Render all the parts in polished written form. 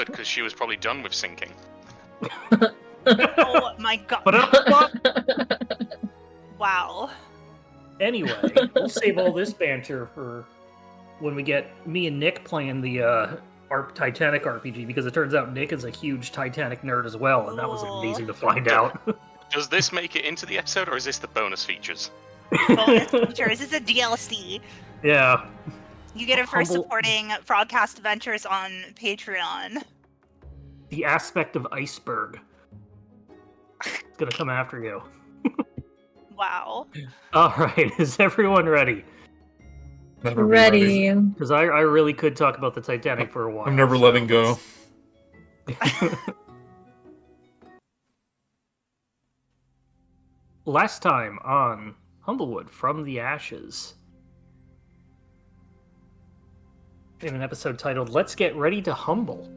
because she was probably done with sinking. Oh my god. But Wow. anyway, we'll save all this banter for when we get me and Nick playing the Titanic RPG, because it turns out Nick is a huge Titanic nerd as well, and that was amazing to find out. Does this make it into the episode, or is this the bonus features? Bonus features. It's a DLC. Yeah. You get it for supporting Frogcast Adventures on Patreon. The aspect of iceberg. It's gonna come after you. Wow. Alright, is everyone ready? Never be ready. Because I really could talk about the Titanic for a while. I'm never letting go. Last time on Humblewood from the Ashes, in an episode titled Let's Get Ready to Humble,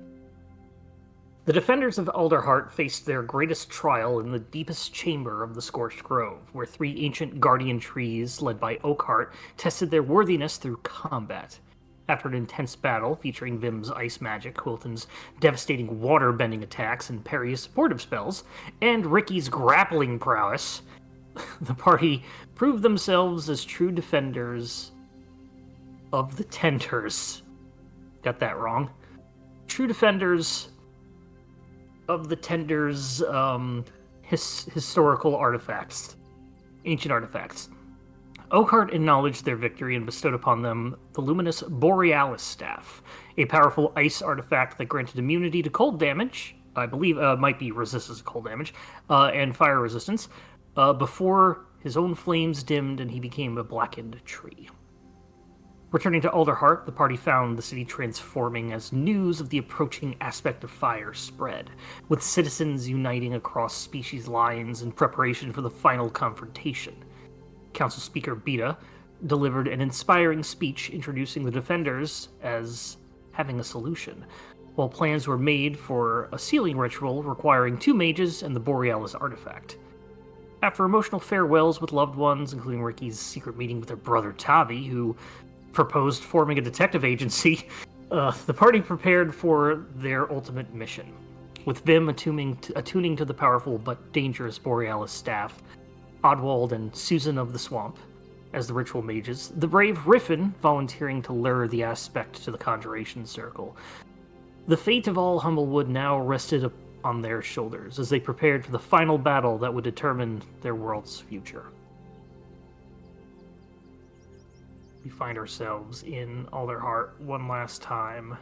the defenders of Alderheart faced their greatest trial in the deepest chamber of the Scorched Grove, where 3 ancient guardian trees, led by Oakheart, tested their worthiness through combat. After an intense battle featuring Vim's ice magic, Quilton's devastating water-bending attacks and Perry's supportive spells, and Rikki's grappling prowess, the party proved themselves as true defenders of the Tenters. Got that wrong. True defenders of the Tenters' historical artifacts, ancient artifacts. Oakheart acknowledged their victory and bestowed upon them the luminous Borealis Staff, a powerful ice artifact that granted immunity to cold damage, I believe might be resistance to cold damage, and fire resistance, before his own flames dimmed and he became a blackened tree. Returning to Alderheart, the party found the city transforming as news of the approaching aspect of fire spread, with citizens uniting across species lines in preparation for the final confrontation. Council Speaker Beta delivered an inspiring speech introducing the defenders as having a solution, while plans were made for a sealing ritual requiring 2 mages and the Borealis artifact. After emotional farewells with loved ones, including Rikki's secret meeting with her brother Tavi, who proposed forming a detective agency, the party prepared for their ultimate mission. With Vim attuning to the powerful but dangerous Borealis staff, Oddwald and Susan of the Swamp as the ritual mages, the brave Riffin volunteering to lure the aspect to the conjuration circle. The fate of all Humblewood now rested on their shoulders as they prepared for the final battle that would determine their world's future. We find ourselves in Alderheart one last time.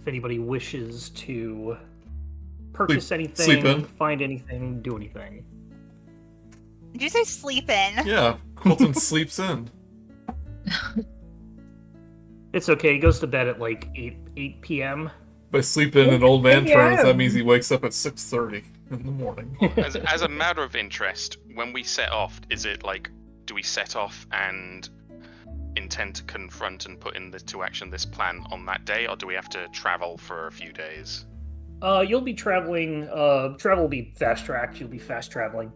If anybody wishes to purchase anything, find anything, do anything. Did you say sleep in? Yeah, Quilton sleeps in. It's okay, he goes to bed at like 8 p.m. By sleeping in old man terms, that means he wakes up at 6:30 in the morning. As a matter of interest, when we set off, is it like, do we set off and intend to confront and put into action this plan on that day, or do we have to travel for a few days? You'll be traveling, travel will be fast-tracked, you'll be fast-traveling,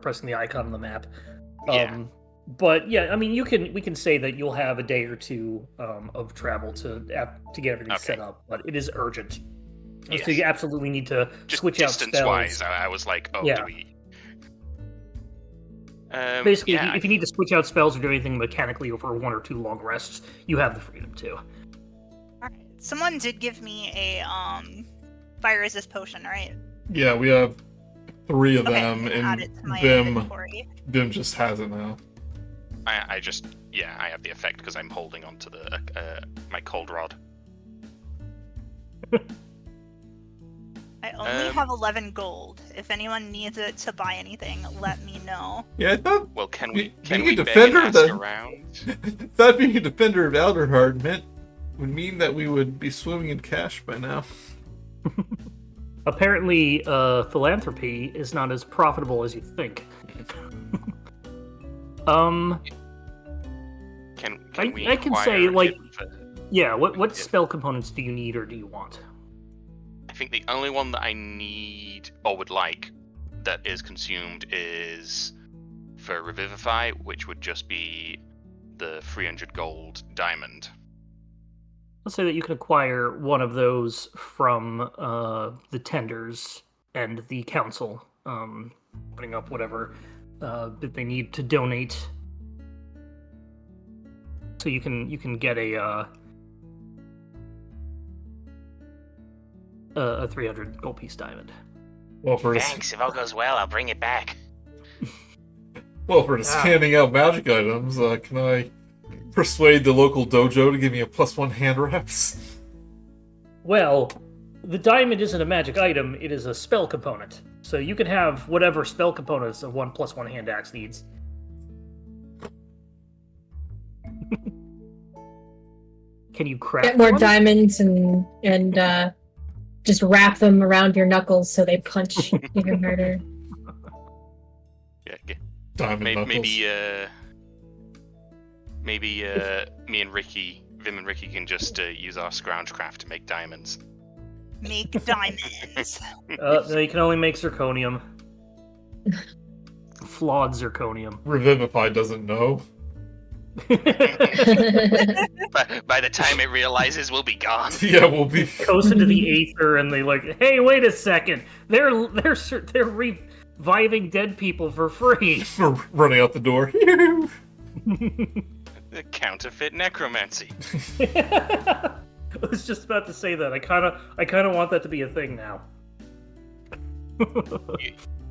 pressing the icon on the map. Yeah. But yeah, I mean, we can say that you'll have a day or two of travel to get everything set up, but it is urgent. Yes. So you absolutely need to just switch out spells. Distance-wise, I was like, do we... Basically, if you need to switch out spells or do anything mechanically over 1 or 2 long rests, you have the freedom to. Alright. Someone did give me a fire resist potion, right? Yeah, we have 3 of them, and Vim just has it now. I have the effect because I'm holding onto the my cold rod. I only have 11 gold. If anyone needs it to buy anything, let me know. Yeah, I thought. Well, can we beg and ask around? Thought being a defender of Alderheart would mean that we would be swimming in cash by now. Apparently, philanthropy is not as profitable as you think. I can say, like, yeah, what spell components do you need or do you want? I think the only one that I need or would like that is consumed is for Revivify, which would just be the 300 gold diamond. Let's say that you can acquire one of those from the tenders and the council, putting up whatever that they need to donate. So you can get a 300 gold piece diamond. Well, for Thanks. If all goes well, I'll bring it back. for just handing out magic items, can I persuade the local dojo to give me a +1 hand wraps? Well, the diamond isn't a magic item; it is a spell component. So you can have whatever spell components a 1+1 hand axe needs. Can you craft Get more one? diamonds and just wrap them around your knuckles so they punch even harder. Yeah. Diamond knuckles. Maybe me and Rikki, Vim and Rikki can just use our scroungecraft to make diamonds. Make diamonds. No, you can only make zirconium. Flawed zirconium. Revivify doesn't know. By the time it realizes, we'll be gone. Yeah, we'll be. Goes into the aether, and they like, hey, wait a second, they're reviving dead people for free. We're running out the door. The counterfeit necromancy. I was just about to say that. I kind of want that to be a thing now.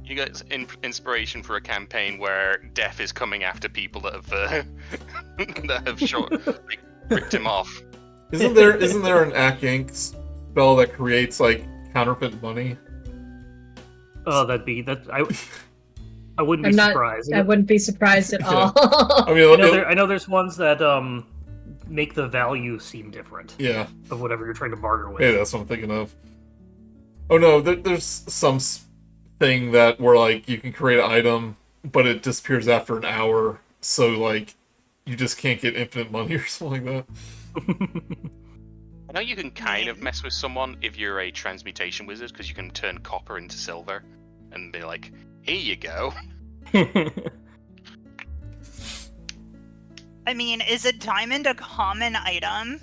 You got inspiration for a campaign where Death is coming after people that have ripped him off. Isn't there an Ack Inc spell that creates like counterfeit money? Oh, I wouldn't be surprised. I wouldn't be surprised at all. I mean, I know there's ones that make the value seem different. Yeah. Of whatever you're trying to barter with. Yeah, that's what I'm thinking of. Oh no, there's some thing that where like you can create an item, but it disappears after an hour, so like you just can't get infinite money or something like that. I know you can kind of mess with someone if you're a transmutation wizard, because you can turn copper into silver and be like, here you go. I mean, is a diamond a common item?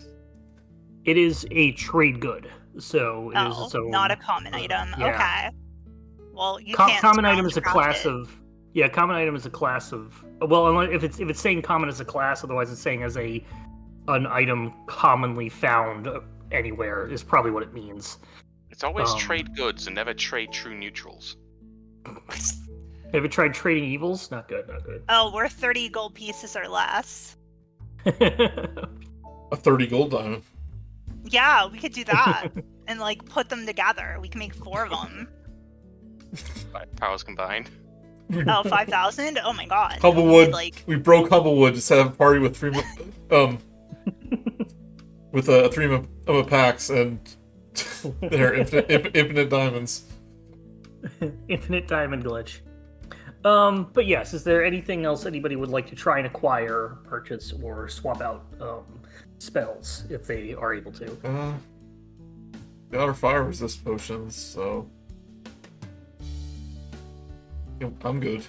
It is a trade good, so it is its own. Not a common item. Yeah. Okay. Well, you can't. Common item is a scroungecraft class it. of. Yeah, common item is a class of. Well, if it's saying common as a class, otherwise it's saying as an item commonly found anywhere is probably what it means. It's always trade goods and never trade true neutrals. Have you tried trading evils? Not good, not good. Oh, we're 30 gold pieces or less. A 30 gold diamond. Yeah, we could do that and like put them together. We can make 4 of them. 5 powers combined. Oh, 5,000? Oh my god. Humblewood. Like, We broke Humblewood to set up a party with 3 with 3 Mapachs and their infinite diamonds. Infinite diamond glitch. But yes, is there anything else anybody would like to try and acquire, purchase, or swap out spells if they are able to? Got our fire resist potions, so I'm good.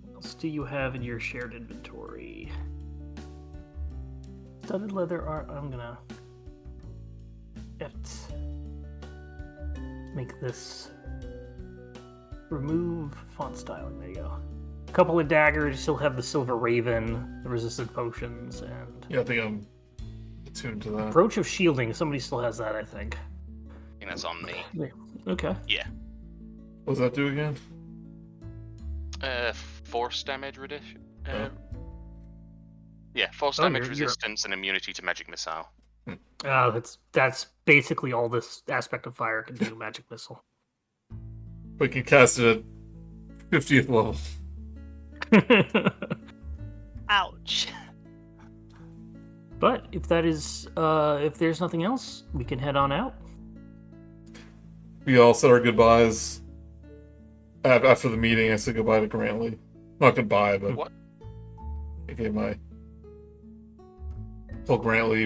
What else do you have in your shared inventory? Studded leather art. I'm gonna make this. Remove font styling. There you go. A couple of daggers. You still have the silver raven, the resistant potions, and Yeah, I think I'm attuned to that. brooch of shielding. Somebody still has that, I think. I think that's on me. Yeah. Okay. Yeah. What does that do again? Force damage reduction. Oh. Yeah, force Oh, damage you're- resistance and immunity to magic missile. That's basically all this aspect of fire can do. Magic missile. We can cast it at 50th level. ouch. But if that is, if there's nothing else, we can head on out. We all said our goodbyes. After the meeting, I said goodbye to Grantley. Not goodbye, but What? I gave my told Grantley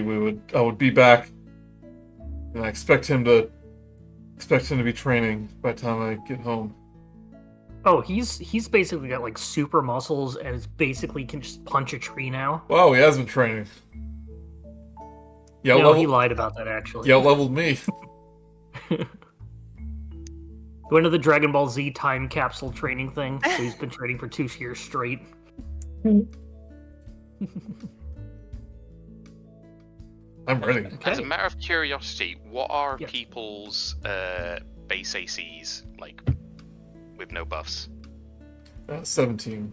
I would be back, and I expect him to be training by the time I get home. Oh, he's basically got like super muscles and is basically can just punch a tree now. Wow, he has been training. Yeah, No, he lied about that, actually. Yeah, leveled me. Went to the Dragon Ball Z time capsule training thing, so he's been training for 2 years straight. I'm ready. Okay. As a matter of curiosity, what are Yes. people's base ACs like with no buffs? 17.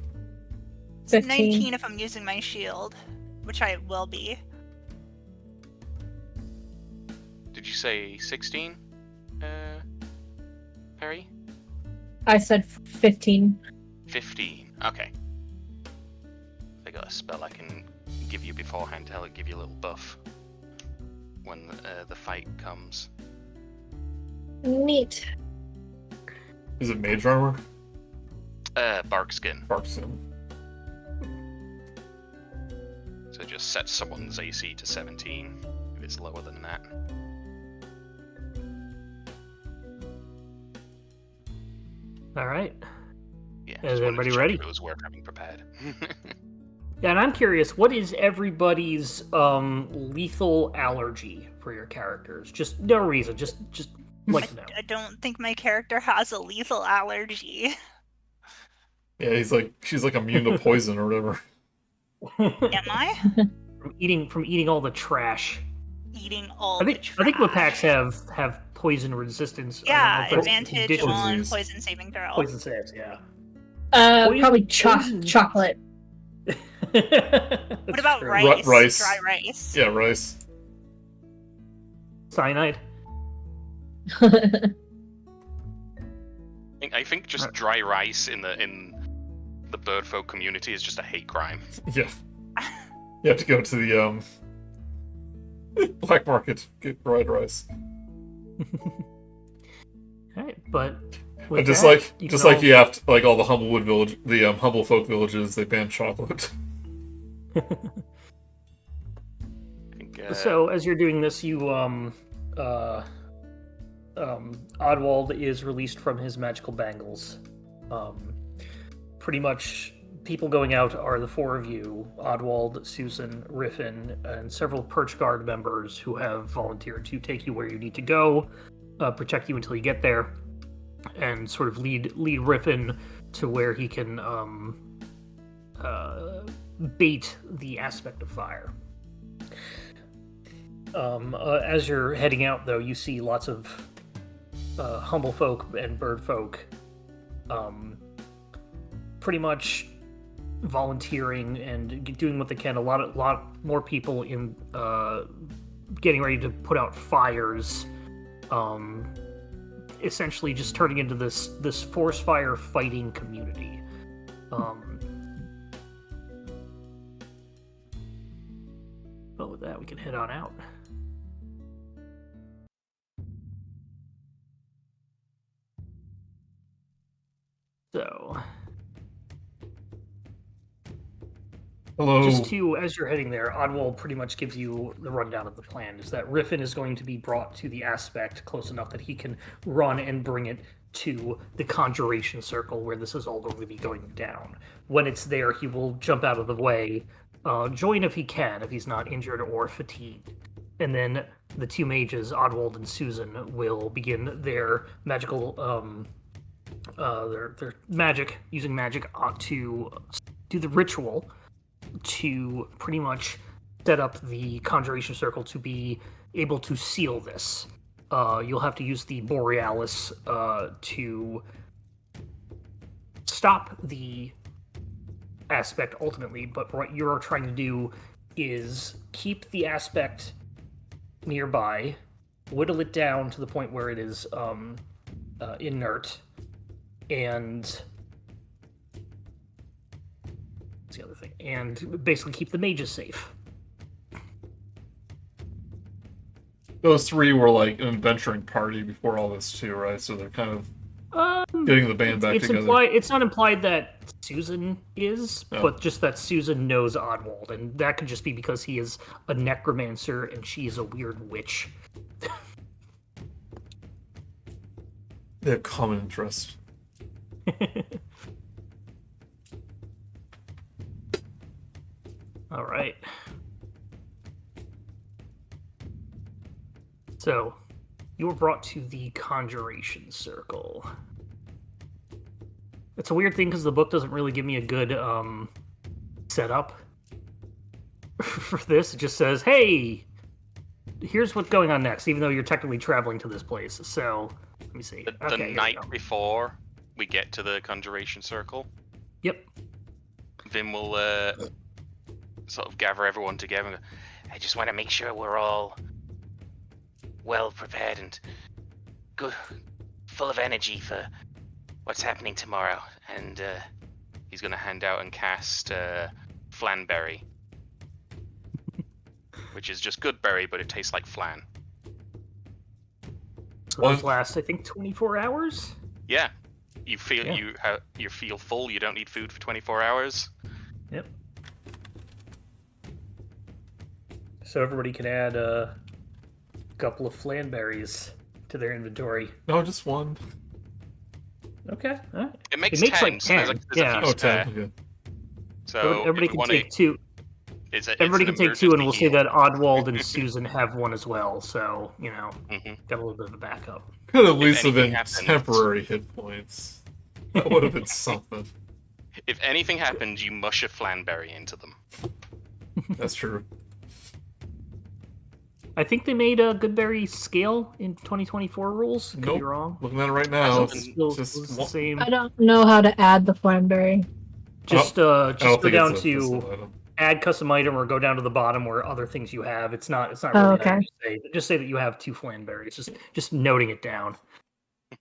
15. 19 if I'm using my shield, which I will be. Did you say 16, Perry? I said 15. 15. Okay. I got a spell I can give you beforehand to help give you a little buff when the fight comes. Neat. Is it mage armor? Barkskin. Barkskin. So just set someone's AC to 17 if it's lower than that. All right. Yeah. Is just wanted to everybody check ready? if it was worth having prepared. Yeah, and I'm curious, what is everybody's lethal allergy for your characters? Just no reason, just like to know. I don't think my character has a lethal allergy. Yeah, she's like immune to poison or whatever. Am I? From eating all the trash. Eating all I think the trash. Mapachs have poison resistance. Yeah, I don't know if that's advantage conditions. on Disease. poison saving throw. Poison saves, yeah. Probably poison- chocolate. What about true. rice? Rice. Dry rice. Yeah, rice. Cyanide. I think just dry rice in the birdfolk community is just a hate crime. Yeah. You have to go to the black market to get dried rice. Alright, but And just like you have to, like all the Humblewood village, the Humble folk villages, they ban chocolate. I think, So as you're doing this, you Oddwald is released from his magical bangles. Pretty much, people going out are the 4 of you: Oddwald, Susan, Riffin, and several Perch Guard members who have volunteered to take you where you need to go, protect you until you get there, and sort of lead Riffin to where he can bait the aspect of fire. As you're heading out, though, you see lots of humble folk and bird folk pretty much volunteering and doing what they can. A lot more people in getting ready to put out fires, essentially just turning into this forest fire fighting community. But with that, we can head on out. So, Hello. just to, as you're heading there, Oddwald pretty much gives you the rundown of the plan. Is that Riffin is going to be brought to the aspect close enough that he can run and bring it to the conjuration circle where this is all going to be going down. When it's there, he will jump out of the way, join if he can, if he's not injured or fatigued. And then the 2 mages, Oddwald and Susan, will begin their magical, their magic, using magic to do the ritual to pretty much set up the conjuration circle to be able to seal this. You'll have to use the Borealis to stop the aspect ultimately, but what you're trying to do is keep the aspect nearby, whittle it down to the point where it is inert, and what's the other thing? And basically keep the mages safe. Those 3 were like an adventuring party before all this too, right? So they're kind of getting the band back together. It's not implied that Susan is, Oh. but just that Susan knows Oddwald, and that could just be because he is a necromancer and she is a weird witch. They have common interest. All right. So, you were brought to the Conjuration Circle. It's a weird thing because the book doesn't really give me a good setup for this. It just says, hey, here's what's going on next, even though you're technically traveling to this place. So, let me see. The night before we get to the Conjuration Circle, Yep. Vim will sort of gather everyone together and go, I just want to make sure we're all well prepared and good, full of energy for what's happening tomorrow. and he's going to hand out and cast Flanberry, which is just good berry, but it tastes like flan. So those last, I think, 24 hours? Yeah. You feel you feel full, you don't need food for 24 hours. Yep. So everybody can add a couple of flanberries to their inventory. No, just one. Okay. All right. It makes It makes 10, like so there's 10, a few yeah. Oh, spare. 10. Okay. So Everybody can take two. Everybody can take two, and we'll say that Oddwald and Susan have one as well. So, got a little bit of a backup. Could at least have anything been happens- temporary hit points. That would have been something. If anything happens, you mush a Flanberry into them. That's true. I think they made a Goodberry scale in 2024 rules. Could be Nope. wrong. Looking at it right now, Hasn't it's been- Still, just it's the one- same. I don't know how to add the flamberry. Just I don't go think down it's a to custom item. add custom item, or go down to the bottom where other things you have. It's not Oh, really okay. hard to say. Just say that you have 2 Flanberries. Just noting it down.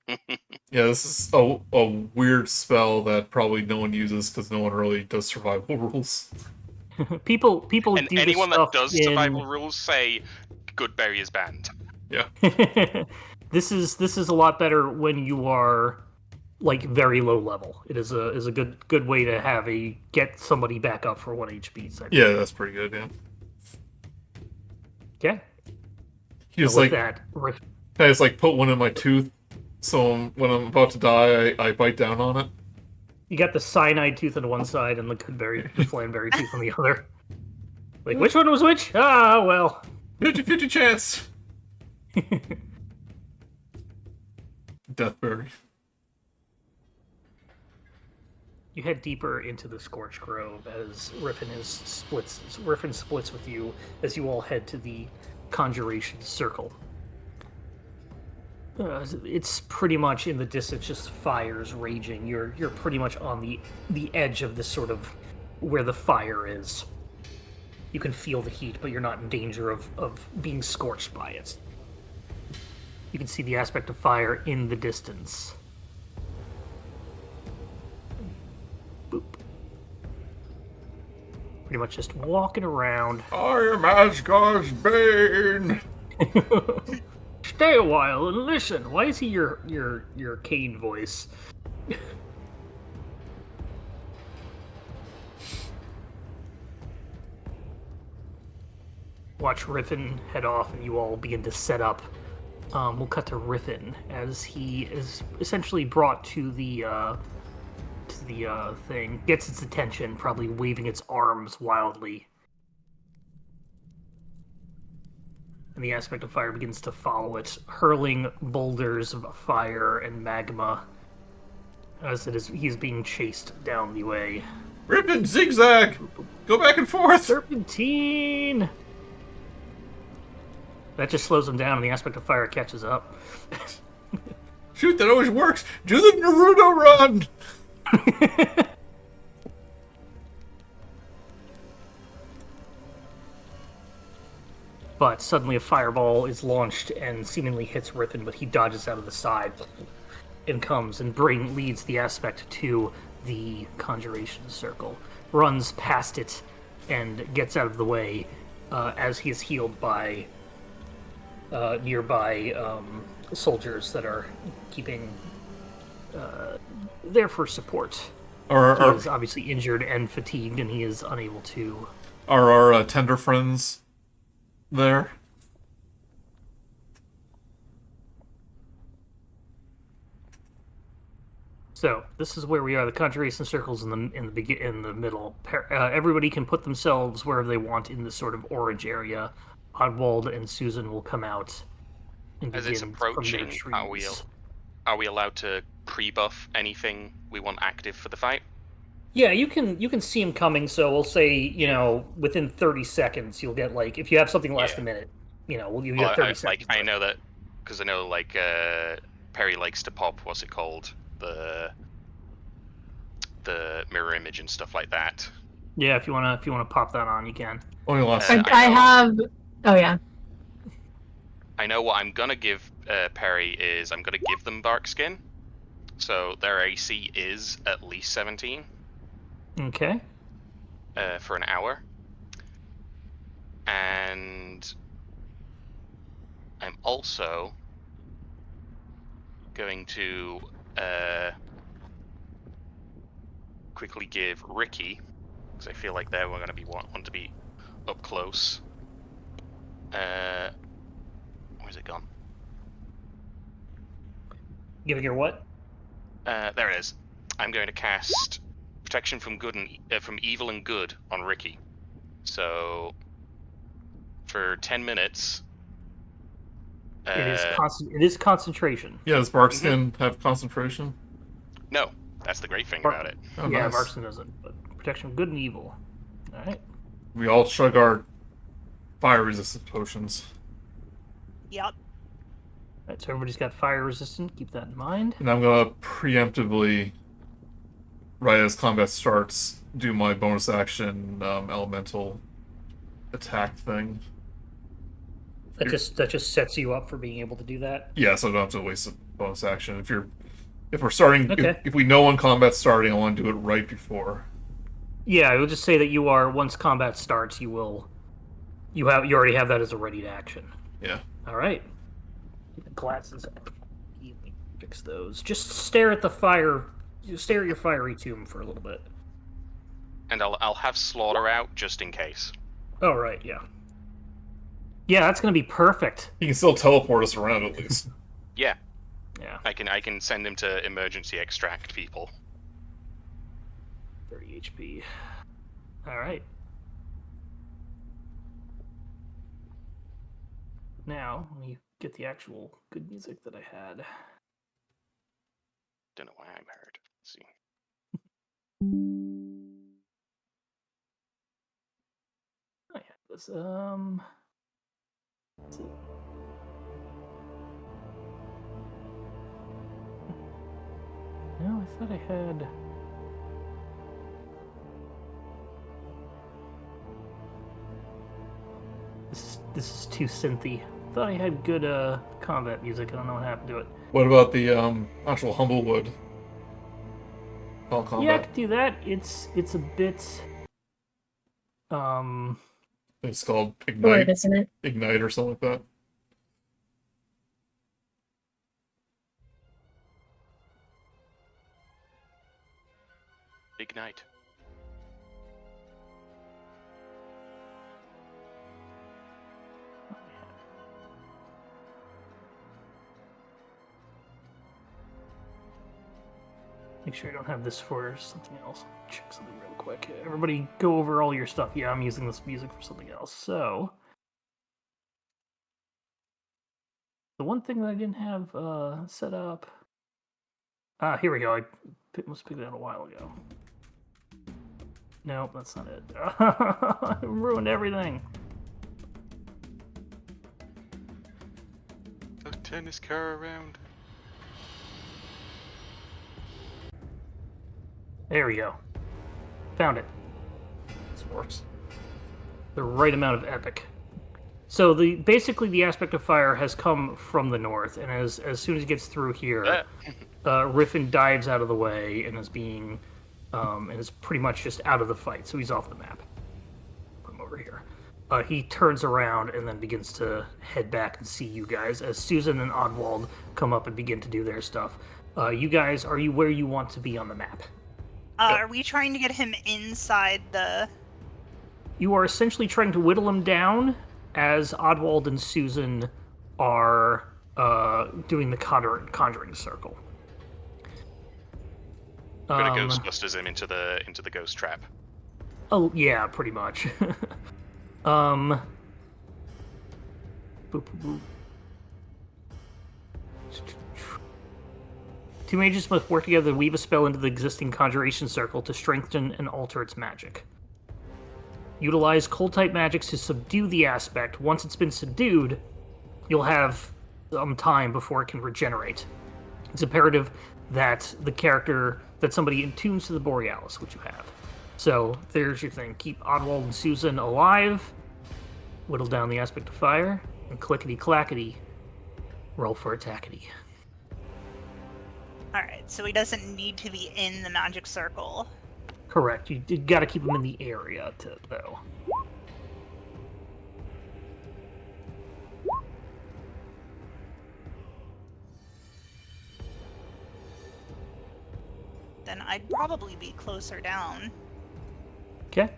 Yeah, this is a weird spell that probably no one uses because no one really does survival rules. People And do anyone this that stuff does in... survival rules say Goodberry is banned. This is a lot better when you are like very low level. It is a good way to have get somebody back up for 1 HP. So Yeah, that's pretty good. Yeah. Okay. He was So with like, that, I just like put one in my tooth, so when I'm about to die, I bite down on it. you got the cyanide tooth on one side and the Flanberry tooth on the other. Like, which one was which? Ah, well. 50-50 chance. Deathberry. You head deeper into the Scorch Grove as Riffin splits with you as you all head to the Conjuration Circle. It's pretty much in the distance, just fires raging. You're pretty much on the edge of this sort of where the fire is. You can feel the heat, but you're not in danger of being scorched by it. You can see the aspect of fire in the distance. Boop. Pretty much just walking around. I am Asgard's bane. Stay a while and listen. Why is he your Kane voice? Watch Riffin head off, and you all begin to set up. We'll cut to Riffin as he is essentially brought to the thing, gets its attention, probably waving its arms wildly. And the aspect of fire begins to follow it, hurling boulders of fire and magma as he's being chased down the way. Rippin' zigzag! Go back and forth! Serpentine! That just slows him down, and the aspect of fire catches up. Shoot, that always works! Do the Naruto run! But suddenly a fireball is launched and seemingly hits Riffin, but he dodges out of the side and comes and leads the aspect to the Conjuration Circle, runs past it, and gets out of the way as he is healed by nearby soldiers that are keeping there for support. He is obviously injured and fatigued, and he is unable to... Are our tender friends there? So this is where we are. The Conjuration Circle's in the middle. Everybody can put themselves wherever they want in this sort of orange area. Oddwald and Susan will come out and As it's begin from their approaching, trees. are we allowed to pre-buff anything we want active for the fight? Yeah, you can see him coming. So we'll say within 30 seconds you'll get like if you have something last Yeah. a minute, you Well, get 30 seconds. I know that because I know Perry likes to pop. What's it called? The mirror image and stuff like that. Yeah, if you wanna pop that on, you can. Only last. I have. Oh yeah. I know what I'm gonna give Perry is I'm gonna give them bark skin, so their AC is at least 17 Okay. for an hour, and I'm also going to quickly give Rikki, because I feel like they're going to be want to be up close. Where's it gone? Giving your what? There it is. I'm going to cast protection from good and from evil and good on Rikki. So for 10 minutes. It is concentration. Yeah, does Barkskin have concentration? No, that's the great thing about it. Oh, Yeah, nice. Barkskin doesn't, but protection from good and evil. All right. We all chug our fire resistant potions. Yep. All right, so everybody's got fire resistant. Keep that in mind. And I'm gonna preemptively, right as combat starts, do my bonus action elemental attack thing. That just sets you up for being able to do that. Yeah, so I don't have to waste a bonus action. If we're starting, Okay. if we know when combat's starting, I want to do it right before. Yeah, I will just say that you are once combat starts, you already have that as a ready to action. Yeah. All right. Glasses. Fix those. Just stare at the fire. Stare at your fiery tomb for a little bit. And I'll have Slaughter out just in case. Oh right, yeah. Yeah, that's gonna be perfect. He can still teleport us around at least. Yeah. Yeah. I can send him to emergency extract people. 30 HP. All right. Now, let me get the actual good music that I had. Don't know why I'm hurt. Let's see. I have this. Let's see. No, I thought I had. This is too synthy. Thought I had good combat music. I don't know what happened to it. What about the actual Humblewood? All combat. Yeah, I could do that. It's a bit. It's called Ignite. Word, isn't it? Ignite or something like that. Ignite. Make sure you don't have this for something else. Check something real quick. Everybody go over all your stuff. Yeah, I'm using this music for something else. So, the one thing that I didn't have set up... here we go. I must have picked it out a while ago. Nope, that's not it. I ruined everything. Don't turn this car around. There we go. Found it. This works. The right amount of epic. So basically the aspect of fire has come from the north, and as soon as it gets through here, Riffin dives out of the way and is being and is pretty much just out of the fight, so he's off the map. Put him over here. He turns around and then begins to head back and see you guys as Susan and Oddwald come up and begin to do their stuff. You guys, are you where you want to be on the map? Are we trying to get him inside the... You are essentially trying to whittle him down as Oddwald and Susan are doing the conjuring circle. Gonna Ghostbusters him into the ghost trap. Oh yeah, pretty much. Boop, boop, boop. Two mages must work together to weave a spell into the existing conjuration circle to strengthen and alter its magic. Utilize cold-type magics to subdue the aspect. Once it's been subdued, you'll have some time before it can regenerate. It's imperative that somebody attunes to the Borealis, which you have. So there's your thing. Keep Oddwald and Susan alive, whittle down the aspect of fire, and clickety-clackety, roll for attackety. Alright, so he doesn't need to be in the magic circle. Correct. You got to keep him in the area, though. Then I'd probably be closer down. Okay.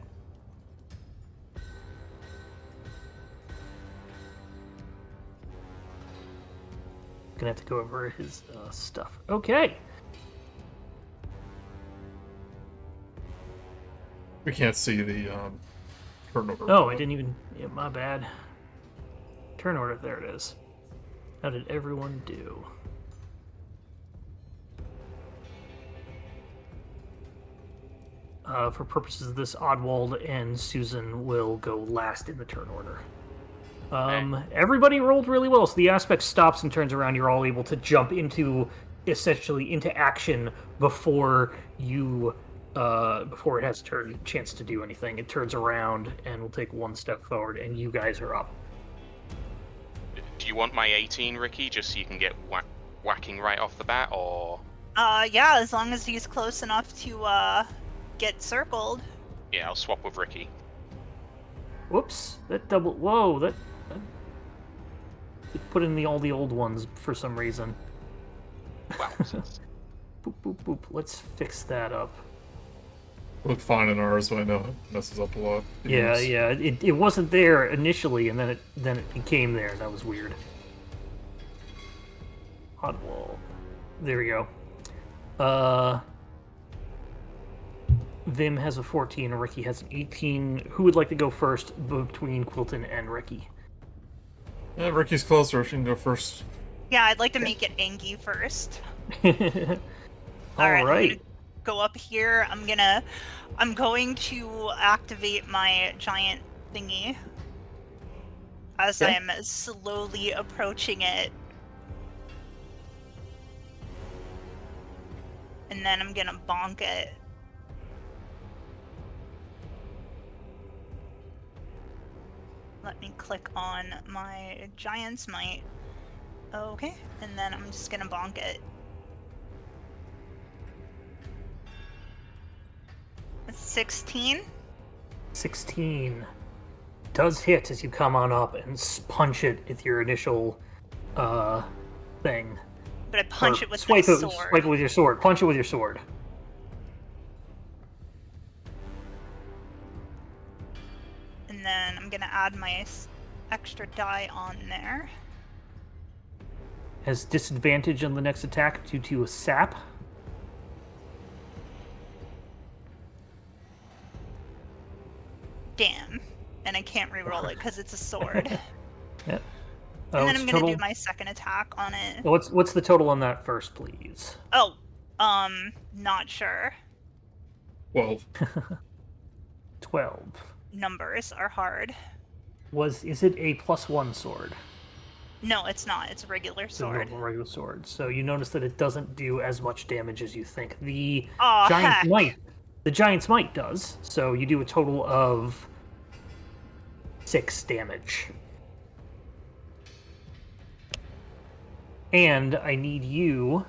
Gonna have to go over his stuff. Okay. We can't see the turnover. Oh, I didn't even... Yeah, my bad. Turn order, there it is. How did everyone do? For purposes of this, Oddwald and Susan will go last in the turn order. Everybody rolled really well, so the aspect stops and turns around. You're all able to jump essentially into action before it has a chance to do anything. It turns around and will take one step forward, and you guys are up. Do you want my 18, Rikki, just so you can get whacking right off the bat, or? Yeah, as long as he's close enough to, get circled. Yeah, I'll swap with Rikki. Whoops, that double... Whoa, that it put in all the old ones for some reason. Wow. Boop, boop, boop. Let's fix that up. Looked fine in ours, but I know it messes up a lot. Yeah. It wasn't there initially, and then it became there. That was weird. Oddwall. There we go. Vim has a 14, and Rikki has an 18. Who would like to go first between Quilton and Rikki? Yeah, Ricky's closer. She can go first. Yeah, I'd like to make it Angie first. All right. Go up here. I'm going to activate my giant thingy as Okay. I'm slowly approaching it. And then I'm gonna bonk it. Let me click on my Giant's Might. Okay, and then I'm just gonna bonk it. 16. 16 does hit as you come on up and punch it with your initial thing. But I punch Or it with my sword. Swipe it with your sword. Punch it with your sword. And then I'm gonna add my extra die on there. Has disadvantage on the next attack due to a sap. Damn. And I can't reroll it because it's a sword. Yep. And then it's I'm gonna total... do my second attack on it. What's the total on that first, please? Oh, not sure. 12. 12. Numbers are hard. Is it a +1 sword? No, it's not. It's a regular It's a sword. normal regular sword. So you notice that it doesn't do as much damage as you think. The Aw, Giant's heck. Might. The Giant's Might does. So you do a total of 6 damage. And I need you...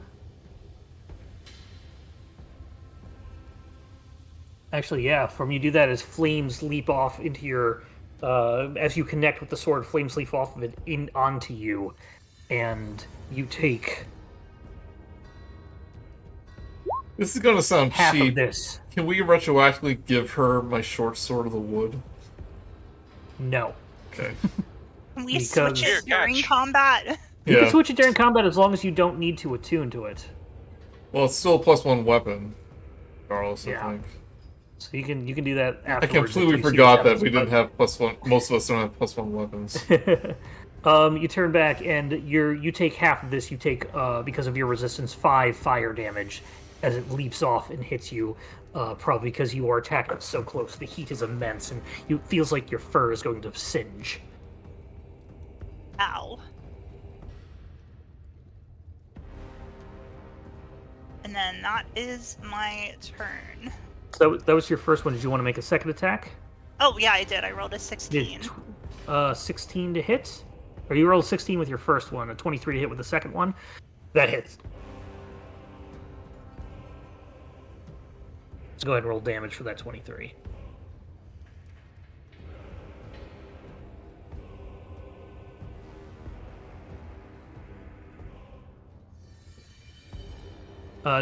Actually, yeah, from you do that as flames leap off into your... as you connect with the sword, flames leap off of it onto you. And you take This is gonna sound half cheap. of this. Can we retroactively give her my short sword of the wood? No. Okay. Can we Because- switch Here, it during catch. combat? You Yeah. can switch it during combat as long as you don't need to attune to it. Well, it's still a +1 weapon, regardless, Yeah. I think. So you can do that I afterwards. completely if you see forgot what that happens, we didn't have +1. Most of us don't have +1 weapons. You turn back and you take half of this. You take because of your resistance 5 fire damage as it leaps off and hits you. Probably because you are attacked so close. The heat is immense, and it feels like your fur is going to singe. Ow. And then that is my turn. So that was your first one. Did you want to make a second attack? Oh, yeah, I did. I rolled a 16. 16 to hit? Or you rolled 16 with your first one, a 23 to hit with the second one? That hits. Let's go ahead and roll damage for that 23.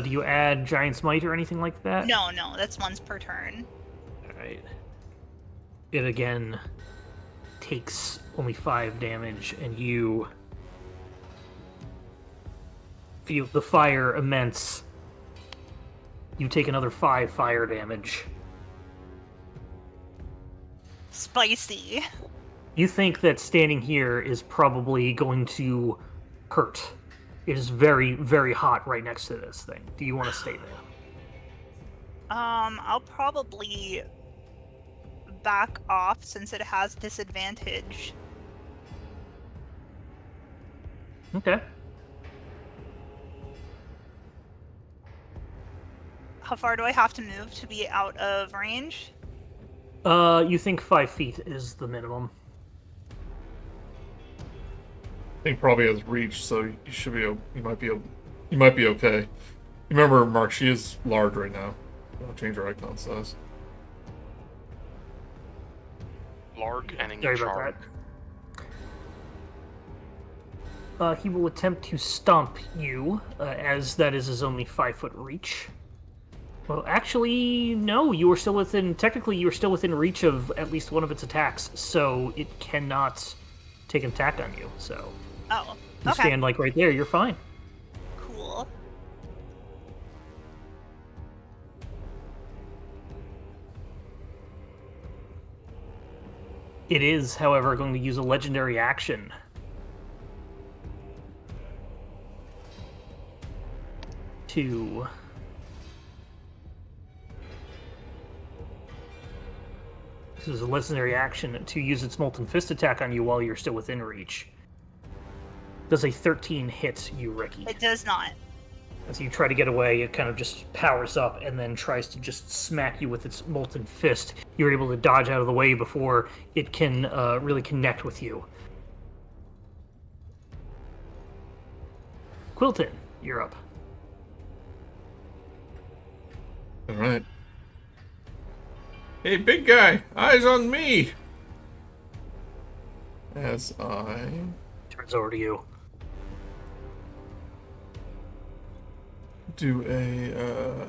Do you add Giant Smite or anything like that? No, that's once per turn. Alright. It again takes only 5 damage, and you feel the fire immense. You take another 5 fire damage. Spicy. You think that standing here is probably going to hurt. It is very, very hot right next to this thing. Do you want to stay there? I'll probably back off since it has disadvantage. Okay. How far do I have to move to be out of range? You think 5 feet is the minimum. I think probably has reach, so you should be. You might be okay. Remember, Mark, she is large right now. I'll change her icon size. Larg and in Sorry about charge. that. He will attempt to stomp you, as that is his only 5-foot reach. Well, actually, no. Technically, you are still within reach of at least one of its attacks, so it cannot take an attack on you. So Oh, you okay. stand like right there. You're fine. Cool. It is, however, going to use a legendary action. To this is a legendary action to use its Molten Fist attack on you while you're still within reach. Does a 13 hit you, Rikki? It does not. As you try to get away, it kind of just powers up and then tries to just smack you with its Molten Fist. You're able to dodge out of the way before it can really connect with you. Quilton, you're up. All right. Hey, big guy, eyes on me. As I Turns over to you. do a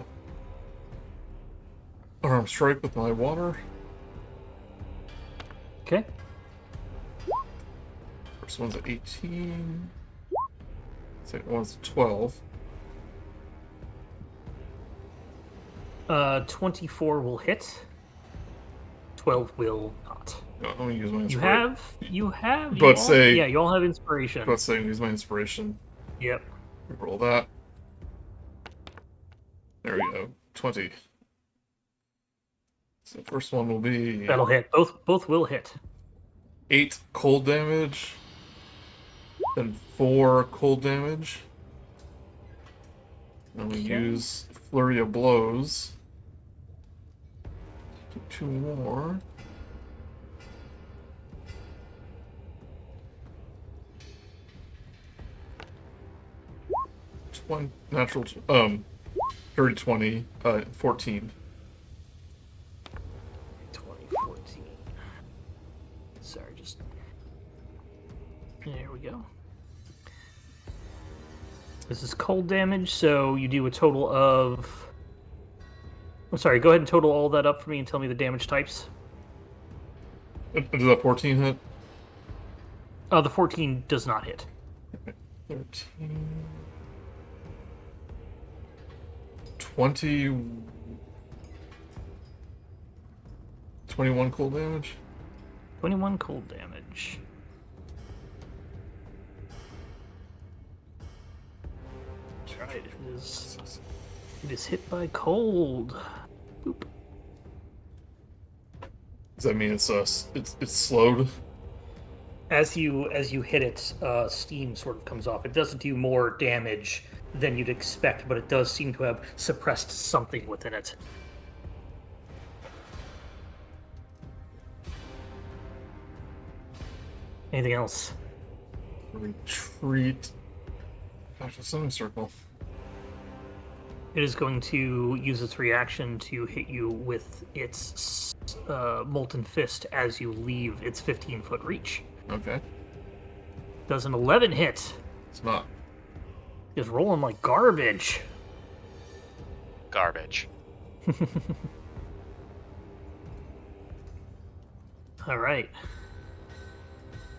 arm strike with my water. Okay. First one's at 18. Second one's at 12. 24 will hit. 12 will not. No, I'm gonna use my You inspiration. have. But say- yeah, you all have inspiration. Let's say use my inspiration. Yep. Roll that. There we go. 20. So first one will be That'll hit. Both will hit. 8 cold damage. Then 4 cold damage. And we Okay. use Flurry of Blows. Do 2 more. Natural, dirty 20, 14. 2014. Sorry, just. There we go. This is cold damage, so you do a total of. I'm sorry, go ahead and total all that up for me and tell me the damage types. Does that 14 hit? The 14 does not hit. 13. 20. 21 cold damage. 21 cold damage. Alright, it is hit by cold. Boop. Does that mean it's slowed? As you hit it, steam sort of comes off. It doesn't do more damage than you'd expect, but it does seem to have suppressed something within it. Anything else? Retreat. Back to the semicircle. It is going to use its reaction to hit you with its molten fist as you leave its 15-foot reach. Okay. Does an 11 hit. It's not. Is rolling like garbage. Garbage. All right.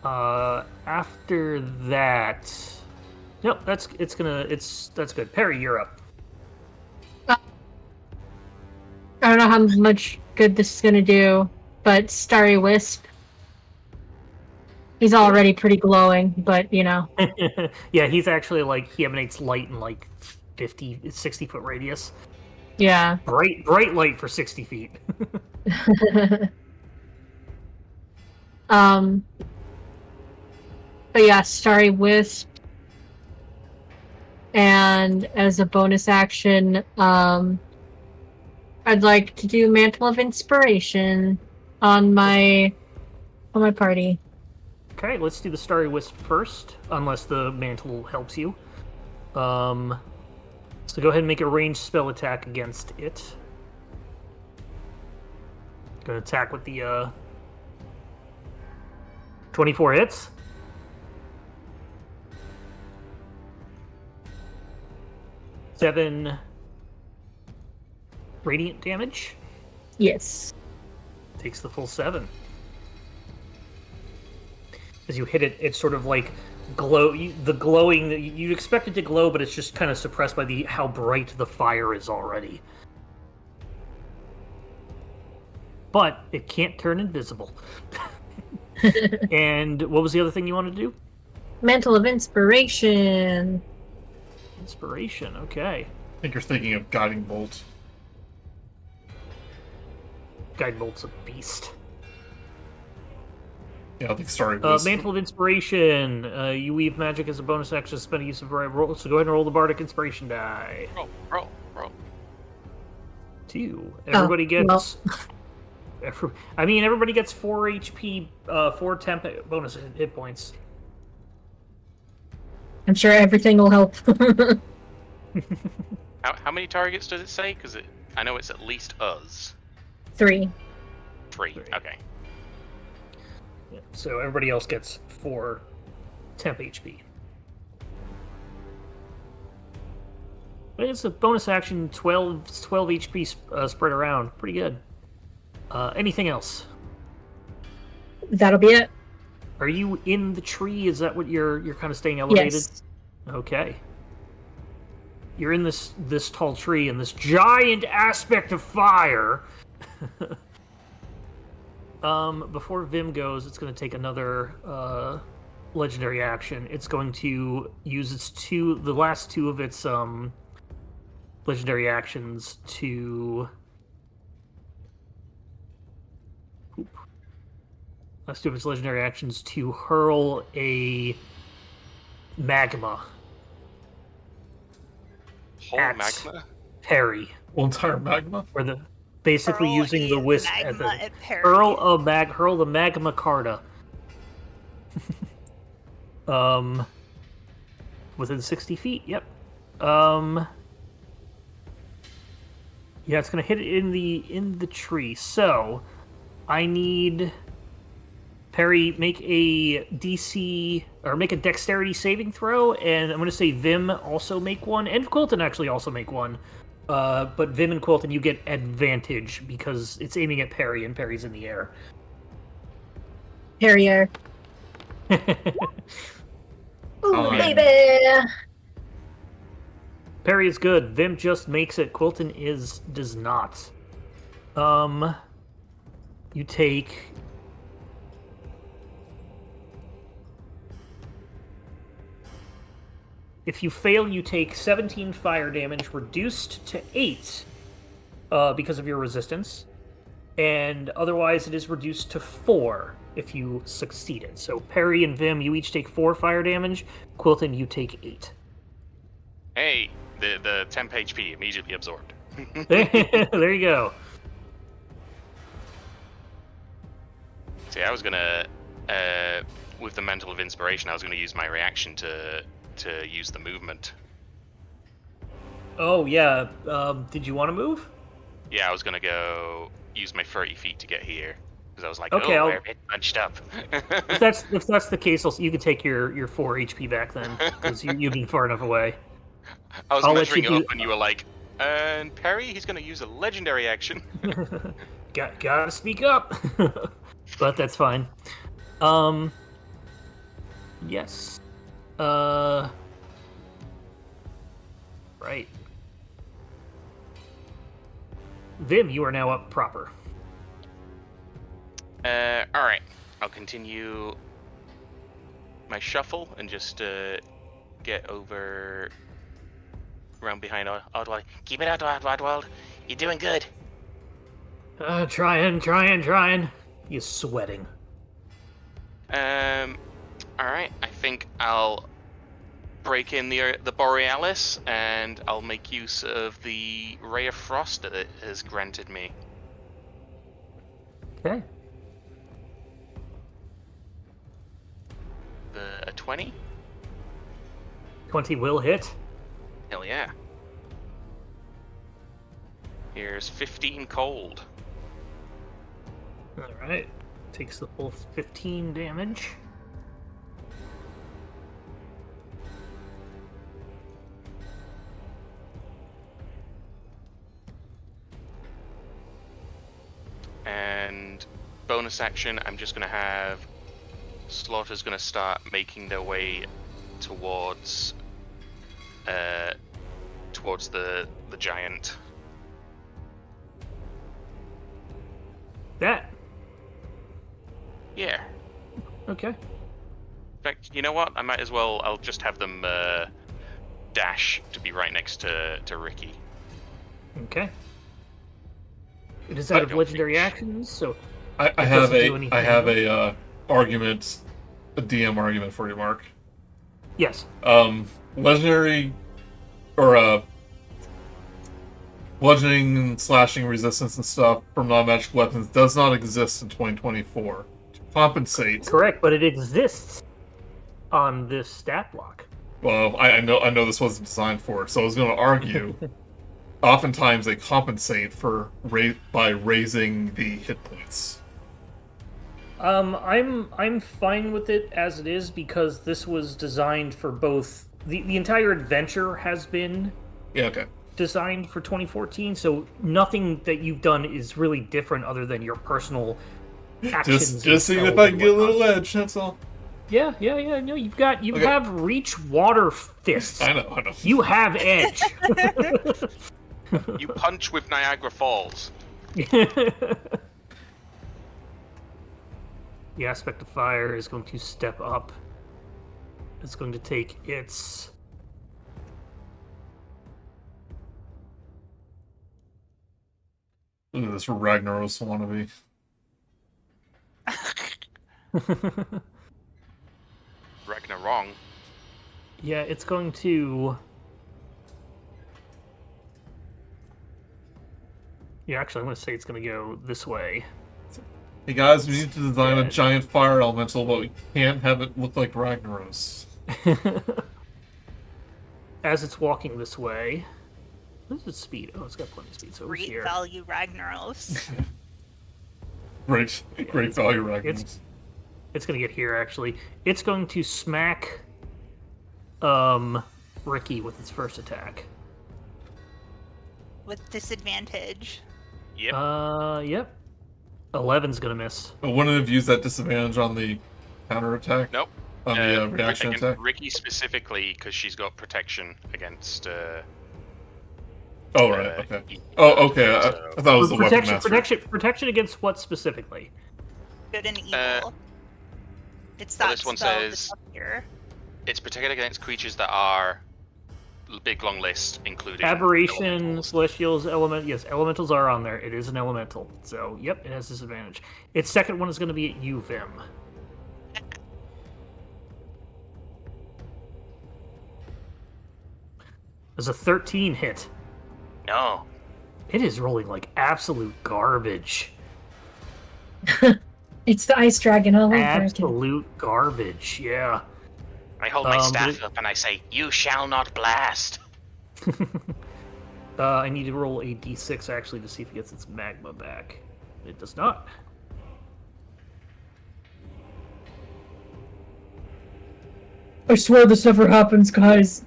After that, nope. That's good. Perry, you're up. I don't know how much good this is gonna do, but Starry Wisp. He's already pretty glowing, but you know. Yeah, he's actually like he emanates light in like 60-foot radius. Yeah. Bright light for 60 feet. But yeah, Starry Wisp. And as a bonus action, I'd like to do Mantle of Inspiration on my party. Okay, let's do the Starry Wisp first, unless the mantle helps you. So go ahead and make a ranged spell attack against it. Gonna attack with the 24 hits. Seven radiant damage. Yes. Takes the full 7. As you hit it, it's sort of like the glowing. You'd expect it to glow, but it's just kind of suppressed by how bright the fire is already. But it can't turn invisible. And what was the other thing you wanted to do? Mantle of Inspiration. Inspiration, okay. I think you're thinking of Guiding Bolt. Guide Bolt's a beast. Yeah, I think Starry Wisp. Mantle of Inspiration. You weave magic as a bonus action, spend a use of roll. So go ahead and roll the Bardic Inspiration die. Roll. 2. Everybody gets. Well. Everybody gets 4 HP, 4 temp bonus hit points. I'm sure everything will help. How many targets does it say? Because I know it's at least us. 3. 3. Okay. Yeah, so everybody else gets 4 temp HP. But it's a bonus action, 12 HP spread around. Pretty good. Anything else? That'll be it. Are you in the tree? Is that what you're kind of staying elevated? Yes. Okay. You're in this tall tree and this giant aspect of fire. Before Vim goes, it's going to take another legendary action. It's going to use the last 2 of its legendary actions to. Last 2 of its legendary actions to hurl a magma. Whole At magma? Perry. Whole entire magma? Or basically Hurl using the a wisp magma at Perry. hurl the magma carta. Within 60 feet. Yep. Yeah, it's gonna hit it in the tree. So I need Perry make a DC or make a dexterity saving throw, and I'm gonna say Vim also make one, and Quilton actually also make one. But Vim and Quilton, you get advantage because it's aiming at Perry, and Perry's in the air. Harrier. Ooh, baby! Perry is good. Vim just makes it. Quilton does not. You take If you fail, you take 17 fire damage, reduced to 8 because of your resistance. And otherwise, it is reduced to 4 if you succeeded. So Perry and Vim, you each take 4 fire damage. Quilton, you take 8. Hey, the temp HP immediately absorbed. There you go. See, I was gonna, with the Mantle of Inspiration, I was gonna use my reaction to use the movement. Oh, yeah. Did you want to move? Yeah, I was gonna go use my 30 feet to get here. Because I was like, Okay, we're a bit bunched up. If that's the case, you can take your 4 HP back then, because you've been far enough away. I was I'll let measuring you it up do- and you were like, and Perry, he's gonna use a legendary action. Gotta speak up. But that's fine. Yes. Right. Vim, you are now up proper. Alright. I'll continue my shuffle and just get over around behind Oddwald. Keep it out, Oddwald. You're doing good. Trying. He's sweating. Alright. I think I'll break in the Borealis and I'll make use of the Ray of Frost that it has granted me. Okay. A 20? 20 will hit. Hell yeah. Here's 15 cold. Alright. Takes the full 15 damage. And bonus action, I'm just going to have Slaughter's going to start making their way towards the giant. That. Yeah. Okay. In fact, you know what? I might as well. I'll just have them dash to be right next to Rikki. Okay. It is out of legendary actions, so I have a argument, a DM argument for you, Mark. yes. Legendary or bludgeoning, slashing, resistance, and stuff from non-magic weapons does not exist in 2024. To compensate, Correct, but it exists on this stat block. well, I know this wasn't designed for it, so I was going to argue. Oftentimes, they compensate for by raising the hit points. I'm fine with it as it is because this was designed for both. The entire adventure has been Okay. designed for 2014, so nothing that you've done is really different other than your personal actions. Just seeing if I can get a little edge. That's all. Yeah. No, you Okay. have reach water fists. I know. You have edge. You punch with Niagara Falls. The aspect of fire is going to step up. It's going to take its... Look at this Ragnaros wannabe. Ragnar wrong. Yeah, it's going to... Yeah, actually, I'm going to say it's going to go this way. Hey guys, we need to design a giant fire elemental, but we can't have it look like Ragnaros. As it's walking this way... What is its speed? Oh, it's got plenty of speed, so over Great here. value Ragnaros. Great value Ragnaros. It's going to get here, actually. It's going to smack Rikki with its first attack. With disadvantage. Yep. Yep. 11's going to miss. But wouldn't it have used that disadvantage on the counterattack? Nope. On the reaction against attack? Rikki specifically, because she's got protection against. Oh, right, okay. Oh, okay, I thought it was the weapon master. Protection against what specifically? Good and evil. It's well, that this one spell says- that's up here. It's protected against creatures that are big long list, including Aberration, elementals. celestials, yes, elementals are on there. It is an elemental, so yep, it has disadvantage. Its second one is going to be at you, Vim. There's a 13 hit. No. It is rolling like absolute garbage. It's the ice dragon all over again. Absolute garbage, yeah. I hold my but staff it- up and I say, "You shall not blast." I need to roll a d6 actually to see if it gets its magma back. It does not. I swear this never happens, guys.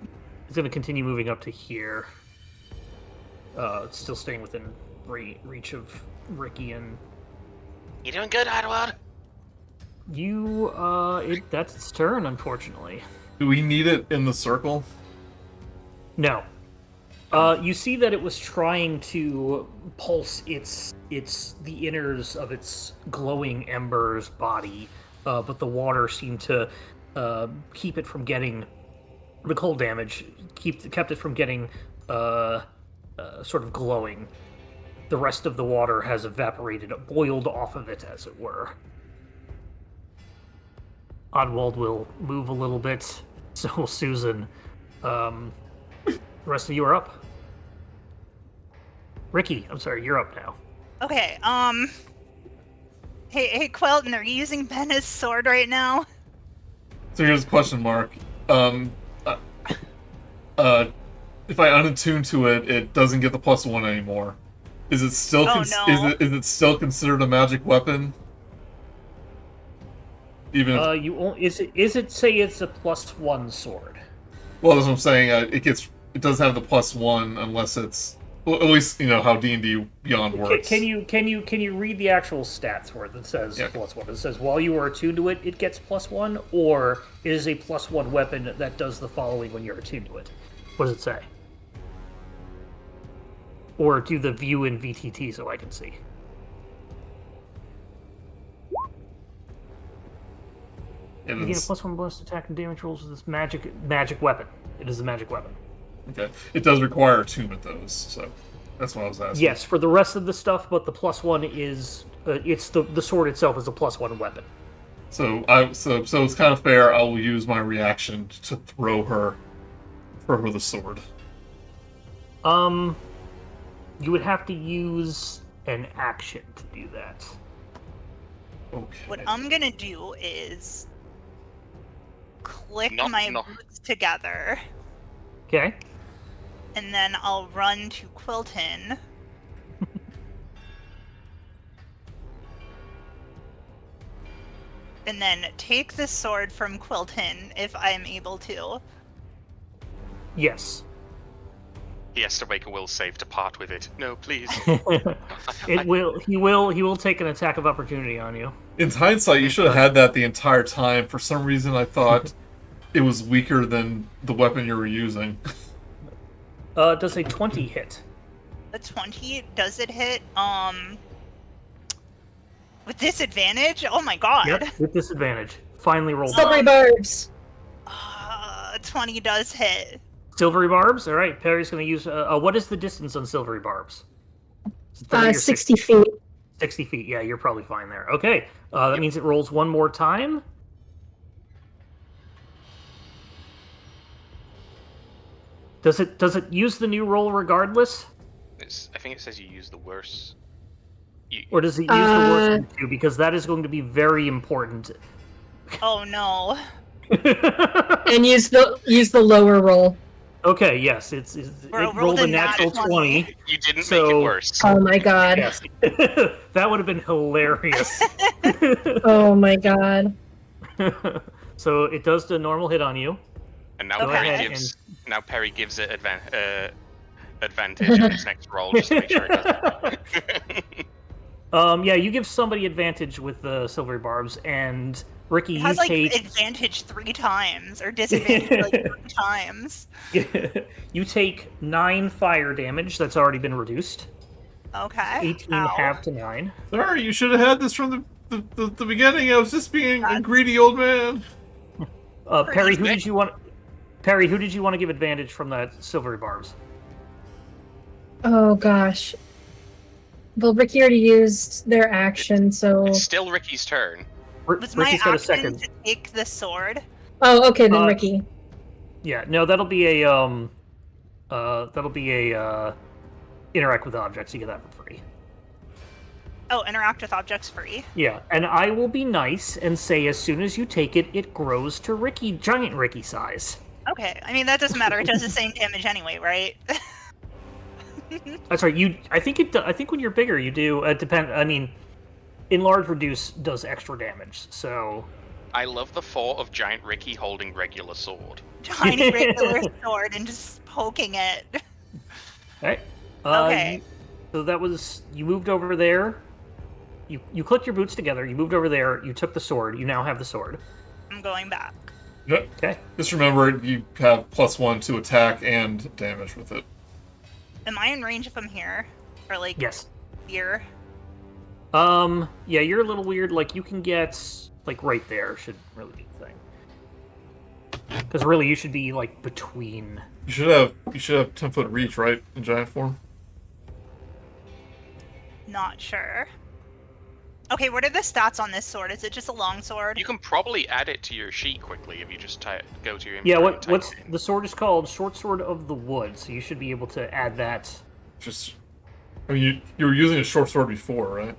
It's going to continue moving up to here. It's still staying within reach of Rikki and You doing good, Idlewood? you. That's its turn, unfortunately. Do we need it in the circle? No. You see that it was trying to pulse the inners of its glowing embers body, but the water seemed to keep it from getting the cold damage. Kept it from getting sort of glowing. The rest of the water has evaporated, boiled off of it, as it were. Oddwald will move a little bit. So will Susan. The rest of you are up. Rikki, I'm sorry, you're up now. Okay, Hey, Quilton, are you using Ben's sword right now? So here's a question mark. If I unattune to it, it doesn't get the +1 anymore. Is it still Oh, no. is it still considered a magic weapon? Even if, Is it say it's a +1 sword? well, that's what I'm saying. It does have the +1 unless it's, well, at least you know how D&D Beyond works. Can you read the actual stats for it that says Yeah. +1? It says while you are attuned to it, it gets +1, or it is a +1 weapon that does the following when you're attuned to it. What does it say? Or do the view in VTT so I can see. It You gain a is- +1 bonus attack and damage rolls with this magic weapon. It is a magic weapon. okay. It does require attunement though, so that's what I was asking. Yes, for the rest of the stuff, but the +1 is it's the sword itself is a +1 weapon. So it's kind of fair. I will use my reaction to throw her the sword. You would have to use an action to do that. Okay. What I'm gonna do is click Not- my not- boots together, Okay. and then I'll run to Quilton. And then take the sword from Quilton if I'm able to. Yes. He has to make a will save to part with it. No, please. It will. He will take an attack of opportunity on you. In hindsight, you should have had that the entire time. For some reason, I thought it was weaker than the weapon you were using. Does a 20 hit? A 20, does it hit? With disadvantage? Oh my god. Yep. With disadvantage. Finally rolled. Silvery barbs. 20 does hit. Silvery barbs. All right. Perry's going to use. What is the distance on silvery barbs? Is it 30 or 60 feet. 60 feet. Yeah, you're probably fine there. Okay. That means it rolls one more time. Does it use the new roll regardless, I think it says you use the worst. or does it use the worst one too? Because that is going to be very important. Oh no. And use the lower roll. Okay. Yes. It rolled a natural 20. You didn't make So- it worse. Oh my god. Yes. That would have been hilarious. Oh my god. So it does the normal hit on you. And now Go Perry gives it advantage in its next roll just to make sure it does. Yeah, you give somebody advantage with the silvery barbs, and Rikki, It you has like take advantage 3 times, or disadvantage like 3 times. you take 9 fire damage. That's already been reduced. Okay. 18 Ow. half to 9. Sorry, you should have had this from the beginning. I was just being a greedy old man. Perry, who did you want? Perry, who did you want to give advantage from that silvery barbs? Oh gosh. Well, Rikki already used their action, so. It's still Ricky's turn. Was my Ricky's got a action second. to take the sword? Oh, okay, then Uh, Rikki. Yeah, no, that'll be a interact with objects. You get that for free. Oh, interact with objects free. Yeah, and I will be nice and say as soon as you take it, it grows to giant Rikki size. Okay, I mean that doesn't matter. It does the same damage anyway, right? That's right. I think when you're bigger, you do. I mean, enlarge reduce does extra damage. So I love the thought of giant Rikki holding regular sword. Tiny regular sword and just poking it. Right. Okay. So that was you moved over there. You clicked your boots together. You moved over there. You took the sword. You now have the sword. I'm going back. Yep. Okay. Just remember, you have +1 to attack and damage with it. Am I in range if I'm here? Or like Yes. here? Yeah, you're a little weird. Like you can get like right there should really be the thing. Because really, you should be like between. You should have 10-foot reach, right, in giant form. Not sure. Okay, what are the stats on this sword? Is it just a long sword? You can probably add it to your sheet quickly if you just go to your Yeah, inventory and type what's it in. the sword is called? Short Sword of the Wood. So you should be able to add that. Just, I mean, you were using a short sword before, right?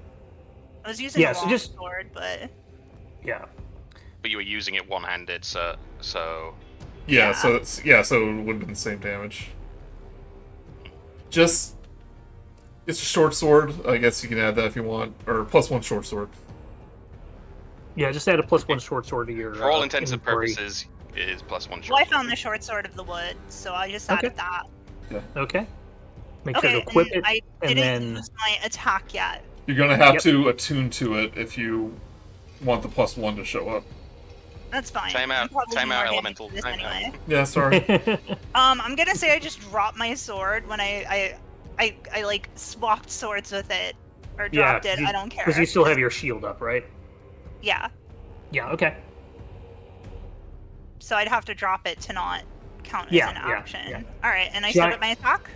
I was using Yeah, a so long just- sword, but Yeah. But you were using it one-handed, so Yeah, Yeah. so so it would have been the same damage. Just, it's a short sword. I guess you can add that if you want, or +1 short sword. Yeah, just add a +1 short sword to your. for all intents and inventory. purposes, it is +1 short. well, I sword. found the short sword of the wood, so I just Okay. added that. Okay. Make Okay, sure to equip and it, I and didn't then use my attack yet. You're gonna have Yep. to attune to it if you want the +1 to show up. That's fine. Time out, I'm probably time more out, handy elemental, for this time out. anyway. Yeah, sorry. I'm gonna say I just dropped my sword when I like swapped swords with it or Yeah, dropped it. I don't care. because you still have your shield up, right? Yeah, Yeah. Okay. so I'd have to drop it to not count as Yeah, an yeah, action. yeah. All right, and I Gi- start with my attack.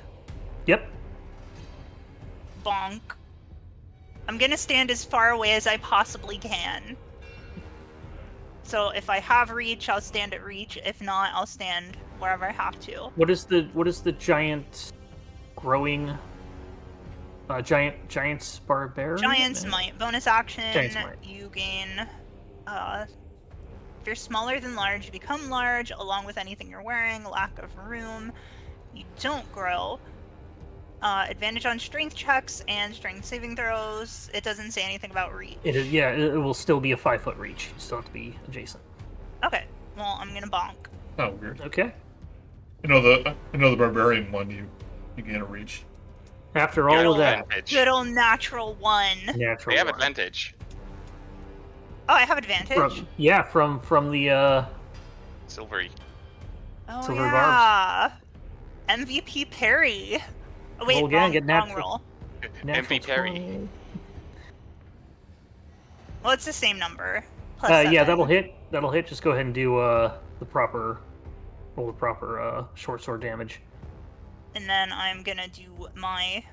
Yep. Bonk. I'm gonna stand as far away as I possibly can. So if I have reach, I'll stand at reach. If not, I'll stand wherever I have to. What is the giant growing? Giant's barbarian. Giant's Might. Bonus action. Giant's Might. You gain. If you're smaller than large, you become large, along with anything you're wearing. Lack of room. You don't grow. Advantage on strength checks and strength saving throws. It doesn't say anything about reach. It is. Yeah, it will still be a 5-foot reach. You still have to be adjacent. Okay. Well, I'm gonna bonk. Oh, weird. Okay. I know the barbarian one. You gain a reach. After You all have of that, advantage. Good old natural one. natural. They have one. advantage. Oh, I have advantage. From the Silvery. Oh Silver yeah. MVP Perry. Oh, wait, Roll again, wrong, get wrong natural. roll. natural MP Perry. 20. Well, it's the same number. Plus Yeah, 7. that'll hit. That'll hit. Just go ahead and do the proper short sword damage. And then I'm gonna do my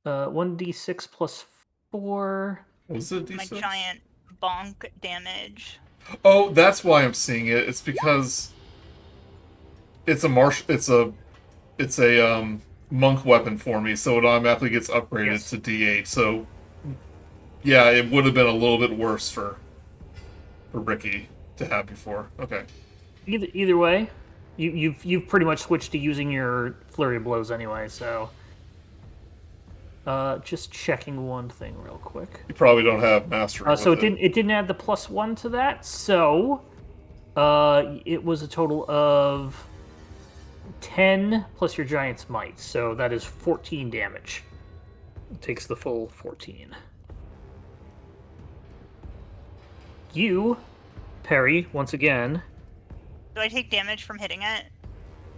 1d6 plus 4. Was it my D6? giant bonk damage. Oh, that's why I'm seeing it. It's because it's a monk weapon for me, so it automatically gets upgraded Yes. to D8. So yeah, it would have been a little bit worse for Rikki to have before. Okay. Either way, you've pretty much switched to using your flurry of blows anyway. So, just checking one thing real quick. You probably don't have mastery. So with it didn't add the +1 to that. So, it was a total of 10 plus your giant's might. So that is 14 damage. It takes the full 14. You, Perry, once again. Do I take damage from hitting it?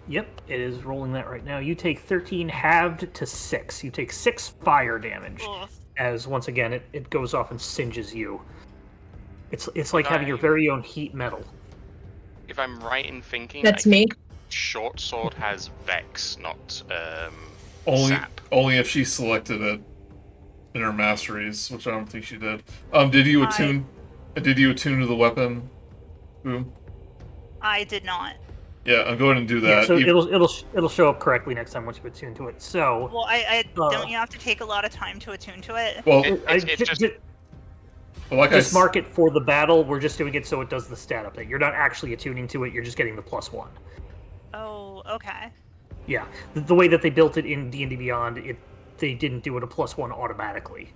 Yep, it is rolling that right now. You take 13 halved to 6. You take 6 fire damage. Ugh. As once again it goes off and singes you. It's like having your Nice. very own heat metal. If I'm right in thinking, That's I me. think short sword has Vex, not Only Sap. only if she selected it in her masteries, which I don't think she did. Did you attune? Did you attune to the weapon? Boom. I did not. Yeah, I'm going to do Yeah, that. so it'll show up correctly next time once you attune to it. So Well, I don't you have to take a lot of time to attune to it? Well, It's just like just mark it for the battle. We're just doing it so it does the stat update. You're not actually attuning to it. You're just getting the +1. Oh, okay. Yeah, the way that they built it in D&D Beyond, they didn't do it a +1 automatically.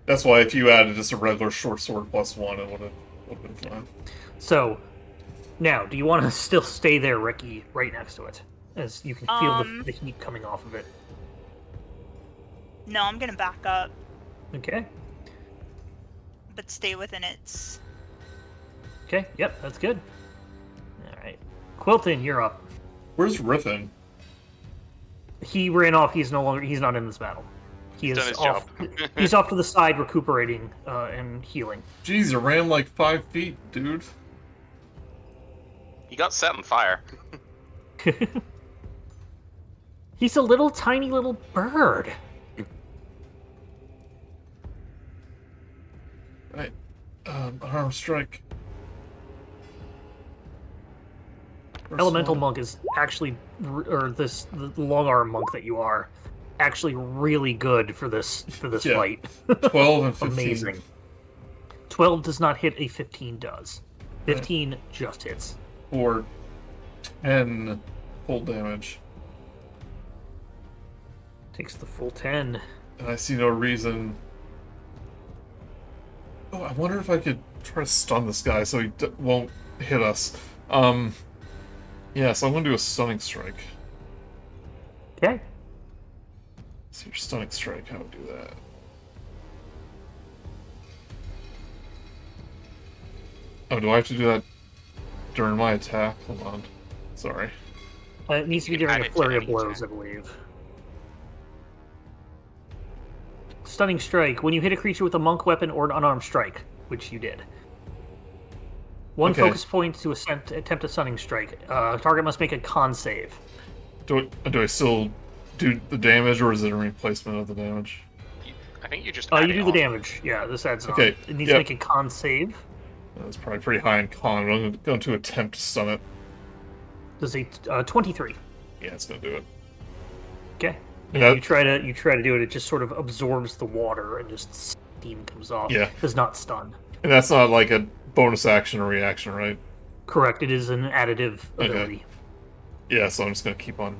That's why if you added just a regular short sword +1, it would have been fine. So now, do you want to still stay there, Rikki, right next to it, as you can feel the heat coming off of it? No, I'm gonna back up, Okay. but stay within its. Okay. Yep, that's good. All right, Quilton, you're up. Where's Riffin? He ran off. He's not in this battle. He He's is done his off. job. He's off to the side, recuperating and healing. Jeez, you ran like 5 feet, dude. he got set on fire. He's a little tiny little bird. Right. Unarmed strike. Elemental monk is actually, the long arm monk that you are, actually really good for this Yeah. fight. 12 and 15. Amazing. 12 does not hit, a 15 does. 15 just hits. For 10 full damage. Takes the full 10. And I see no reason. Oh, I wonder if I could try to stun this guy so he won't hit us. Yeah, so I'm gonna do a stunning strike. Okay. So your stunning strike, how would do that? Oh, do I have to do that during my attack? Hold on. Sorry. It needs to be You can during add a it to flurry of any blows, attack. I believe. Stunning strike. When you hit a creature with a monk weapon or an unarmed strike, which you did. One Okay. focus point to attempt a stunning strike. Target must make a con save. Do I still do the damage, or is it a replacement of the damage? I think you just. You add do it the on. damage. Yeah, this adds on. Okay, It needs yep. to make a con save. That's probably pretty high in con, but I'm going to attempt to stun it. Does a 23. Yeah, it's going to do it. Okay. And Yeah, that- you try to do it. It just sort of absorbs the water and just steam comes off. Yeah. Does not stun. And that's not like a bonus action or reaction, right? Correct. It is an additive Okay. ability. Yeah, so I'm just going to keep on...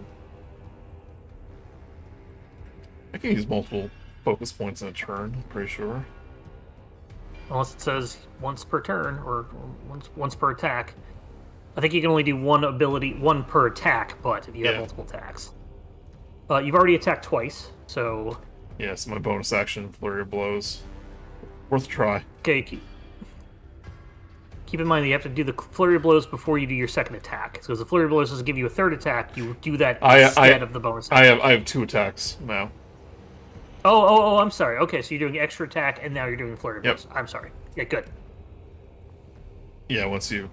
I can use multiple focus points in a turn, I'm pretty sure. Unless it says once per turn or once per attack. I think you can only do one per attack, but if you have Yeah. multiple attacks. You've already attacked twice, so Yeah, so my bonus action, flurry of blows. Worth a try. okay. Keep in mind that you have to do the flurry of blows before you do your second attack. So, the flurry of blows doesn't give you a third attack. You do that instead of the bonus attack. I have 2 attacks now. Oh, I'm sorry. Okay, so you're doing extra attack, and now you're doing flurry of Yep. blows. I'm sorry. Yeah, good. Yeah, once you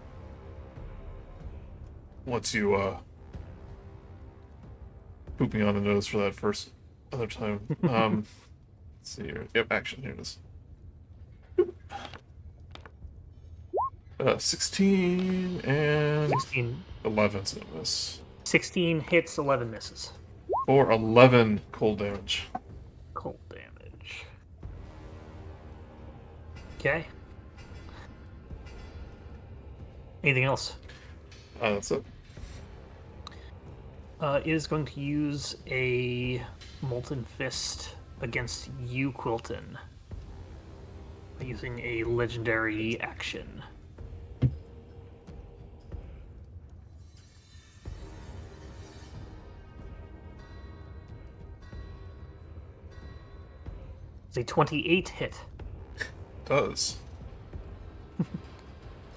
poop me on the nose for that first other time. Let's see here. Yep, action. Here it is. 16 and 16, 11's gonna miss. 16 hits, 11 misses. For 11 cold damage. Cold damage. Okay. Anything else? That's it. It is going to use a Molten Fist against you, Quilton, using a legendary action. It's a 28 hit. Does.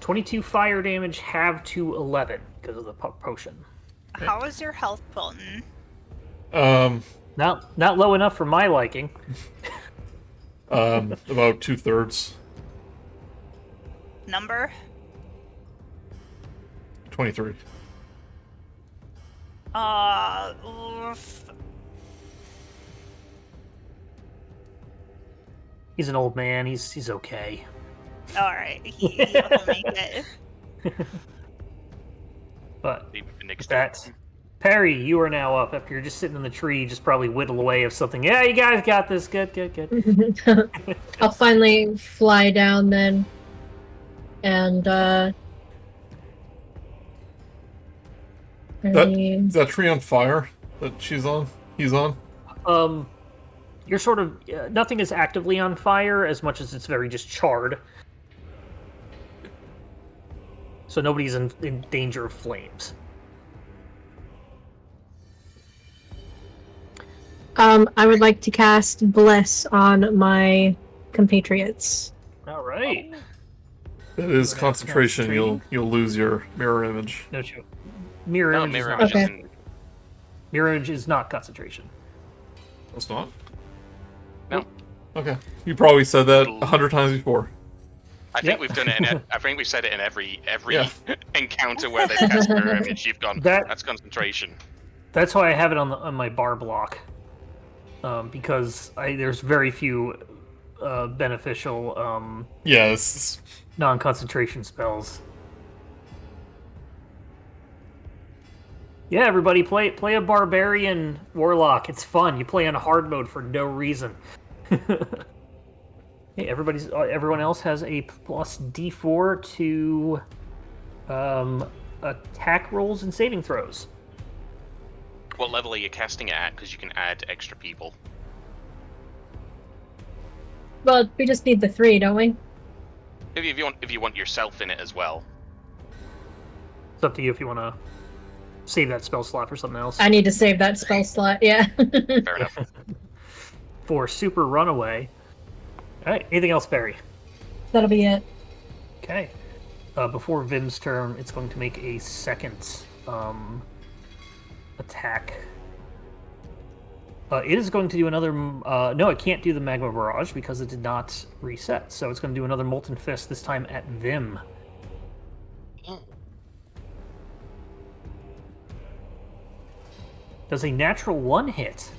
22 fire damage, halved to 11 because of the potion. How is your health, Quilton? Not low enough for my liking. About 2/3. Number? 23. Oof. He's an old man. He's okay. All right, he'll make it. But Leave it next that, to- Perry, you are now up. After you're just sitting in the tree, just probably whittle away of something. Yeah, you guys got this. Good. I'll finally fly down then, and Is that tree on fire that she's on? He's on? You're sort of nothing is actively on fire as much as it's very just charred. So nobody's in danger of flames. I would like to cast Bless on my compatriots. All right. It is Gonna concentration. concentrate. You'll lose your mirror image. No joke. Mirror No, image mirror is image not. Okay. isn't. Mirror image is not concentration. That's not? No. Okay. You probably said that 100 times before. I think Yep. we've done it. I think we've said it in every Yeah. encounter where there's cast mirror image. You've gone. That- That's concentration. That's why I have it on my bar block, because there's very few beneficial Yeah, this is... non-concentration spells. Yeah, everybody play a barbarian warlock. It's fun. You play on hard mode for no reason. Hey, everyone else has a plus D4 to attack rolls and saving throws. What level are you casting it at? Because you can add extra people. Well, we just need the 3, don't we? If you want yourself in it as well. It's up to you if you want to save that spell slot for something else. I need to save that spell slot, yeah. Fair enough. For Super Runaway. Alright, anything else, Barry? That'll be it. Okay. Before Vim's turn, it's going to make a second attack. It is going to do another... no, it can't do the Magma Barrage because it did not reset. So it's going to do another Molten Fist, this time at Vim. Does a natural 1 hit?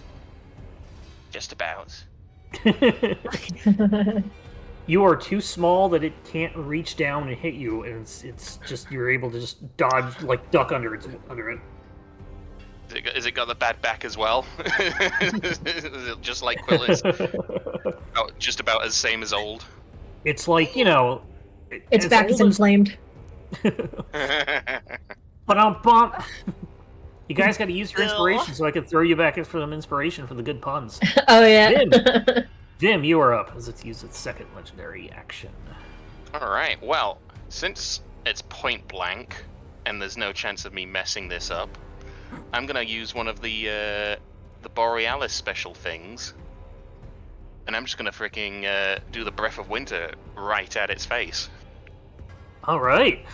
Just about. You are too small that it can't reach down and hit you, and it's just you're able to just dodge, like duck under it. Is it got the bad back as well? Is it just like Quilton's? Just about as same as old. It's like, Its back is inflamed. Ba-dum-bum. You guys got to use your inspiration so I can throw you back in for some inspiration for the good puns. Oh, yeah. Vim, you are up as it's used its second legendary action. Alright, well, since it's point blank, and there's no chance of me messing this up, I'm gonna use one of the Borealis special things, and I'm just gonna freaking do the Breath of Winter right at its face. Alright.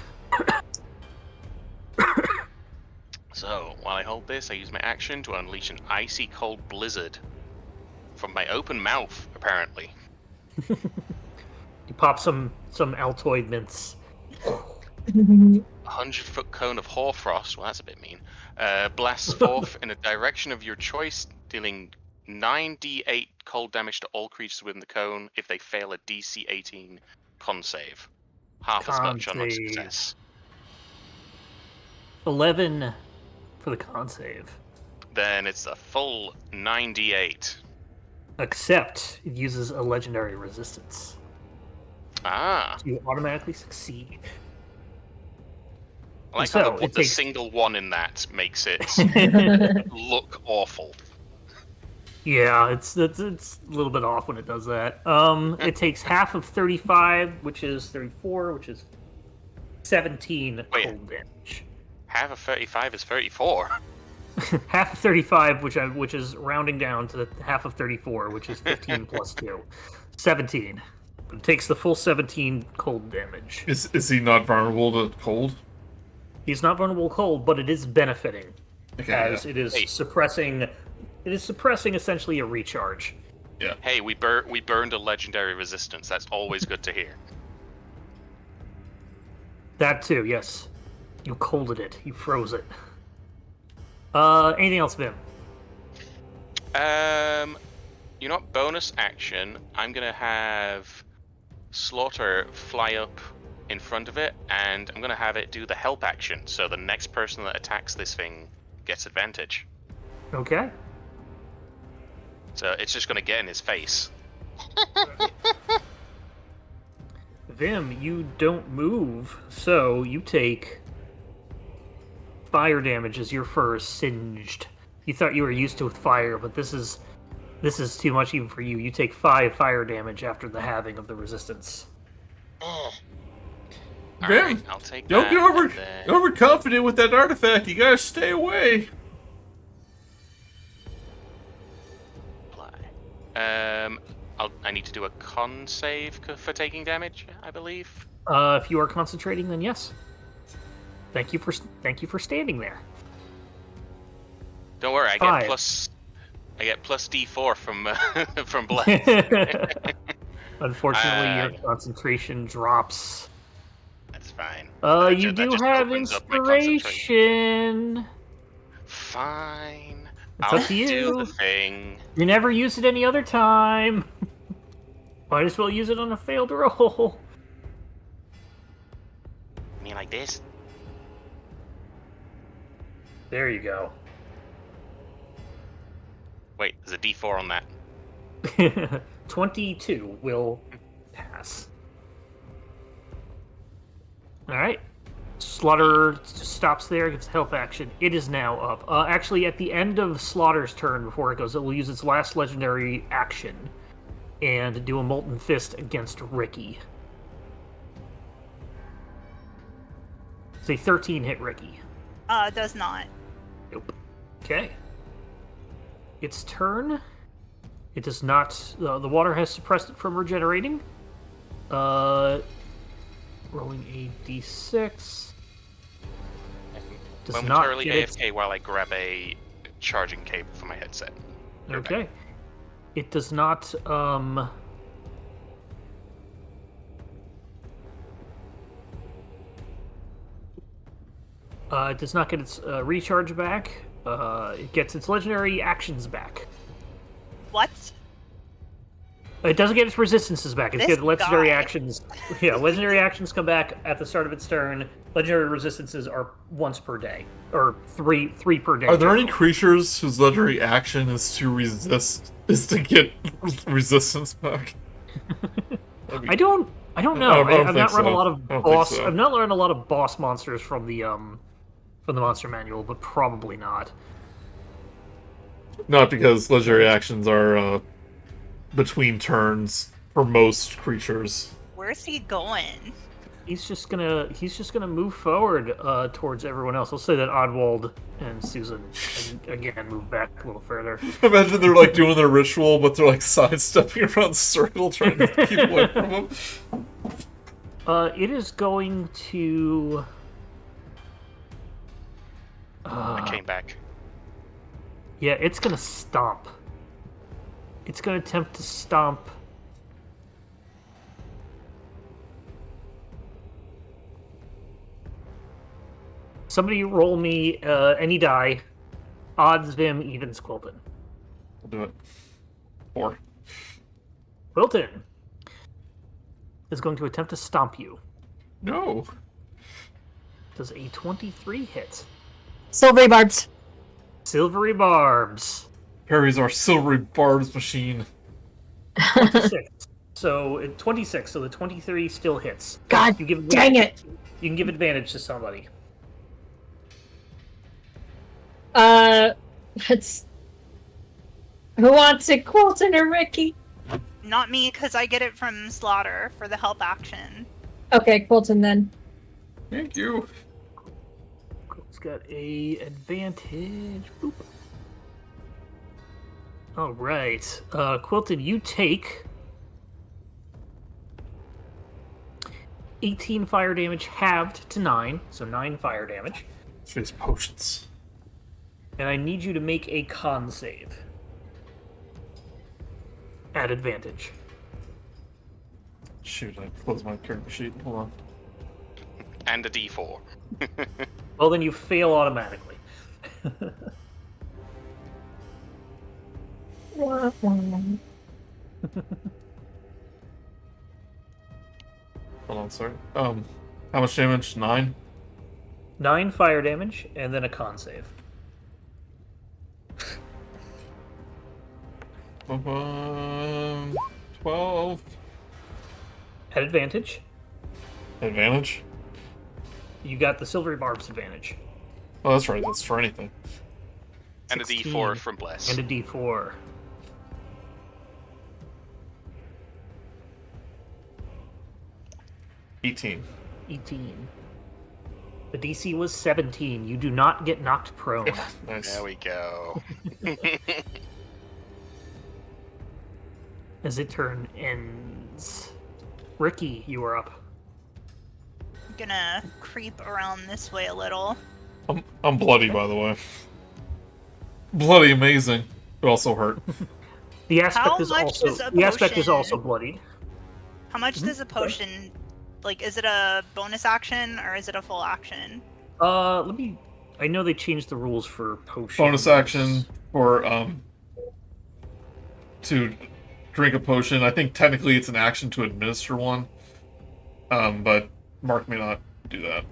So, while I hold this, I use my action to unleash an icy cold blizzard from my open mouth, apparently. You pop some Altoid mints. 100-foot cone of hoarfrost, well that's a bit mean, blasts forth in a direction of your choice, dealing 9d8 cold damage to all creatures within the cone if they fail a DC 18 con save. Half as much on a save. success. 11 for the con save. Then it's a full 9d8. Except it uses a legendary resistance. Ah, So you automatically succeed. I like So, how it the takes- single one in that makes it look awful. Yeah, it's a little bit off when it does that. It takes half of 35, which is 34, which is 17 Wait. cold damage. Half of 35 is 34. Half of 35, which is rounding down to half of 34, which is 15 plus 2. 17. But it takes the full 17 cold damage. Is he not vulnerable to cold? He's not vulnerable to cold, but it is benefiting, Okay, as yeah. it is Hey. suppressing. It is suppressing essentially a recharge. Hey, we burned a legendary resistance. That's always good to hear. That too, yes. You colded it. You froze it. Anything else, Vim? You know what? Bonus action. I'm gonna have Slaughter fly up in front of it, and I'm gonna have it do the help action. So the next person that attacks this thing gets advantage. Okay. So it's just gonna get in his face. Vim, you don't move, so you take fire damage as your fur is singed. You thought you were used to with fire, but this is too much even for you. You take 5 fire damage after the halving of the resistance. Alright, I'll take Don't that. get overconfident with that artifact. You gotta stay away. I need to do a con save for taking damage, I believe. If you are concentrating, then yes. Thank you for standing there. Don't worry, I 5. get plus D4 from from bless. Unfortunately, your concentration drops. That's fine. You do just have opens up my concentration. inspiration. Fine. It's I'll up to you. do the thing. You never use it any other time. Might as well use it on a failed roll. You mean like this? There you go. Wait, there's a D4 on that. 22 will pass. Alright. Slaughter stops there, gets help action. It is now up. Actually, at the end of Slaughter's turn, before it goes, it will use its last legendary action and do a Molten Fist against Rikki. It's a 13 hit Rikki. Does not. Nope. Okay. Its turn. It does not. The water has suppressed it from regenerating. Rolling a d6. Does Momentarily not get AFK while I grab a charging cable for my headset. Okay. It does not. It does not get its recharge back. It gets its legendary actions back. What? It doesn't get its resistances back. It's This got legendary guy. actions. Yeah, legendary actions come back at the start of its turn. Legendary resistances are once per day, or three per day. Are there any creatures whose legendary action is to get resistance back? I don't know. I've not run a lot of boss. so. I've not learned a lot of boss monsters from the monster manual, but probably not. Not because legendary actions are between turns for most creatures. Where's he going? He's just gonna move forward towards everyone else. I'll say that Oddwald and Susan again move back a little further. Imagine they're like doing their ritual, but they're like sidestepping around the circle, trying to keep away from them. It is going to. I came back. Yeah, it's gonna stomp. It's gonna attempt to stomp. Somebody roll me any die. Odds, Vim, evens, Quilton. I'll do it. 4. Quilton is going to attempt to stomp you. No. Does a 23 hit? Silvery barbs. Silvery barbs. Perry's our silvery barbs machine. 26. So 26. So the 23 still hits. God You give dang it! You can give advantage to somebody. Let's. Who wants it, Quilton or Rikki? Not me, because I get it from Slaughter for the help action. Okay, Quilton then. Thank you. It's got a advantage. Boop. All right, Quilton, you take 18 fire damage, halved to 9, so 9 fire damage. Face potions. And I need you to make a con save. At advantage. Shoot, I closed my character sheet. Hold on. And a D4. Well, then you fail automatically. Hold on, sorry. How much damage? 9? 9 fire damage, and then a con save. 12. At advantage, Advantage? you got the silvery barbs advantage. Oh, that's right. That's for anything. And a 16. D4 from Bless. And a D4. $18. 18. The DC was 17. You do not get knocked prone. Nice. There we go. As it turn ends. Rikki, you are up. I'm gonna creep around this way a little. I'm bloody, by the way. Bloody amazing, but also hurt. The aspect How is much also does a the aspect is potion- also bloodied. How much does a potion, like, is it a bonus action or is it a full action? Let me. I know they changed the rules for potions. Bonus action for to drink a potion. I think technically it's an action to administer one. But Mark may not do that.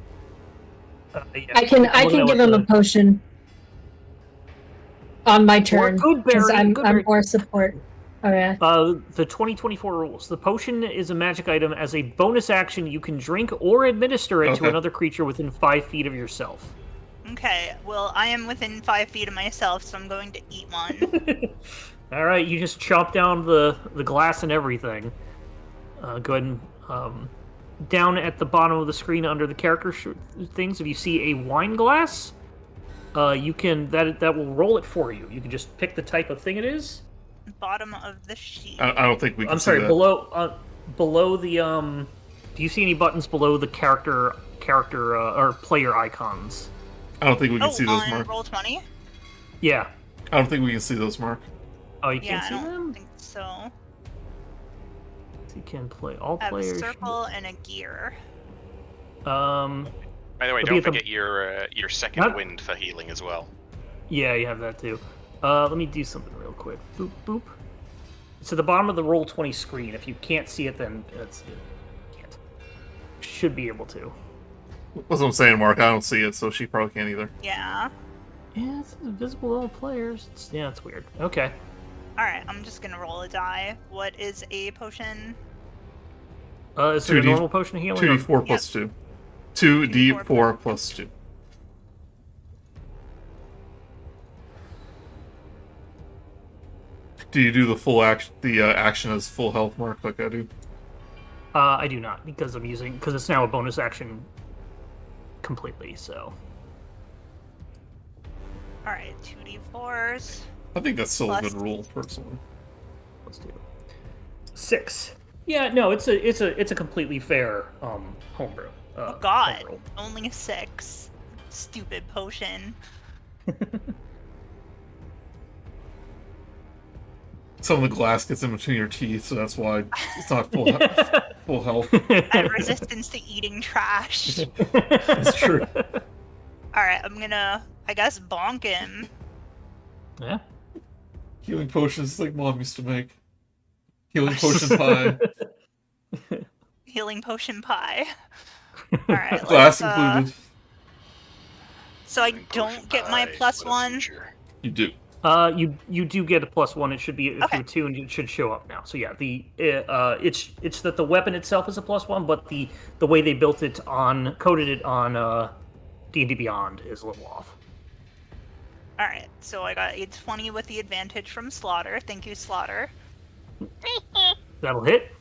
Yeah. I can give him a potion on my Or turn good because berry, I'm good berry. more support. Oh yeah. The 2024 rules. The potion is a magic item. As a bonus action, you can drink or administer it to Okay. another creature within 5 feet of yourself. Okay, well, I am within 5 feet of myself, so I'm going to eat one. All right, you just chop down the glass and everything. Go ahead and down at the bottom of the screen under the character things, if you see a wine glass, you can that will roll it for you. You can just pick the type of thing it is. Bottom of the sheet. I don't think we can I'm see sorry, that. below the Do you see any buttons below the character or player icons? I don't think we can see those, on Mark. Roll20? Yeah. I don't think we can see those, Mark. Oh, you Yeah, can't I see don't them. think so. So you can play all I have a players. circle and a gear. By the way, It'll be don't at the- forget your second What? wind for healing as well. Yeah, you have that too. Let me do something real quick. Boop, boop. It's at the bottom of the Roll20 screen. If you can't see it, then it's can't. Should be able to. That's what I'm saying, Mark. I don't see it, so she probably can't either. Yeah. Yeah, it's invisible to all players. It's weird. Okay. Alright, I'm just gonna roll a die. What is a potion? Is it a 2D normal potion of healing? 2d4 plus 2. 2d4 plus 2. Do you do the full action? The action as full health, Mark, like I do? I do not because it's now a bonus action completely. So Alright, 2d4s. I think that's still a Plus good rule, personally. let's do 6. Yeah, no, it's a completely fair homebrew. Oh god, homebrew. only a 6. Stupid potion. Some of the glass gets in between your teeth, so that's why it's not full full health. I have resistance to eating trash. It's true. Alright, I'm gonna, I guess, bonk him. Yeah. Healing potions like Mom used to make. Healing potion pie. Healing potion pie. Alright, Glass let's, included. so I Healing don't potion get my pie plus for the 1. future. You do. You do get a +1. It should be if Okay. you're tuned, it should show up now. So yeah, it's that the weapon itself is a +1, but the way they built it coded it on D&D Beyond is a little off. Alright, so I got a 20 with the advantage from Slaughter. Thank you, Slaughter. That'll hit.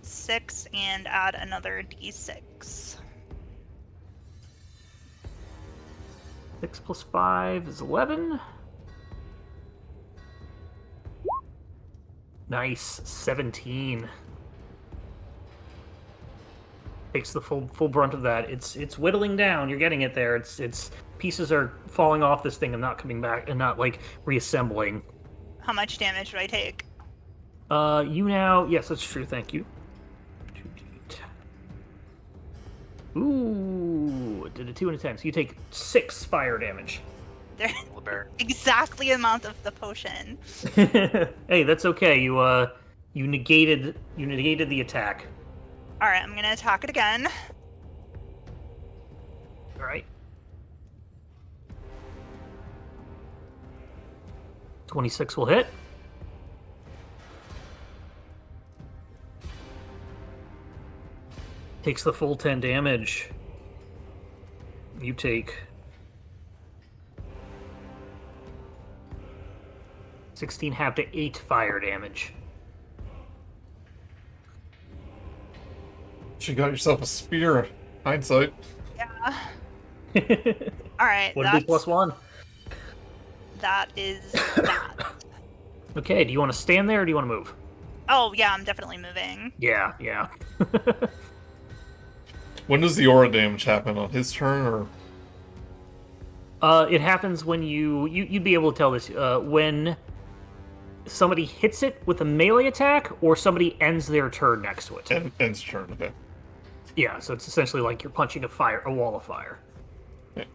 6 and add another d6. 6 + 5 is 11. Nice, 17. Takes the full brunt of that. It's whittling down. You're getting it there. It's pieces are falling off this thing and not coming back and not like reassembling. How much damage do I take? You now, yes, that's true. Thank you. Ooh, did a 2 and a 10. So you take 6 fire damage. They're Bear. exactly amount of the potion. Hey, that's okay. You negated the attack. All right, I'm gonna attack it again. All right. 26 will hit. Takes the full 10 damage. You take 16 half to 8 fire damage. You got yourself a spear. Hindsight. Yeah. All right. Would be +1. That is that. Okay, do you want to stand there or do you want to move? Oh yeah, I'm definitely moving. Yeah. When does the aura damage happen? On his turn, or It happens when you'd be able to tell this when somebody hits it with a melee attack or somebody ends their turn next to it. ends turn? Okay. Yeah, so it's essentially like you're punching a wall of fire. Okay.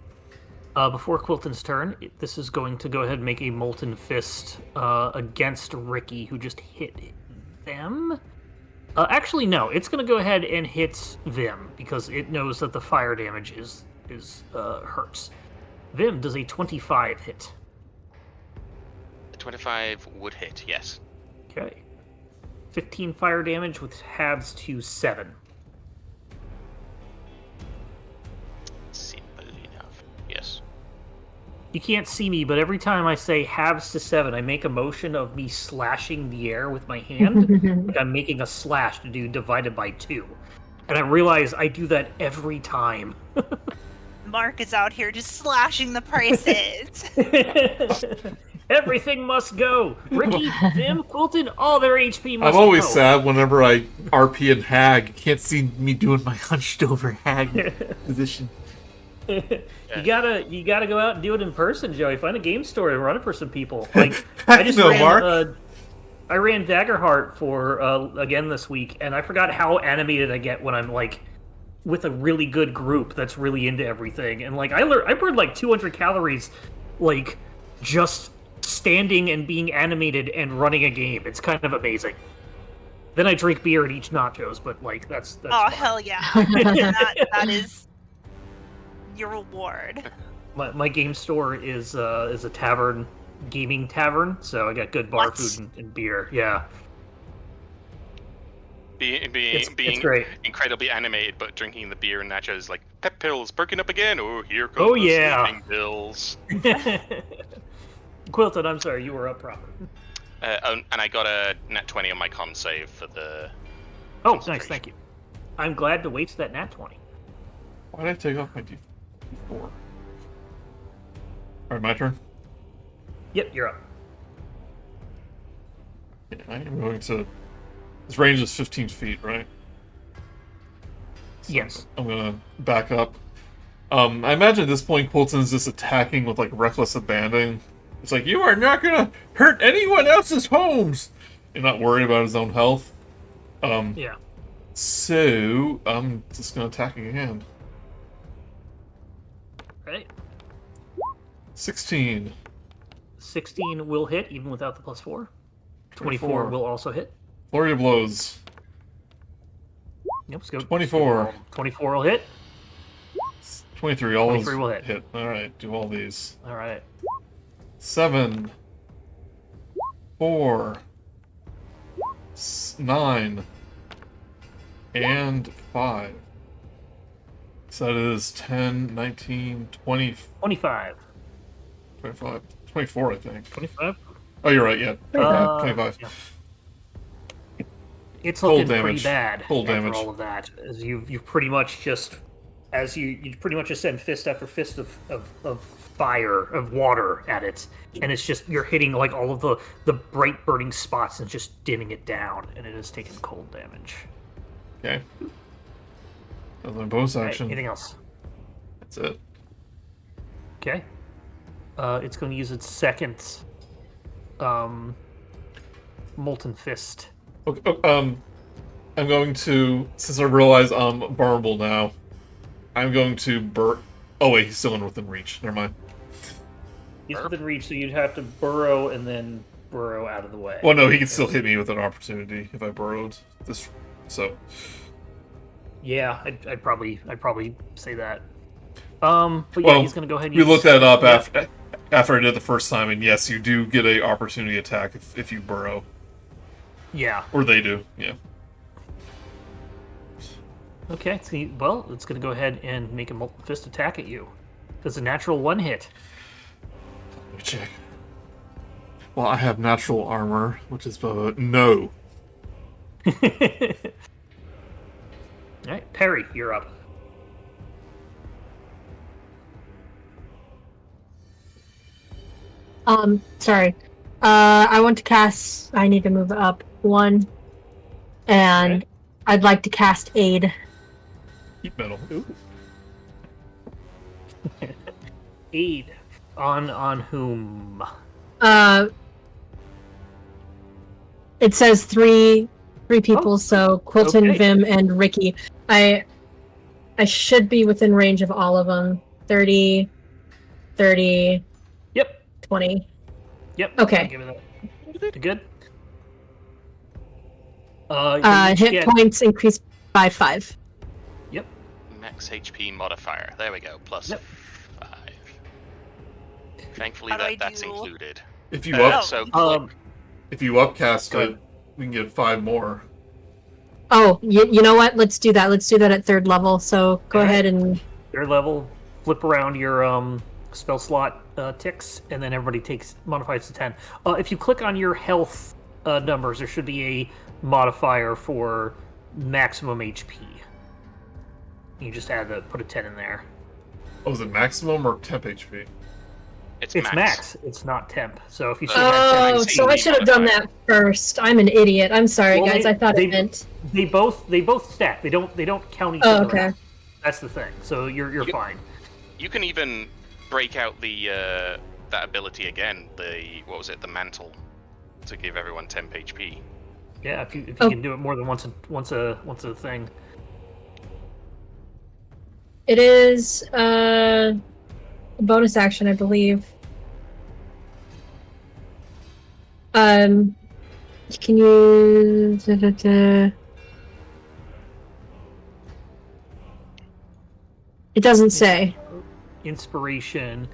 Before Quilton's turn, this is going to go ahead and make a Molten Fist against Rikki, who just hit them. Actually, no, it's going to go ahead and hit Vim, because it knows that the fire damage is hurts. Vim does a 25 hit. 25 would hit, yes. Okay. 15 fire damage with halves to 7. Simple enough. Yes. You can't see me, but every time I say halves to 7, I make a motion of me slashing the air with my hand. Like I'm making a slash to do divided by 2. And I realize I do that every time. Mark is out here just slashing the prices. Everything must go. Rikki, Vim, Quilton, all their HP must I'm always go. sad whenever I RP and hag. You can't see me doing my hunched over hag position. You gotta go out and do it in person, Joey. Find a game store and run it for some people. Like Mark. I ran Daggerheart for again this week, and I forgot how animated I get when I'm like with a really good group that's really into everything. And like I burned like 200 calories, like just standing and being animated and running a game. It's kind of amazing. Then I drink beer and eat nachos, but like that's Oh fun. hell yeah! that is your reward. My game store is a tavern, gaming tavern, so I got good bar food and beer. Yeah, Being it's great. incredibly animated, but drinking the beer and nachos like pep pills perking up again. Oh, here comes the sleeping pills. Quilton, I'm sorry, you were up proper. And I got a nat 20 on my con save for the. Oh, nice, thank you. I'm glad to waste that nat 20. Why did I take off my D4? Alright, my turn? Yep, you're up. Yeah, I am going to... This range is 15 feet, right? So Yes. I'm gonna back up. I imagine at this point Quilton's just attacking with like reckless abandon. It's like, you are not gonna hurt anyone else's homes! You're not worried about his own health. Yeah. So, I'm just gonna attack again. Right. 16. 16 will hit, even without the +4. 24 will also hit. Flurry of blows. Yep, let's go. 24. 24 will hit. 23, all 23 those will hit. Alright, do all these. Alright. 7. 4. 9. And 5. So that is 10, 19, 20, 25. 25, 24, I think. 25? Oh, you're right, yeah. 25. Yeah. It's Full looking damage. pretty bad Full after damage. all of that. As you've pretty much just you pretty much just send fist after fist of fire, of water at it, and it's just you're hitting like all of the bright burning spots and just dimming it down, and it is taking cold damage. Okay. That's my bonus Right, action. anything else? That's it. Okay. It's going to use its second molten fist. Okay, I'm going to, since I realize I'm vulnerable now, I'm going to Oh wait, he's still within reach. Never mind. He's within reach, so you'd have to burrow and then burrow out of the way. Well, no, he can still hit me with an opportunity if I burrowed this. So. Yeah, I'd probably say that. But yeah, Well, he's gonna go ahead and we looked that up after I did it the first time, and yes, you do get a opportunity attack if you burrow. Yeah. Or they do, yeah. Okay, so it's gonna go ahead and make a multi-fist attack at you. That's a natural 1 hit. Let me check. Well, I have natural armor, which is no. Alright, Perry, you're up. Sorry. I want to cast. I need to move up 1, and Okay. I'd like to cast Aid. Heat metal. Ooh. Aid on whom? It says three people, so Quilton, okay. Vim, and Rikki. I should be within range of all of them. 30, 30, Yep. 20. Yep. Okay. I'll give it that. Good. You each Hit get- points increased by 5. Yep. Max HP modifier. There we go. Plus Yep. 5. Thankfully, How do I that's do- included. If you Oh. So if you upcast Go it, ahead. we can get 5 more. Oh, you know what? Let's do that. Let's do that at 3rd level. So go Alright. ahead and... Third level, flip around your spell slot ticks, and then everybody modifies to 10. If you click on your health numbers, there should be a modifier for maximum HP. You just put a 10 in there. Oh, is it maximum or temp HP? it's It's max. max. It's not temp. So if you Oh, still have 10, Oh, so I should have done that first. I'm an idiot. I'm sorry, Well, guys. I thought it meant... they both stack. They don't count each Oh, other okay. out. That's the thing. So you're fine. You can even break out the that ability again. The mantle, to give everyone temp HP. Yeah, if you Oh. can do it more than once a thing. It is a bonus action, I believe. Can you... It doesn't say. Inspiration.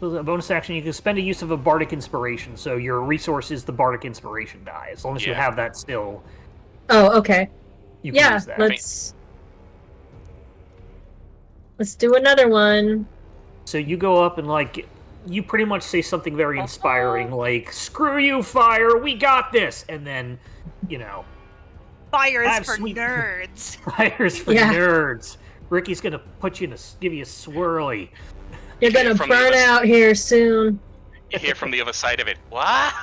A bonus action, you can spend a use of a bardic inspiration. So your resource is the bardic inspiration die. As long as you Yeah. have that still, Oh, okay. you can Yeah, use that. let's do another one. So you go up and you pretty much say something very inspiring, like "Screw you, fire! We got this!" And then, Fires Have for sweet- nerds. fires for Yeah. nerds. Ricky's gonna give you a swirly. You're gonna From the burn other- out here soon. You hear from the other side of it. What?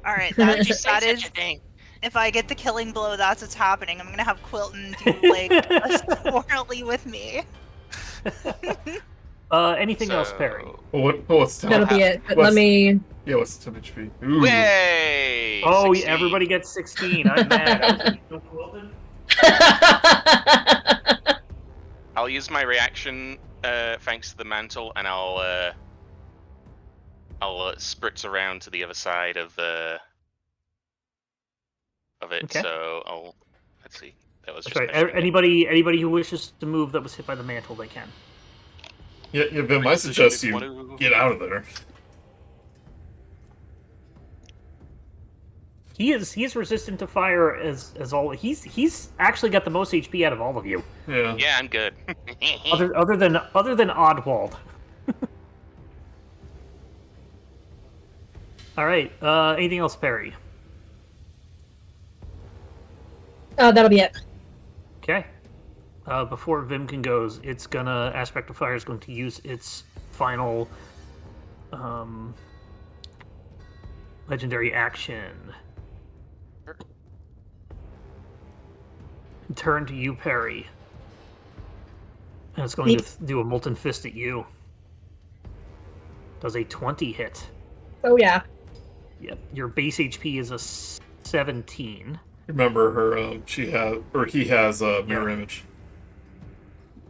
All right, Did you that say is. such a thing? If I get the killing blow, that's what's happening. I'm gonna have Quilton do like a swirly with me. Anything else, Perry? Well, what's temp? That'll be it. But what's- let me... Yeah, what's temp HP? Ooh. Way! Oh, 16. everybody gets 16. I'm mad. Quilton? I'll use my reaction thanks to the mantle, and I'll spritz around to the other side of it. Okay. So let's see. That was That's just right. Anybody who wishes to move that was hit by the mantle, they can. Yeah, Vim, I suggest you get out of there. He is resistant to fire as all. He's actually got the most HP out of all of you, Yeah. Yeah, I'm good. other than Oddwald. All right. Anything else, Perry? Oh, that'll be it. Okay. Before Vimkin goes, Aspect of Fire is going to use its final legendary action. Turn to you, Perry. And it's going to do a Molten Fist at you. Does a 20 hit. Oh, yeah. Yep. Your base HP is a 17. Remember her, he has a mirror image.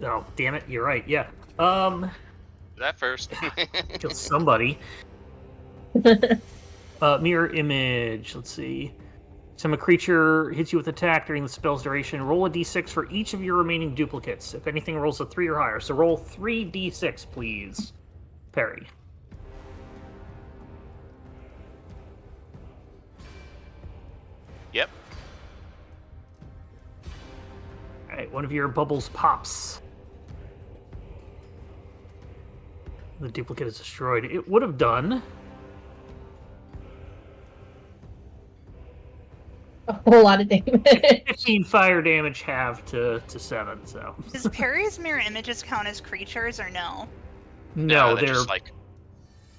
Oh, damn it! You're right. Yeah. That first. Kill somebody. Mirror image. Let's see. Time a creature hits you with attack during the spell's duration, roll a d6 for each of your remaining duplicates. If anything rolls a 3 or higher. So roll 3d6, please. Perry. Yep. Alright, one of your bubbles pops. The duplicate is destroyed. It would have done... A whole lot of damage. 15 fire damage halved to 7, so... Does Perry's mirror images count as creatures or no? No, they're just like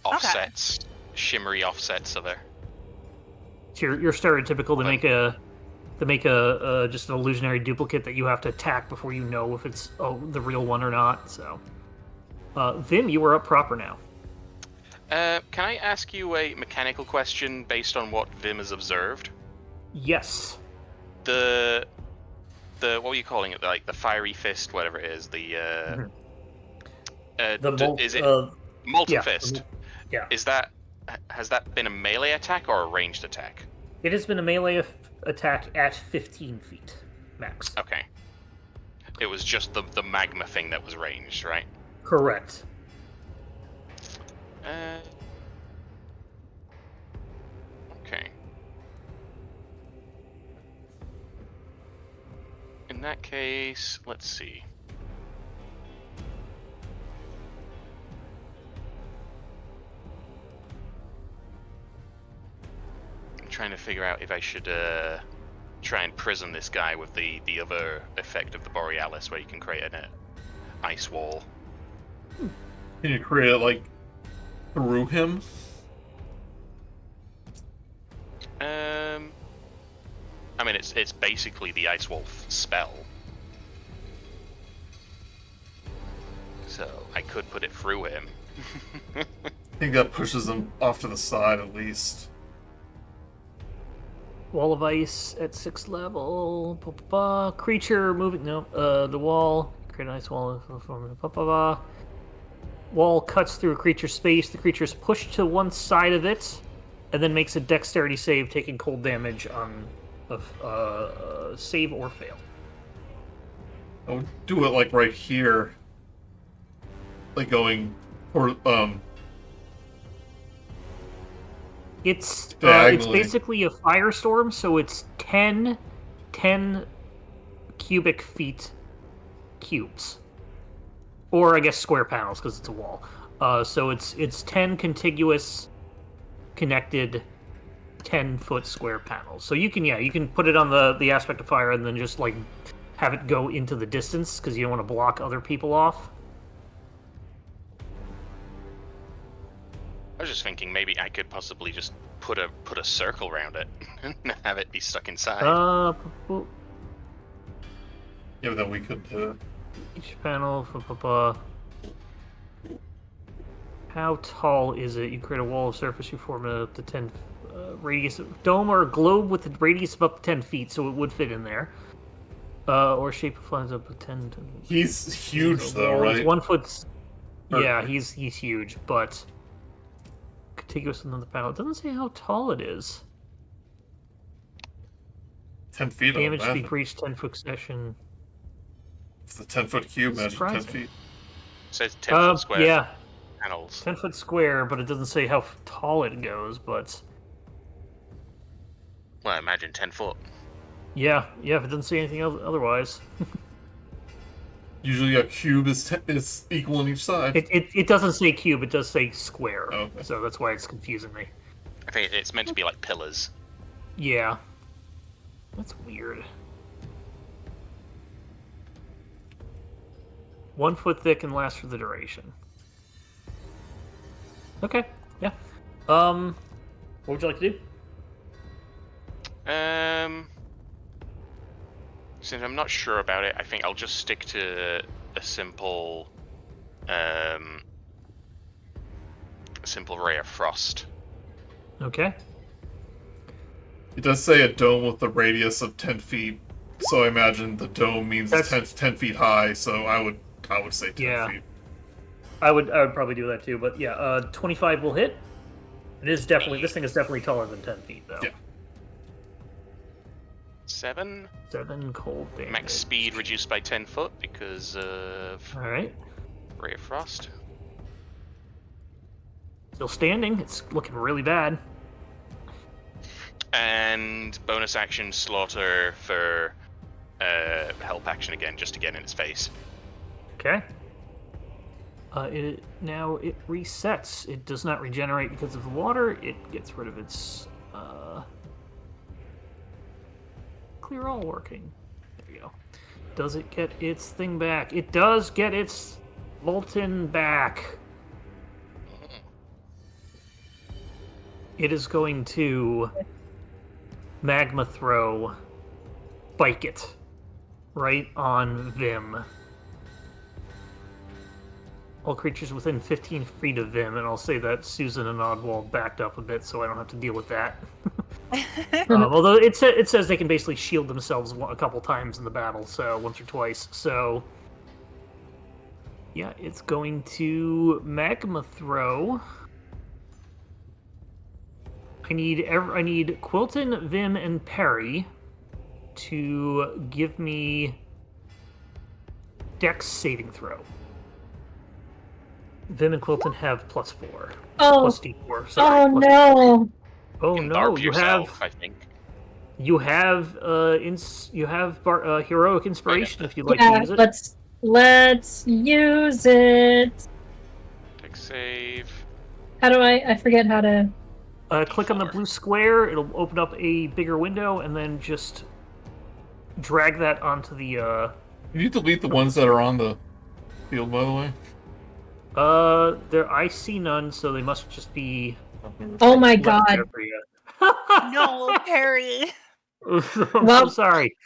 offsets, shimmery offsets of her. You're stereotypical to make a just an illusionary duplicate that you have to attack before you know if it's the real one or not. So, Vim, you are up proper now. Can I ask you a mechanical question based on what Vim has observed? Yes. The what were you calling it? Like the fiery fist, whatever it is. The is it molten fist? Yeah. Has that been a melee attack or a ranged attack? It has been a melee attack at 15 feet max. Okay. It was just the magma thing that was ranged, right? Correct. Okay. In that case, let's see. I'm trying to figure out if I should try and prison this guy with the other effect of the Borealis, where you can create an ice wall. Can you create it like through him? I mean, it's basically the Ice Wolf spell. So I could put it through him. I think that pushes him off to the side at least. Wall of ice at 6th level. Creature moving. No. The wall. Create an ice wall. Wall cuts through a creature's space. The creature is pushed to one side of it, and then makes a dexterity save, taking cold damage on a save or fail. I would do it like right here, like going for It's diagonally. basically a firestorm, so it's 10 cubic feet cubes, or I guess square panels because it's a wall. So it's 10 contiguous, connected 10-foot square panels. So you can put it on the aspect of fire and then just like have it go into the distance because you don't want to block other people off. I was just thinking maybe I could possibly just put a circle around it and have it be stuck inside. Yeah, but then we could. Each panel. How tall is it? You create a wall of surface. You form up to 10 radius dome or a globe with a radius of up to 10 feet, so it would fit in there. Or shape of flies up to 10. He's huge though, right? He's 1 foot. Yeah, he's huge, but contiguous with another panel. It doesn't say how tall it is. 10 feet. Damage to be breached 10-foot section. It's a 10-foot cube. Imagine 10 feet. It says 10 foot square. Yeah. Panels. 10-foot square, but it doesn't say how tall it goes, but... Well, I imagine 10 foot. Yeah, if it doesn't say anything otherwise. Usually a cube is equal on each side. It doesn't say cube, it does say square. Oh, okay. So that's why it's confusing me. I think it's meant to be like pillars. Yeah. That's weird. 1 foot thick and lasts for the duration. Okay, yeah. What would you like to do? Since I'm not sure about it, I think I'll just stick to a simple ray of frost. Okay. It does say a dome with a radius of 10 feet, so I imagine the dome means it's 10 feet high, so I would I would say 10 Yeah. feet. I would probably do that too, but yeah, 25 will hit. It is definitely, this thing is definitely taller than 10 feet, though. Yeah. 7. 7 cold damage. Max speed reduced by 10 foot because of Alright. Ray of Frost. Still standing. It's looking really bad. And bonus action slaughter for help action again, just to get in its face. Okay. Now it resets. It does not regenerate because of the water. It gets rid of its clear all working. There we go. Does it get its thing back? It does get its molten back. It is going to magma throw, spike it right on Vim. All creatures within 15 feet of Vim, and I'll say that Susan and Oddwall backed up a bit, so I don't have to deal with that. Although it says they can basically shield themselves a couple times in the battle, so once or twice. So yeah, it's going to magma throw. I need Quilton, Vim, and Perry to give me Dex saving throw. Vim and Quilton have +4. Oh. Plus D4. Sorry. Oh no. Oh You can no! barb You yourself, have I think. heroic inspiration if you'd like Yeah, to use it. let's use it. Dex save. How do I forget how to... Click on the blue square. It'll open up a bigger window, and then just drag that onto the. Can you delete the ones that are on the field, by the way? There I see none, so they must just be. Oh my left god. there for you. No, Perry. I'm so Well- sorry.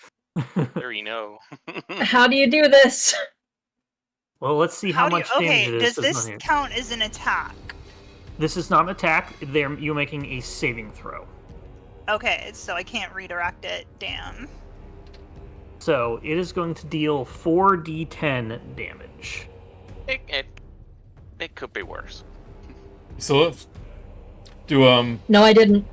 Very no. How do you do this? Well, let's see how much damage Okay, it is. does Says this on here. count as an attack? This is not an attack. You're making a saving throw. Okay, so I can't redirect it. Damn. So it is going to deal 4d10 damage. It could be worse. So let's do No, I didn't.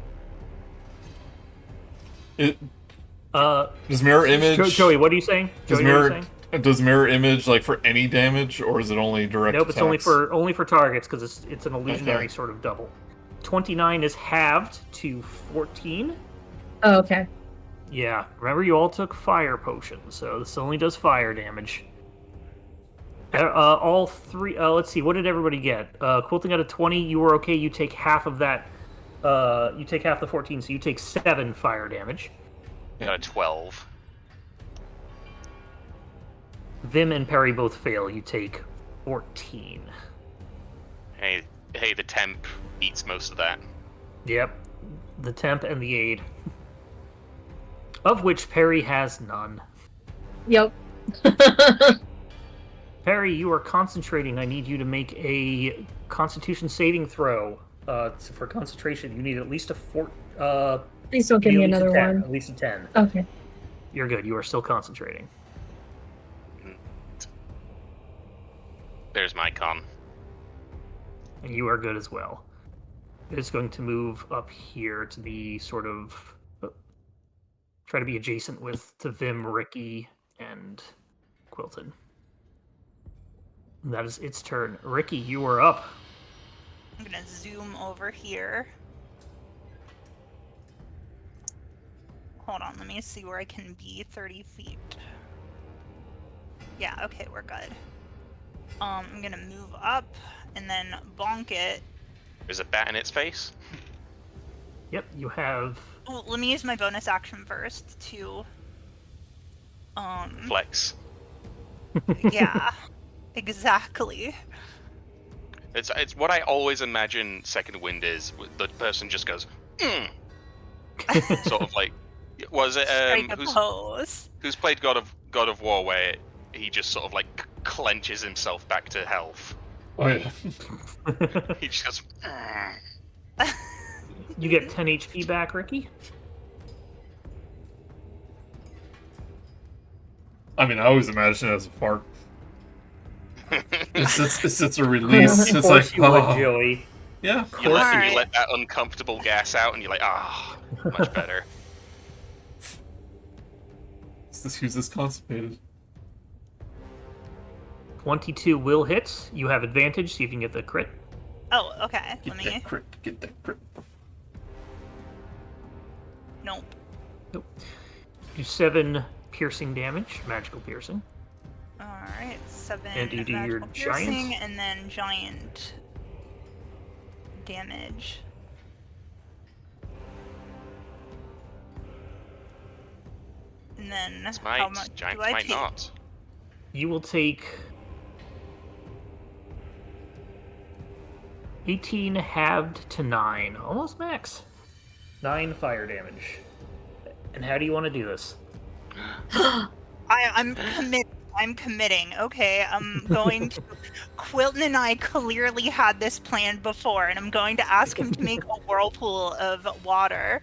does mirror image Joey, what are you saying? does Joey, what are you mirror saying? does mirror image like for any damage, or is it only direct? Nope, it's only attacks? for targets because it's an illusionary Okay. sort of double. 29 is halved to 14. Oh, okay. Yeah, remember you all took fire potions, so this only does fire damage. All three. Let's see, what did everybody get? Quilting got a 20. You were okay. You take half of that. You take half the 14, so you take 7 fire damage. Got a 12. Vim and Perry both fail. You take 14. Hey, the temp eats most of that. Yep, the temp and the aid, of which Perry has none. Yep. Perry, you are concentrating. I need you to make a Constitution saving throw. For concentration, you need at least a 4. Please don't give me at least a another 10, one. At least a 10. Okay. You're good. You are still concentrating. There's my con. And you are good as well. It's going to move up here to be sort of try to be adjacent to Vim, Rikki, and Quilton. And that is its turn. Rikki, you are up. I'm gonna zoom over here. Hold on, let me see where I can be 30 feet. Yeah, okay, we're good. I'm gonna move up and then bonk it. There's a bat in its face. Yep, you have. Oh, let me use my bonus action first to Flex. yeah. Exactly. It's what I always imagine Second Wind is. The person just goes, sort of like, was it Strike a pose. who's played God of War, where he just sort of like clenches himself back to health. Oh yeah. He just goes. You get 10 HP back, Rikki. I mean, I always imagine it as a fart. It's a release. Of It's course like, you would, oh, Joey. yeah, of You course. let, Alright. you let that uncomfortable gas out, and you're like, much better. Use this constipated. 22 will hit. You have advantage, see if you can get the crit. Oh, okay. Get Let me. that crit. Get that crit. Nope. Do 7 piercing damage, magical piercing. Alright, 7 And you do your magical piercing, giant? and then giant damage. And then how Might, much giants do I might take? not. You will take 18 halved to 9, almost max. 9 fire damage. And how do you want to do this? I'm committing. Okay, I'm going to. Quilton and I clearly had this planned before, and I'm going to ask him to make a whirlpool of water.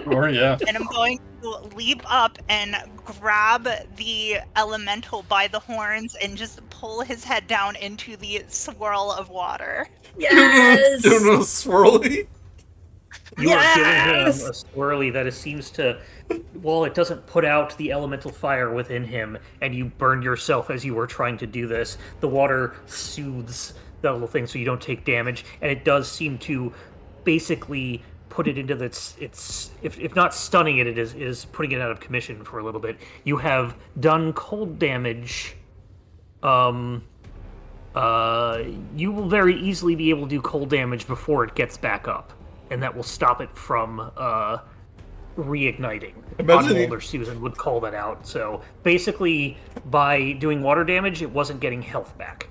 Or yeah. And I'm going to leap up and grab the elemental by the horns and just pull his head down into the swirl of water. Yes. Doing a swirly. You are giving him Yes! a swirly that it seems to, while it doesn't put out the elemental fire within him, and you burn yourself as you were trying to do this, the water soothes that little thing so you don't take damage, and it does seem to basically put it into its if not stunning it, it is putting it out of commission for a little bit. You have done cold damage. You will very easily be able to do cold damage before it gets back up, and that will stop it from reigniting. Imagine Oddmold or Susan would call that out. So basically, by doing water damage, it wasn't getting health back.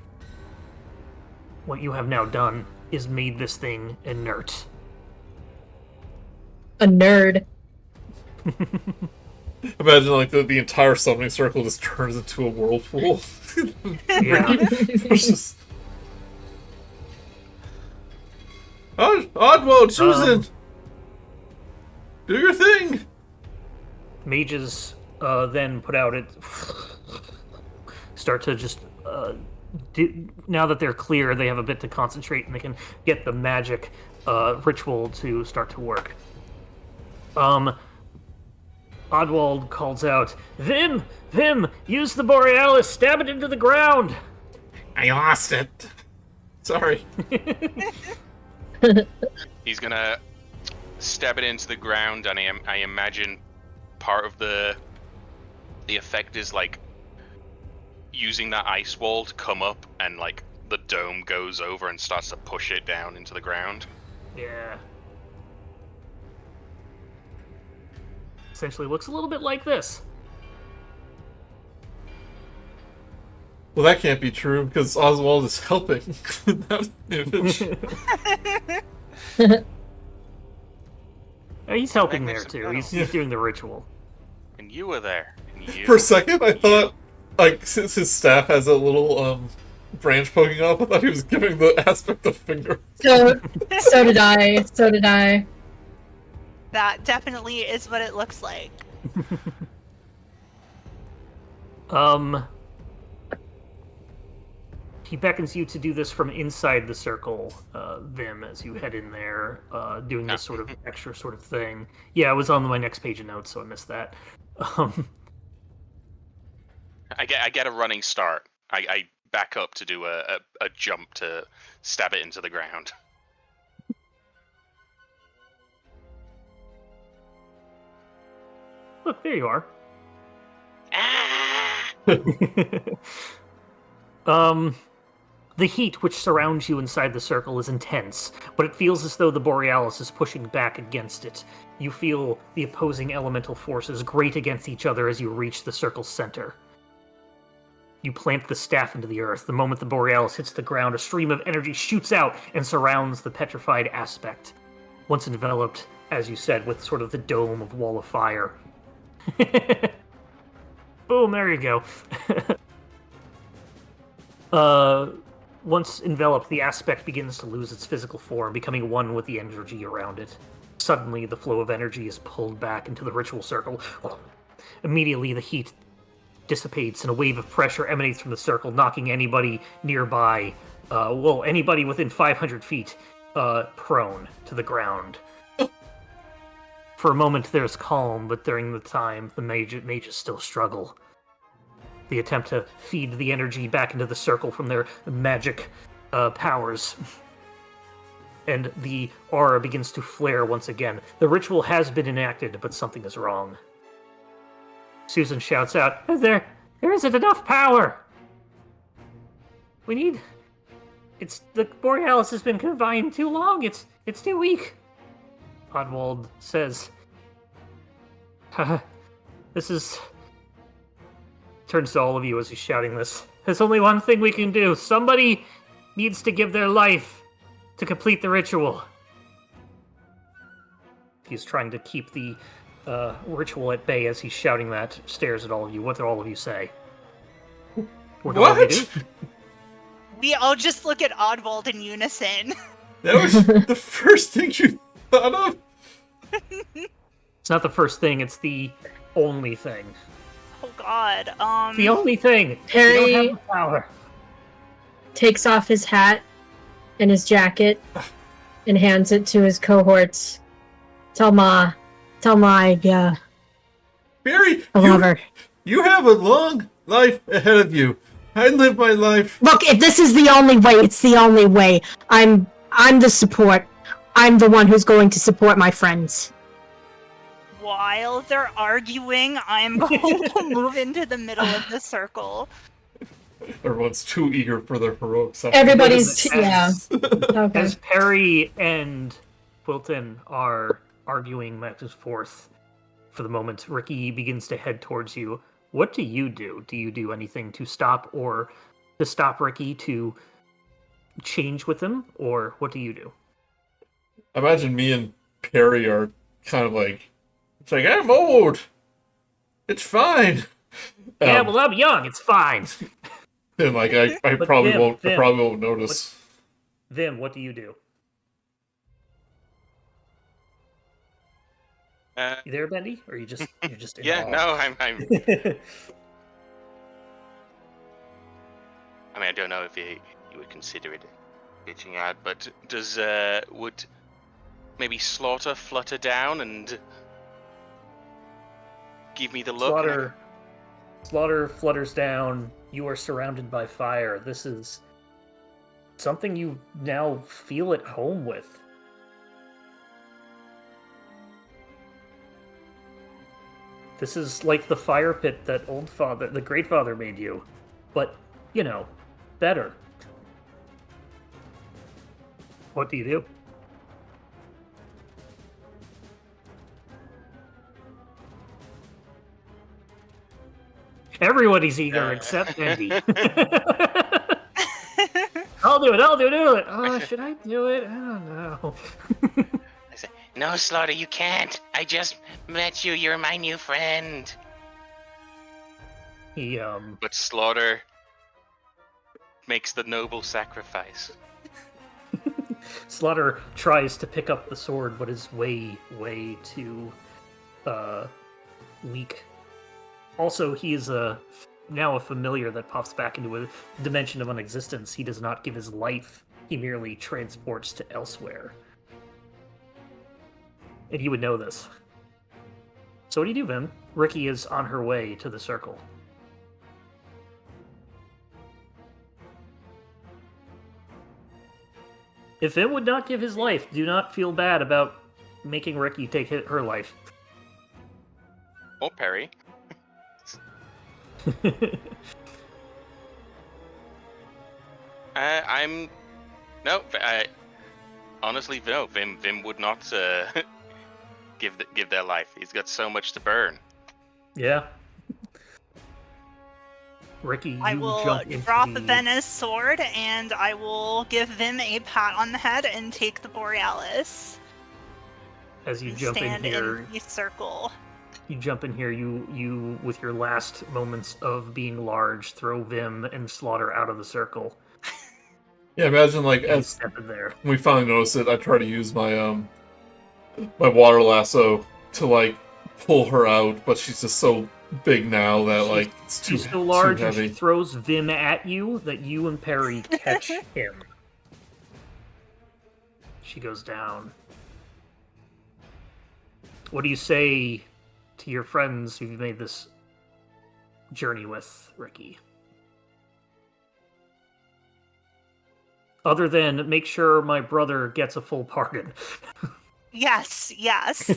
What you have now done is made this thing inert. A nerd. Imagine like the entire summoning circle just turns into a whirlpool. Yeah. It's just... Oddworld, Susan! Do your thing! Mages then put out it. Start to just. Now that they're clear, they have a bit to concentrate and they can get the magic ritual to start to work. Oddwald calls out, Vim! Use the Borealis! Stab it into the ground! I lost it. Sorry. He's gonna stab it into the ground, and I imagine part of the effect is like using that ice wall to come up, and like the dome goes over and starts to push it down into the ground. Yeah. Essentially looks a little bit like this. Well, that can't be true, because Oswald is helping that image. He's helping there Magnificent too. battle. He's doing the ritual. And you were there. And you... For a second, I thought, like, since his staff has a little, branch poking off, I thought he was giving the aspect of finger. So did I. So did I. That definitely is what it looks like. He beckons you to do this from inside the circle, Vim, as you head in there, doing this sort of extra sort of thing. Yeah, it was on my next page of notes, so I missed that. I get a running start. I back up to do a jump to stab it into the ground. Look, there you are. The heat which surrounds you inside the circle is intense, but it feels as though the Borealis is pushing back against it. You feel the opposing elemental forces grate against each other as you reach the circle's center. You plant the staff into the earth. The moment the Borealis hits the ground, a stream of energy shoots out and surrounds the petrified aspect. Once enveloped, as you said, with sort of the dome of wall of fire. Boom, there you go. Once enveloped, the aspect begins to lose its physical form, becoming one with the energy around it. Suddenly, the flow of energy is pulled back into the ritual circle. Immediately, the heat dissipates and a wave of pressure emanates from the circle, knocking anybody nearby, anybody within 500 feet, prone to the ground. For a moment, there's calm, but during the time, the mages still struggle. They attempt to feed the energy back into the circle from their magic powers. And the aura begins to flare once again. The ritual has been enacted, but something is wrong. Susan shouts out, There isn't enough power! The Borealis has been confined too long, it's too weak. Oddwald says, turns to all of you as he's shouting this. There's only one thing we can do. Somebody needs to give their life to complete the ritual. He's trying to keep the ritual at bay as he's shouting that, stares at all of you. What do all of you say? What do all of you do? We all just look at Oddwald in unison. That was the first thing you thought of? It's not the first thing, it's the only thing. Oh god, The only thing! Harry You don't have the power. takes off his hat and his jacket and hands it to his cohorts. Tell Ma I Barry, love her. you have a long life ahead of you. I live my life. Look, if this is the only way, it's the only way. I'm the support. I'm the one who's going to support my friends. while they're arguing, I'm going to move into the middle of the circle. Everyone's too eager for their heroic suffering. Everybody's yeah. Okay. As Perry and Quilton are arguing back and forth for the moment, Rikki begins to head towards you. What do you do? Do you do anything to stop Rikki to change with him, or what do you do? I imagine me and Perry are kind of like, it's like, I'm old. It's fine. Yeah, well, I'm young. It's fine. And like, I probably won't notice. Vim, what do you do? You there, Bendy? Or you're just in Yeah, awe? no, I'm I mean, I don't know if you would consider it bitching out, but would maybe Slaughter flutter down and give me the look? Slaughter flutters down. You are surrounded by fire. This is something you now feel at home with. This is like the fire pit that the Great Father made you, but, better. What do you do? Everybody's eager except Bendy. I'll do it. Oh, should I do it? I don't know. I say, no, Slaughter, you can't. I just met you. You're my new friend. But Slaughter makes the noble sacrifice. Slaughter tries to pick up the sword, but is way too weak. Also, he is now a familiar that pops back into a dimension of unexistence. He does not give his life. He merely transports to elsewhere. And you would know this. So what do you do, Vim? Rikki is on her way to the circle. If Vim would not give his life, do not feel bad about making Rikki take her life. Or Perry. Honestly, no. Vim would not give their life. He's got so much to burn. Yeah. Rikki, I will drop Vena's sword and I will give Vim a pat on the head and take the Borealis. As you and jump stand in here, the circle. you jump in here. You with your last moments of being large, throw Vim and Slaughter out of the circle. Yeah, imagine like as Step in there. we finally notice it, I try to use my my water lasso to like pull her out, but she's just so big now that like it's She's too so large too and she heavy. throws Vim at you that you and Perry catch him. She goes down. What do you say to your friends who you've made this journey with, Rikki? Other than make sure my brother gets a full pardon. Yes, yes.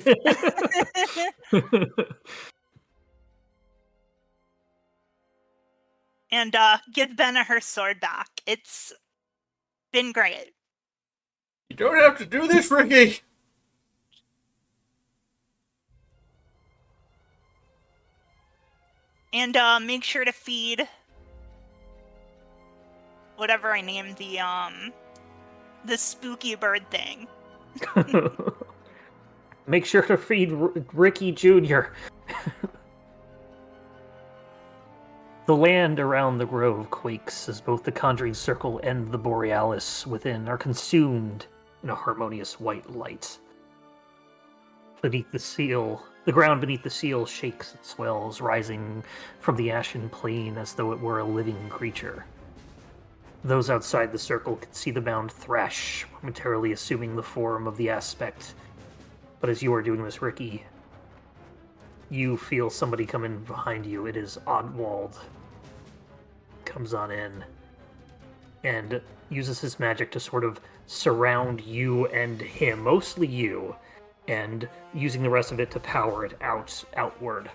And give Benna her sword back. It's been great. You don't have to do this, Rikki. And make sure to feed whatever I named the spooky bird thing. Make sure to feed Rikki Jr. The land around the grove quakes as both the Conjuring Circle and the Borealis within are consumed in a harmonious white light. Beneath the seal, the ground beneath the seal shakes and swells, rising from the ashen plain as though it were a living creature. Those outside the circle could see the mound thrash, momentarily assuming the form of the aspect. But as you are doing this, Rikki, you feel somebody come in behind you. It is Oddwald. Comes on in and uses his magic to sort of surround you and him, mostly you, and using the rest of it to power it outward.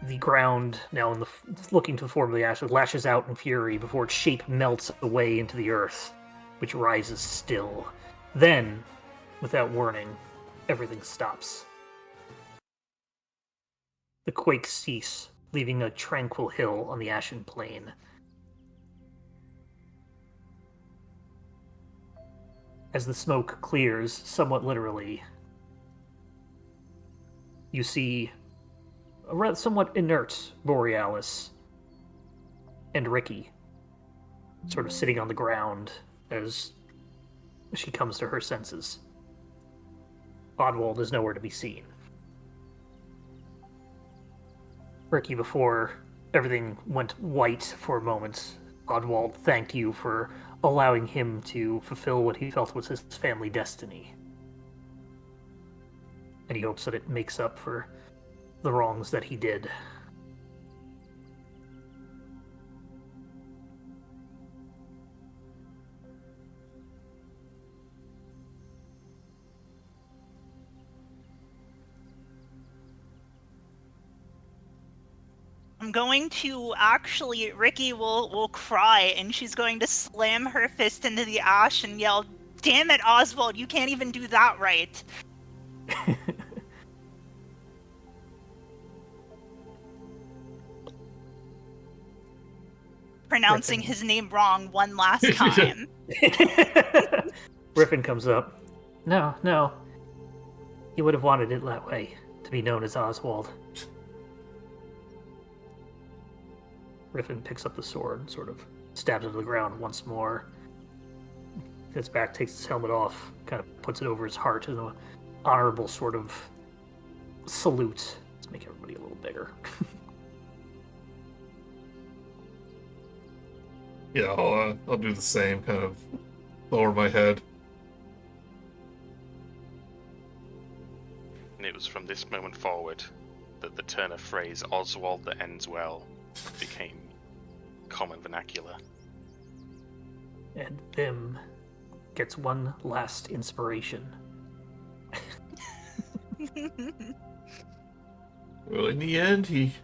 The ground, now looking to the form of the ashes, lashes out in fury before its shape melts away into the earth, which rises still. Then, without warning, everything stops. The quakes cease, leaving a tranquil hill on the ashen plain. As the smoke clears, somewhat literally, you see a somewhat inert Borealis and Rikki sort of sitting on the ground as she comes to her senses. Oddwald is nowhere to be seen. Rikki, before everything went white for a moment, Oddwald thanked you for allowing him to fulfill what he felt was his family destiny. And he hopes that it makes up for the wrongs that he did. I'm going to actually, Rikki will cry, and she's going to slam her fist into the ash and yell, "Damn it, Oswald, you can't even do that right." Pronouncing his name wrong one last time. Griffin comes up. No. He would have wanted it that way, to be known as Oswald. Griffin picks up the sword and sort of stabs it to the ground once more. Gets back, takes his helmet off, kind of puts it over his heart in an honorable sort of salute. Let's make everybody a little bigger. Yeah, I'll do the same, kind of lower my head. And it was from this moment forward that the turn of phrase "Oswald that ends well" became common vernacular. And Vim gets one last inspiration. Well, in the end, he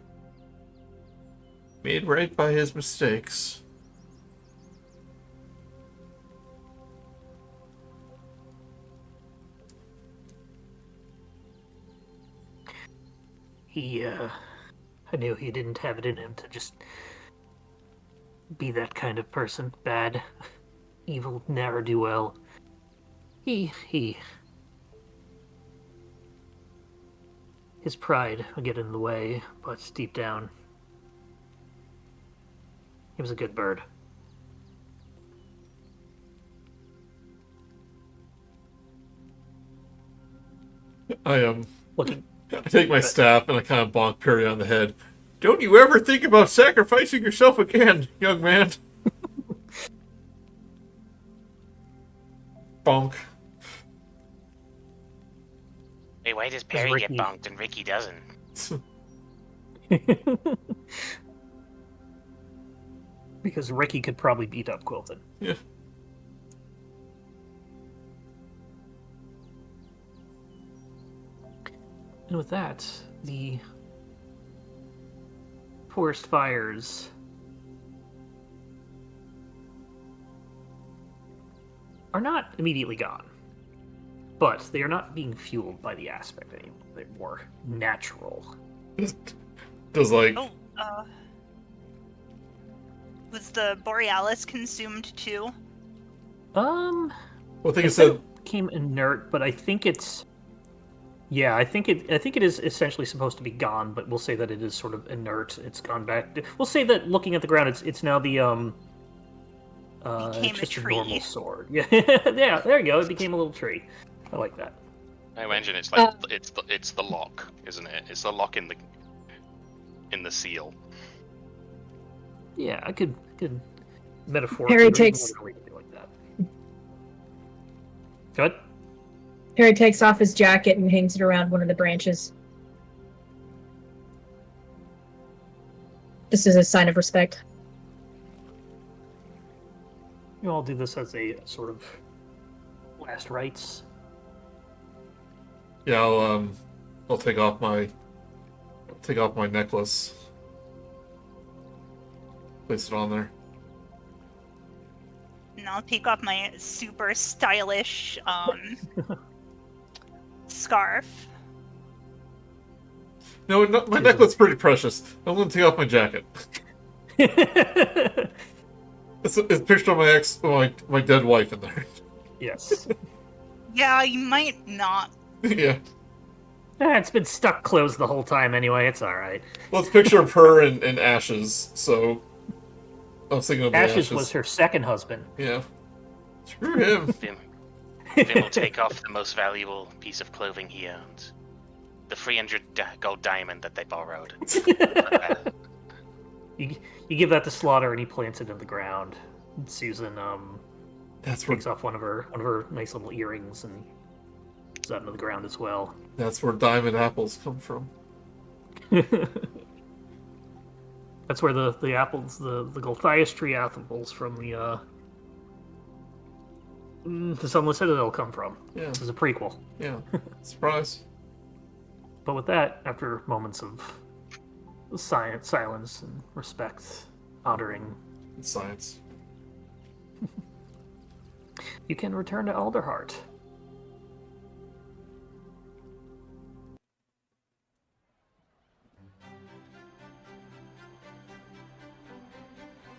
made right by his mistakes. I knew he didn't have it in him to just be that kind of person. Bad, evil, ne'er-do-well. His pride would get in the way, but deep down, he was a good bird. I looking. take my staff and I kind of bonk Perry on the head. Don't you ever think about sacrificing yourself again, young man. Bonk. Hey, why does Perry get Rikki- bonked and Rikki doesn't? Because Rikki could probably beat up Quilton. Yeah. And with that, the forest fires are not immediately gone, but they are not being fueled by the aspect anymore. They're more natural. Does like Oh, was the Borealis consumed too? well, I think I it said it became inert, but I think it's I think it is essentially supposed to be gone, but we'll say that it is sort of inert. It's gone back. We'll say that looking at the ground, it's now the Became it's a just tree. normal sword. Yeah, yeah, there you go. It became a little tree. I like that. I imagine it's like it's the lock, isn't it? It's the lock in the seal. Yeah, I could metaphorically Harry or even takes- literally do like that. Good. Harry takes off his jacket and hangs it around one of the branches. This is a sign of respect. You all do this as a sort of last rites. yeah, I'll take off my necklace. Place it on there. And I'll take off my super stylish scarf. No, my necklace is pretty precious. I'm gonna take off my jacket. It's pictured on my dead wife in there. Yes. Yeah, you might not. Yeah. It's been stuck closed the whole time anyway. It's all right. Well, it's a picture of her in ashes, so I was thinking of the Ashes was her second husband. Yeah. Screw him. Vim will take off the most valuable piece of clothing he owns. The 300 gold diamond that they borrowed. You give that to Slaughter, and he plants it in the ground. And Susan That's where takes off one of her nice little earrings and puts that into the ground as well. that's where diamond apples come from. That's where the apples, the Golthias tree apples from the Sunless Citadel come from. Yeah. This is a prequel. Yeah. Surprise. But with that, after moments of silence and respect, honoring, It's science. you can return to Alderheart.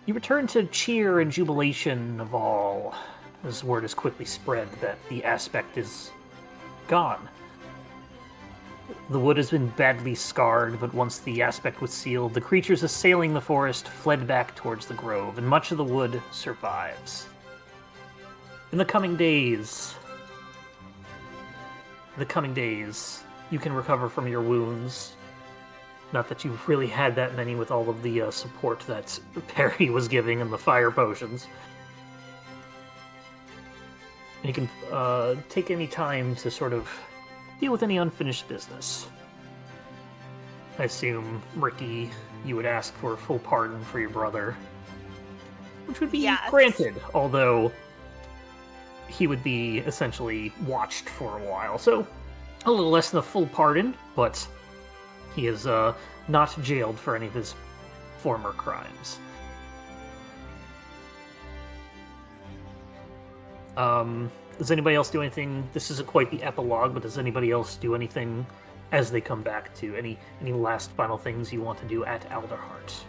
You return to cheer and jubilation of all, as word is quickly spread that the aspect is gone. The wood has been badly scarred, but once the aspect was sealed, the creatures assailing the forest fled back towards the grove, and much of the wood survives. In the coming days, you can recover from your wounds. Not that you've really had that many with all of the support that Perry was giving and the fire potions. And you can take any time to sort of deal with any unfinished business. I assume, Rikki, you would ask for a full pardon for your brother, which would be Yes. granted, although he would be essentially watched for a while. So, a little less than a full pardon, but he is not jailed for any of his former crimes. Does anybody else do anything? This isn't quite the epilogue, but does anybody else do anything as they come back to any last final things you want to do at Alderheart?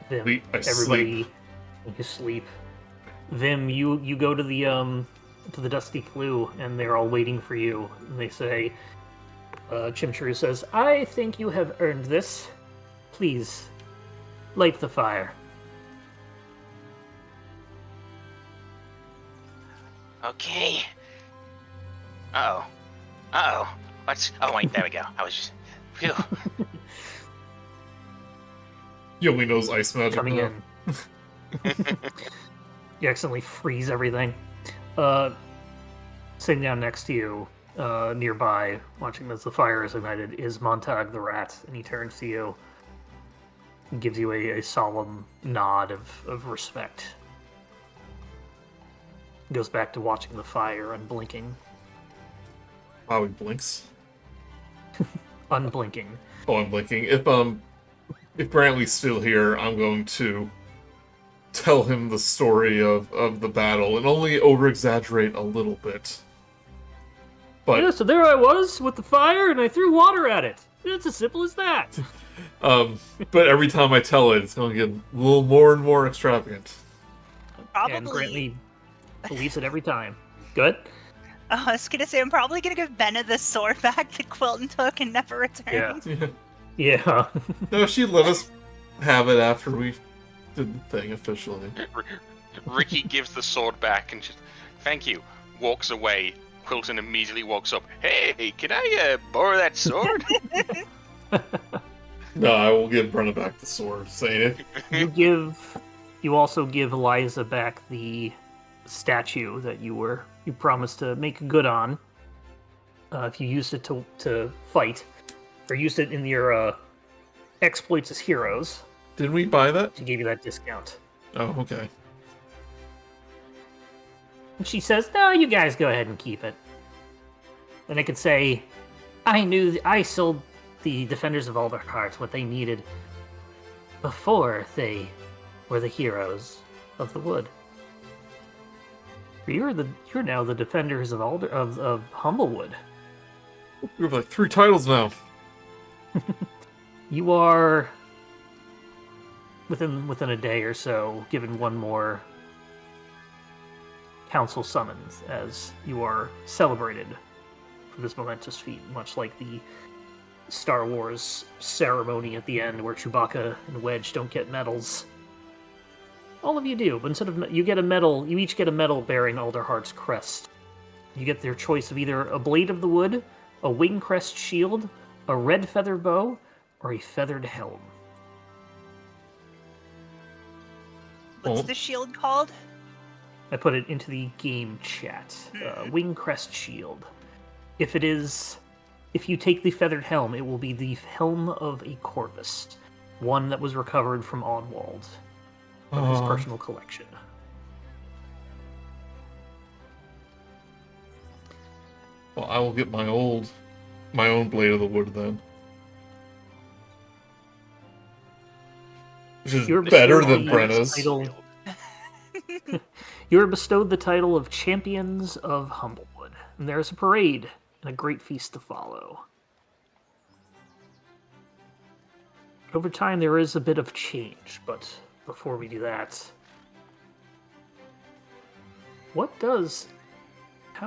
Vim, I everybody, you sleep. Vim, you go to the Dusty Flue, and they're all waiting for you. And they say, Chimchuru says, "I think you have earned this. Please, light the fire." Okay. Uh-oh. Uh-oh. What's... Oh, wait, there we go. I was just... Phew. He only knows ice magic Coming now. in. You accidentally freeze everything. Sitting down next to you, nearby, watching as the fire is ignited, is Montag the rat, and he turns to you and gives you a solemn nod of respect. Goes back to watching the fire, unblinking. Wow, he blinks. Unblinking. Oh, I'm blinking. If Brantley's still here, I'm going to tell him the story of the battle and only over-exaggerate a little bit. But Yeah, so there I was with the fire, and I threw water at it. It's as simple as that. but every time I tell it, it's going to get a little more and more extravagant. And Brantley believes it every time. Good. I was gonna say I'm probably gonna give Benna the sword back that Quilton took and never returned. Yeah. No, she let us have it after we did the thing officially. Rikki gives the sword back and just, thank you, walks away. Quilton immediately walks up. Hey, can I borrow that sword? No, I will give Brenna back the sword, saying it. You also give Eliza back the statue that you promised to make good on. If you used it to fight, or used it in your exploits as heroes. Didn't we buy that? She gave you that discount. Oh, okay. And she says, "No, you guys go ahead and keep it." And I could say, I sold the Defenders of Alder Hearts what they needed before they were the heroes of the wood. You're now the Defenders of Humblewood. We have like 3 titles now. You are within a day or so given one more council summons as you are celebrated for this momentous feat, much like the Star Wars ceremony at the end where Chewbacca and Wedge don't get medals. All of you do, but instead of you get a medal, you each get a medal bearing Alderheart's crest. You get their choice of either a blade of the wood, a wing crest shield, a red feather bow, or a feathered helm. What's the shield called? I put it into the game chat. Wing crest shield. If you take the feathered helm, it will be the helm of a Corvus, one that was recovered from Onwald from his personal collection. Well, I will get my own blade of the wood then. Which is better than Brenna's. You are bestowed the title of Champions of Humblewood, and there is a parade and a great feast to follow. Over time, there is a bit of change, but before we do that, how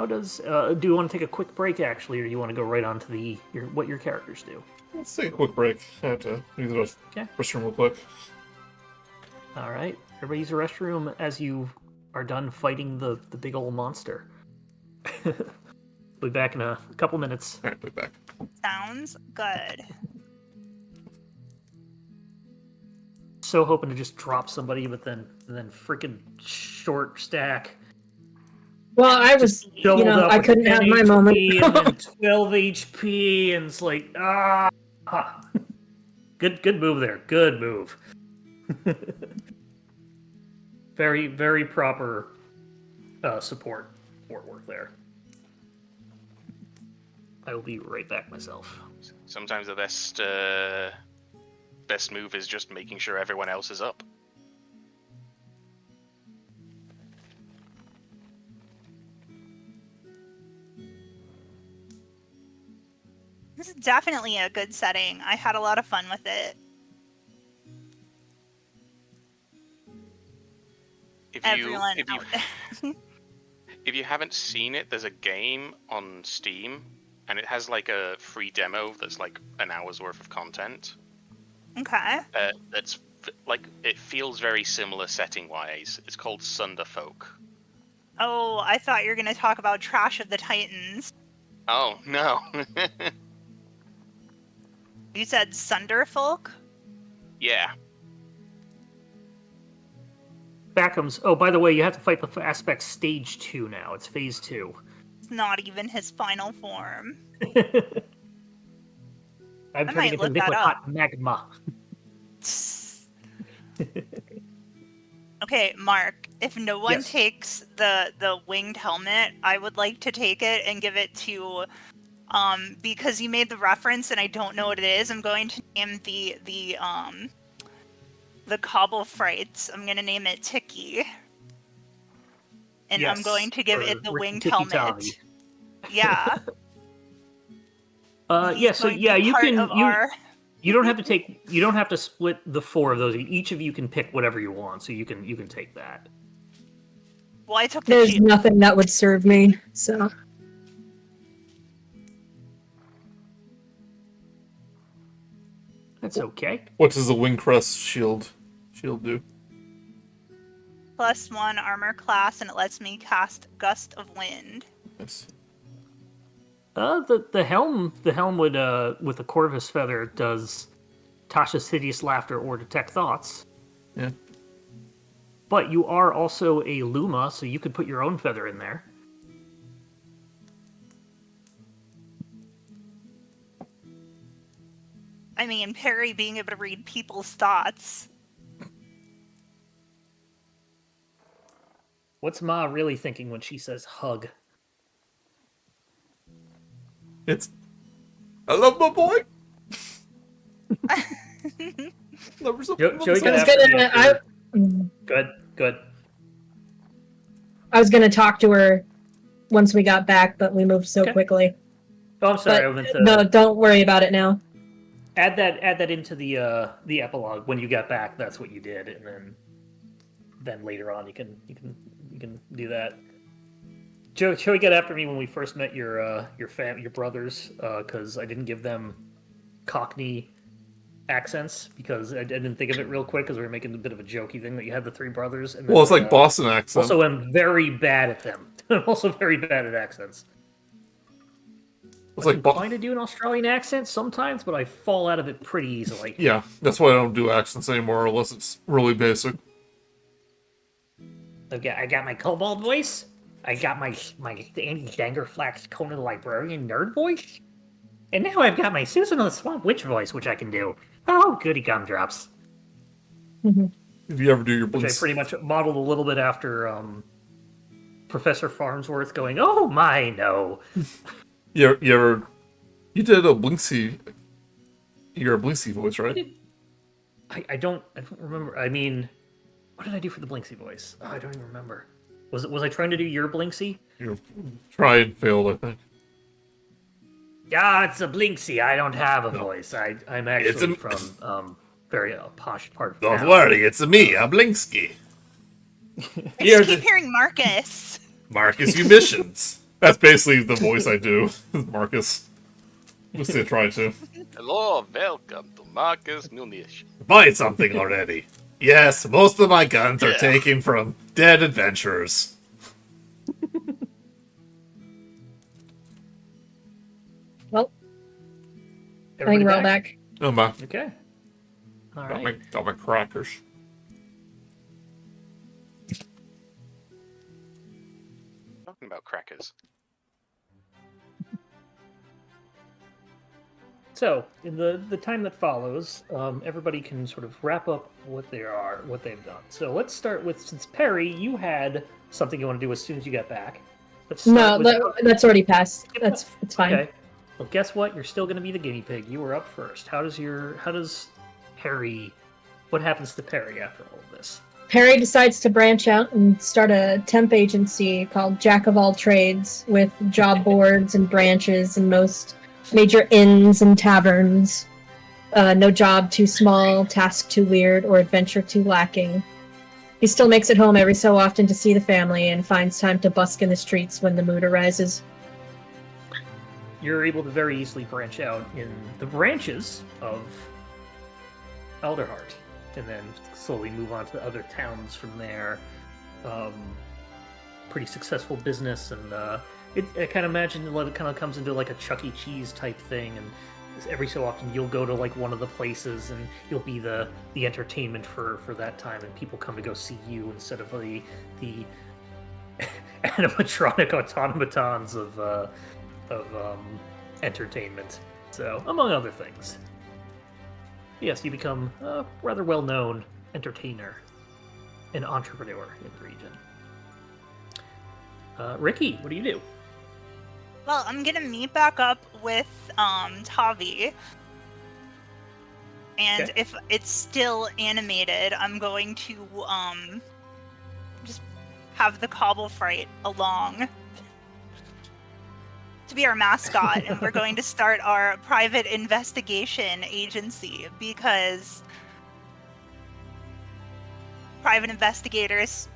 does do you want to take a quick break actually, or do you want to go right on to what your characters do? Let's take a quick break. I have to use the restroom real quick. All right, everybody use the restroom as you are done fighting the big old monster. We'll be back in a couple minutes. All right, we'll be back. Sounds good. So hoping to just drop somebody, but then freaking ShortStack. Well, I was, I couldn't have my moment. And then 12 HP, and it's like, Good move there. Good move. Very, very proper support work there. I will be right back myself. Sometimes the best move is just making sure everyone else is up. This is definitely a good setting. I had a lot of fun with it. If you haven't seen it, there's a game on Steam, and it has like a free demo that's like an hour's worth of content. Okay. That's like, it feels very similar setting-wise. It's called Sunderfolk. Oh, I thought you were going to talk about Trash of the Titans. Oh, no. You said Sunderfolk? Yeah. Backham's. Oh, by the way, you have to fight the aspect stage 2 now. It's phase 2. It's not even his final form. I'm I turning might into look that liquid up. hot magma. Okay, Mark, if no one Yes. takes the winged helmet, I would like to take it and give it to because you made the reference and I don't know what it is. I'm going to name the cobble frights. I'm going to name it Tiki. And I'm Yes, going to give or it the Rikki winged Tikki helmet. Tavi. Yeah. He's Yeah. So going to yeah, be you part can. of our You don't have to take. You don't have to split the 4 of those. Each of you can pick whatever you want. So you can take that. Well, I took the There's shield. nothing that would serve me, so. That's okay. What does the Wingcrest shield do? +1 armor class, and it lets me cast Gust of Wind. Yes. The helm would with the Corvus feather does Tasha's hideous laughter or detect thoughts. Yeah. But you are also a Luma, so you could put your own feather in there. I mean, Perry being able to read people's thoughts. What's Ma really thinking when she says hug? It's. I love my boy. Love her so- Joey love her so got much. after me I, Good. I was gonna talk to her once we got back, but we moved so Okay. quickly. Oh, I'm sorry. But, I meant to no, don't worry about it now. add that into the epilogue when you got back. That's what you did, and then later on you can do that. Joey got after me when we first met your brothers because I didn't give them Cockney accents because I didn't think of it real quick because we were making a bit of a jokey thing that you had the 3 brothers. And Well, it's then, like Boston accent. Also, I'm very bad at them. I'm also very bad at accents. It's I'm like trying to do an Australian accent sometimes, but I fall out of it pretty easily. Yeah, that's why I don't do accents anymore unless it's really basic. I got my kobold voice. I got my Andy Dangerflax Conan the Librarian nerd voice. And now I've got my Susan of the Swamp Witch voice, which I can do. Oh, goody gumdrops. If you ever do your Which I blinks, pretty much modeled a little bit after Professor Farnsworth going, oh my, no. you did a Blinksy. You're a Blinksy voice, right? I don't remember. I mean, what did I do for the Blinksy voice? Oh, I don't even remember. Was I trying to do your Blinksy? You tried and failed, I think. Yeah, it's a Blinksy. I don't have a voice. I'm actually from very posh part of town. worry, it's me, a Blinksky. I just keep hearing Marcus. Marcus Emissions. That's basically the voice I do, Marcus. Just to try to. Hello, welcome to Marcus Munition. Buy something already. Yes, most of my guns are Yeah. taken from dead adventurers. Well, I Everybody think we're all back? back. Oh my. Okay. All right. Got my crackers. Talking about crackers. So, in the time that follows, everybody can sort of wrap up what they've done. So let's start with, since Perry, you had something you want to do as soon as you got back. Let's start No, that's already passed. It's fine. Okay. Well, guess what? You're still going to be the guinea pig. You were up first. How does Perry? What happens to Perry after all of this? Perry decides to branch out and start a temp agency called Jack of All Trades with job boards and branches in most major inns and taverns. No job too small, task too weird, or adventure too lacking. He still makes it home every so often to see the family and finds time to busk in the streets when the mood arises. You're able to very easily branch out in the branches of Elderheart, and then slowly move on to the other towns from there. Pretty successful business, and I kind of imagine it kind of comes into like a Chuck E. Cheese type thing, and every so often you'll go to like one of the places, and you'll be the entertainment for that time, and people come to go see you instead of the animatronic automatons of entertainment. So, among other things. Yes, you become a rather well-known entertainer, an entrepreneur in the region. Rikki, what do you do? Well, I'm gonna meet back up with Tavi. And Okay. if it's still animated, I'm going to just have the Cobble Fright along to be our mascot, and we're going to start our private investigation agency, because private investigators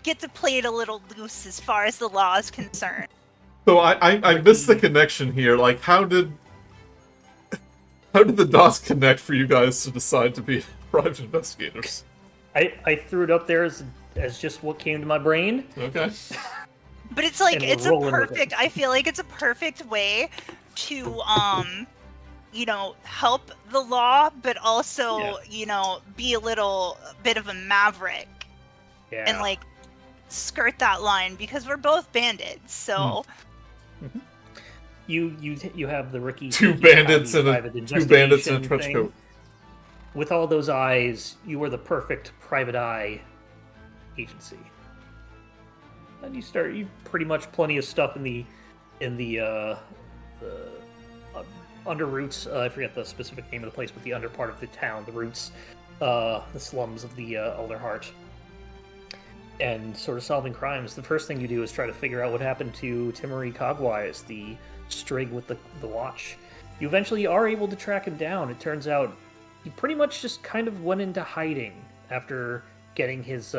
get to play it a little loose as far as the law is concerned. So I missed the connection here. Like, how did the dots connect for you guys to decide to be private investigators? I threw it up there as just what came to my brain. Okay. But it's like, And we're it's a rolling with it. perfect, I feel like it's a perfect way to, help the law, but also, be a little bit of a maverick Yeah. and, like, skirt that line, because we're both bandits, so... You have the Rikki Two bandits in private a trench thing. coat. With all those eyes, you are the perfect private eye agency. And you pretty much plenty of stuff in the under roots. I forget the specific name of the place, but the under part of the town, the roots, the slums of the Alderheart, and sort of solving crimes. The first thing you do is try to figure out what happened to Timmery Cogwise, the strig with the watch. You eventually are able to track him down. It turns out he pretty much just kind of went into hiding after getting his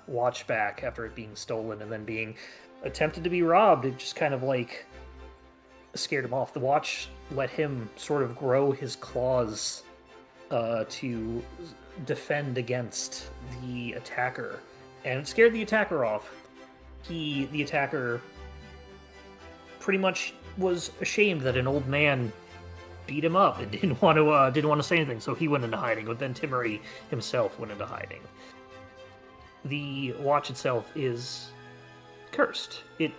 watch back after it being stolen and then being attempted to be robbed. It just kind of like scared him off. The watch let him sort of grow his claws to defend against the attacker, and it scared the attacker off. The attacker pretty much was ashamed that an old man beat him up and didn't want to say anything, so he went into hiding. But then Timmery himself went into hiding. The watch itself is cursed. It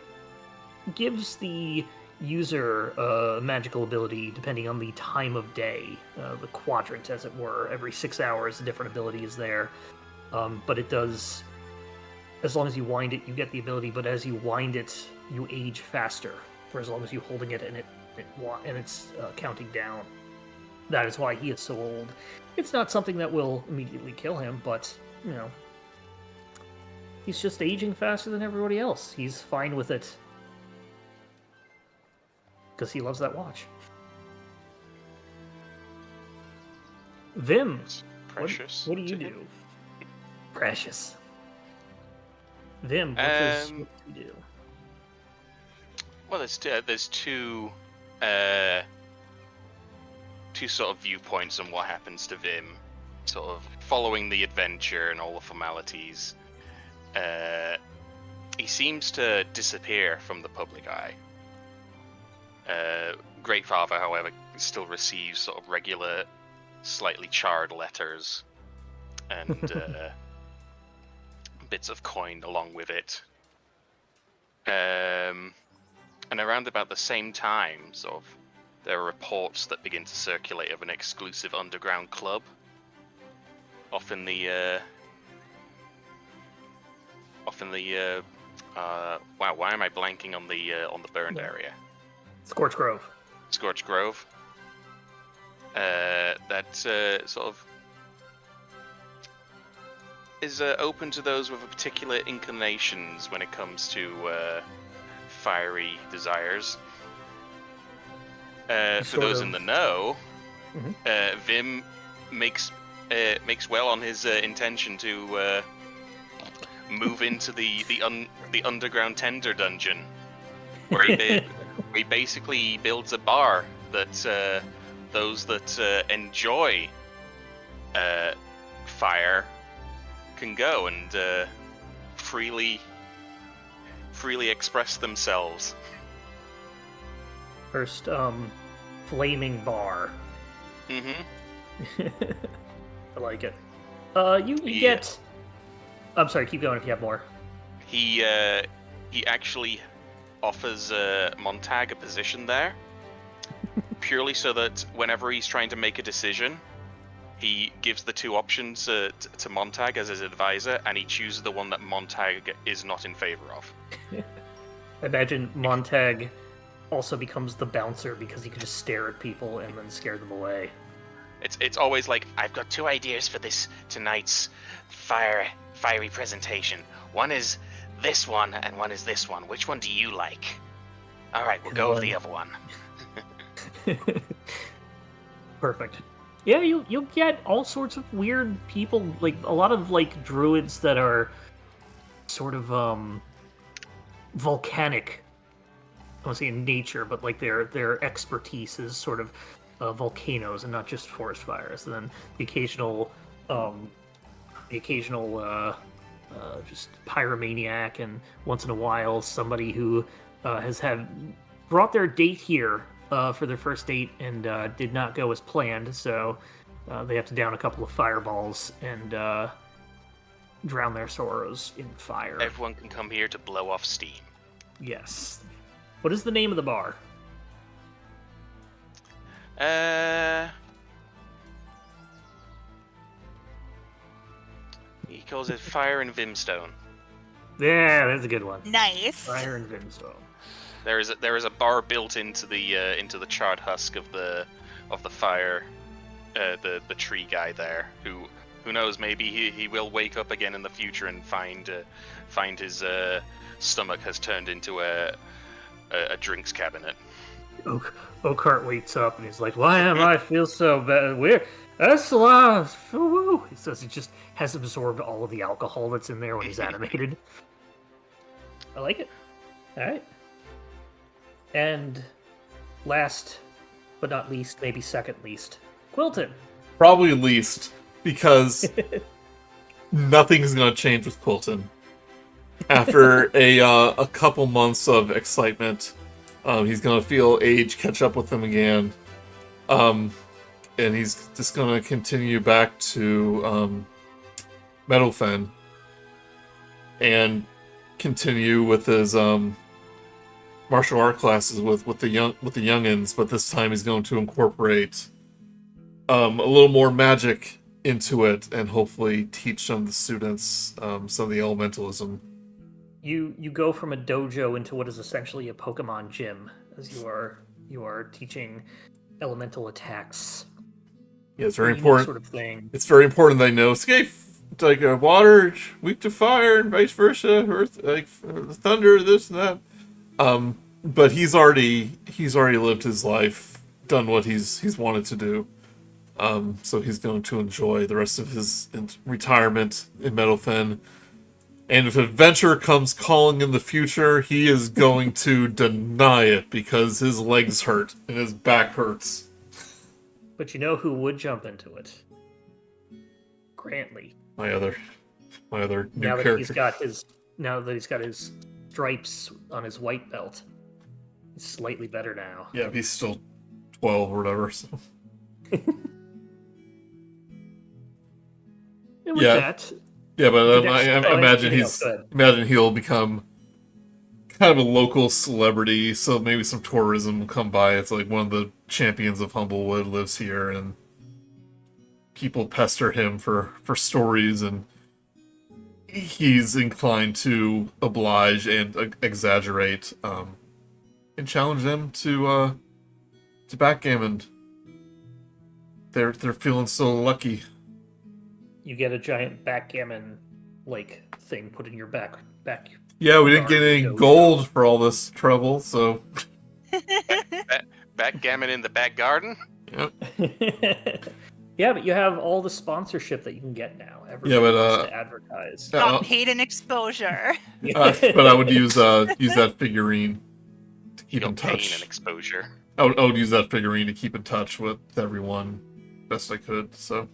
gives the user a magical ability depending on the time of day, the quadrant, as it were. Every 6 hours, a different ability is there. But it does, as long as you wind it, you get the ability, but as you wind it, you age faster for as long as you're holding it, and it's counting down. That is why he is so old. It's not something that will immediately kill him, but, he's just aging faster than everybody else. He's fine with it. Because he loves that watch. Vim, Precious. what do you to do? him. Precious. Vim, what do you do? Well, there's two sort of viewpoints on what happens to Vim. Sort of following the adventure and all the formalities. He seems to disappear from the public eye. Great Father, however, still receives sort of regular, slightly charred letters and bits of coin along with it. And around about the same time, sort of, there are reports that begin to circulate of an exclusive underground club off in the wow, why am I blanking on the burned area? Scorch Grove. Scorch Grove. That sort of is open to those with particular inclinations when it comes to fiery desires. For those in the know, Vim makes well on his intention to move into the underground tender dungeon, where he basically builds a bar that those that enjoy fire can go and freely express themselves. First, flaming bar. Mm-hmm. I like it. You Yeah. get... I'm sorry, keep going if you have more. He actually offers Montag a position there, purely so that whenever he's trying to make a decision, he gives the two options to Montag as his advisor, and he chooses the one that Montag is not in favor of. I imagine Montag also becomes the bouncer because he can just stare at people and then scare them away. It's always like, I've got two ideas for this tonight's fiery presentation. One is this one, and one is this one. Which one do you like? All right, we'll go with the other one. Perfect. Yeah, you'll get all sorts of weird people, like a lot of like druids that are sort of volcanic. I won't say in nature, but like their expertise is sort of volcanoes and not just forest fires. And then the occasional just pyromaniac, and once in a while somebody who has brought their date here for their first date and did not go as planned, so they have to down a couple of fireballs and drown their sorrows in fire. everyone can come here to blow off steam. Yes. What is the name of the bar? He calls it Fire and Vimstone. Yeah, that's a good one. Nice. Fire and Vimstone. There is a bar built into the charred husk of the fire, the tree guy there. Who knows? Maybe he will wake up again in the future and find his stomach has turned into a drinks cabinet. Oakheart wakes up and he's like, "Why am I feel so bad? That's a lot. Woo." He says he just has absorbed all of the alcohol that's in there when he's animated. I like it. All right. And last but not least, maybe second least, Quilton. Probably least, because nothing's going to change with Quilton. After a couple months of excitement, he's going to feel age catch up with him again. And he's just going to continue back to Meadowfen and continue with his martial art classes with the youngins, but this time he's going to incorporate a little more magic into it and hopefully teach some of the students some of the elementalism. You go from a dojo into what is essentially a Pokemon gym, as you are teaching elemental attacks. Yeah, it's very important. Sort of thing. It's very important they know escape, like water, weak to fire, and vice versa. Earth, like thunder, this and that. But he's already lived his life, done what he's wanted to do. So he's going to enjoy the rest of his retirement in Meadowfen. And if adventure comes calling in the future, he is going to deny it because his legs hurt and his back hurts. But you know who would jump into it? Grantley. My other new Now that character. now that he's got his stripes on his white belt, he's slightly better now. Yeah, he's still 12 or whatever. So. And with Yeah. that, Yeah, but I imagine he'll become kind of a local celebrity. So maybe some tourism will come by. It's like one of the champions of Humblewood lives here, and people pester him for stories, and he's inclined to oblige and exaggerate, and challenge them to backgammon. They're feeling so lucky. you get a giant backgammon like thing put in your back. Yeah, we didn't get any gold for all this trouble, so. Backgammon in the back garden? Yep. Yeah, but you have all the sponsorship that you can get now. Everybody wants to advertise. Got paid in exposure. But I would use that figurine to keep in Pain touch. and exposure. I would use that figurine to keep in touch with everyone best I could. So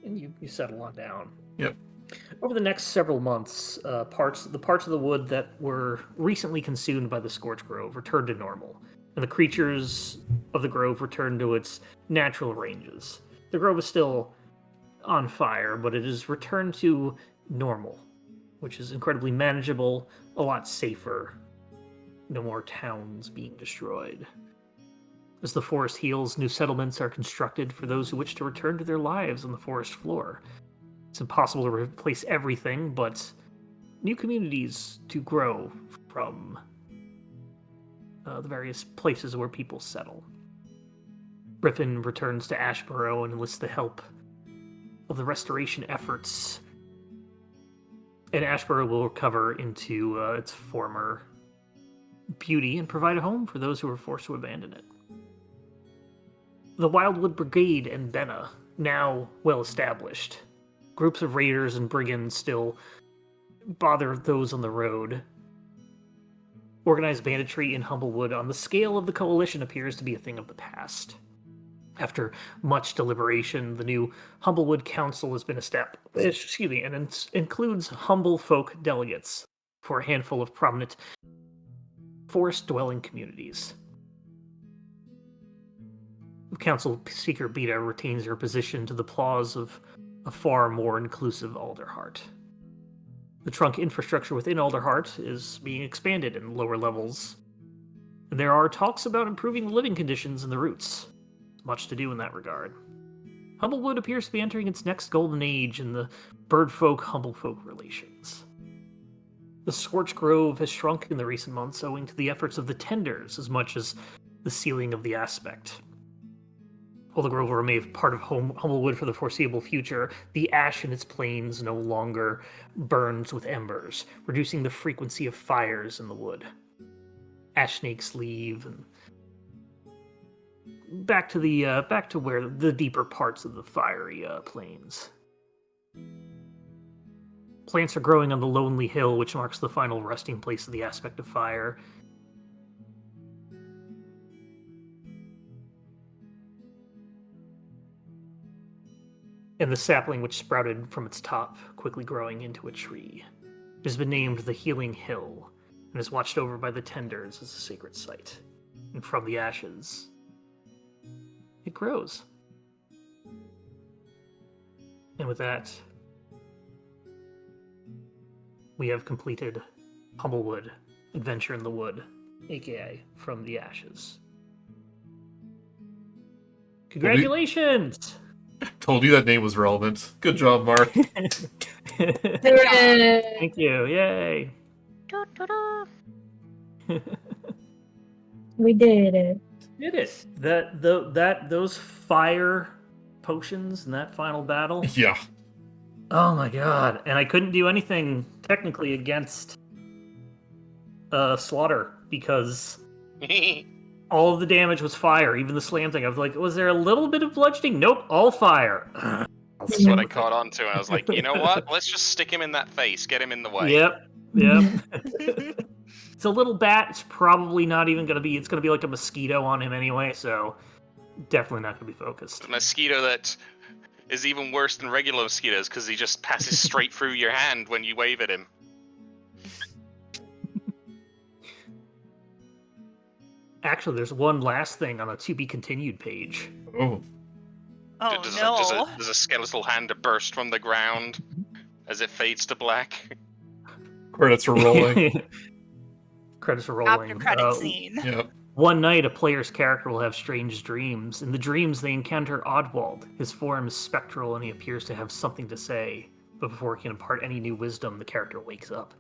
And you settle on down. Yep. Over the next several months, the parts of the wood that were recently consumed by the Scorch Grove returned to normal, and the creatures of the grove returned to its natural ranges. The grove is still on fire, but it is returned to normal, which is incredibly manageable, a lot safer. No more towns being destroyed. As the forest heals, new settlements are constructed for those who wish to return to their lives on the forest floor. It's impossible to replace everything, but new communities to grow from the various places where people settle. Griffin returns to Ashborough and enlists the help of the restoration efforts, and Ashborough will recover into its former beauty and provide a home for those who were forced to abandon it. The Wildwood Brigade and Benna, now well established. Groups of raiders and brigands still bother those on the road. Organized banditry in Humblewood on the scale of the Coalition appears to be a thing of the past. After much deliberation, the new Humblewood Council has been established, and includes humble folk delegates for a handful of prominent forest-dwelling communities. Council Speaker Beta retains her position to the applause of a far more inclusive Alderheart. The trunk infrastructure within Alderheart is being expanded in lower levels, and there are talks about improving the living conditions in the roots. Much to do in that regard. Humblewood appears to be entering its next golden age in the birdfolk-humblefolk relations. The Scorch Grove has shrunk in the recent months owing to the efforts of the Tenders as much as the sealing of the aspect. While the grove will remain part of Humblewood for the foreseeable future, the ash in its plains no longer burns with embers, reducing the frequency of fires in the wood. Ash snakes leave, and back to where the deeper parts of the fiery plains. Plants are growing on the lonely hill, which marks the final resting place of the aspect of fire. And the sapling which sprouted from its top, quickly growing into a tree. It has been named the Healing Hill, and is watched over by the Tenders as a sacred site. And from the ashes, it grows. And with that, we have completed Humblewood, Adventure in the Wood, aka From the Ashes. Congratulations! Told you that name was relevant. Good job, Mark. Hooray! Thank you, yay! We did it. Did it. Those fire potions in that final battle. Yeah. Oh my god. And I couldn't do anything technically against Slaughter because all of the damage was fire, even the slam thing. I was like, was there a little bit of bludgeoning? Nope, all fire. That's what I caught on to, and I was like, you know what? Let's just stick him in that face, get him in the way. Yep. It's a little bat. It's probably not even going to be... It's going to be like a mosquito on him anyway, so definitely not going to be focused. A mosquito that is even worse than regular mosquitoes, because he just passes straight through your hand when you wave at him. Actually, there's one last thing on the to be continued page. Oh. Oh does no. Does a skeletal hand burst from the ground as it fades to black? Credits are rolling. Credits are rolling. After credit scene. Yep. One night, a player's character will have strange dreams. In the dreams, they encounter Oddwald. His form is spectral, and he appears to have something to say. But before he can impart any new wisdom, the character wakes up.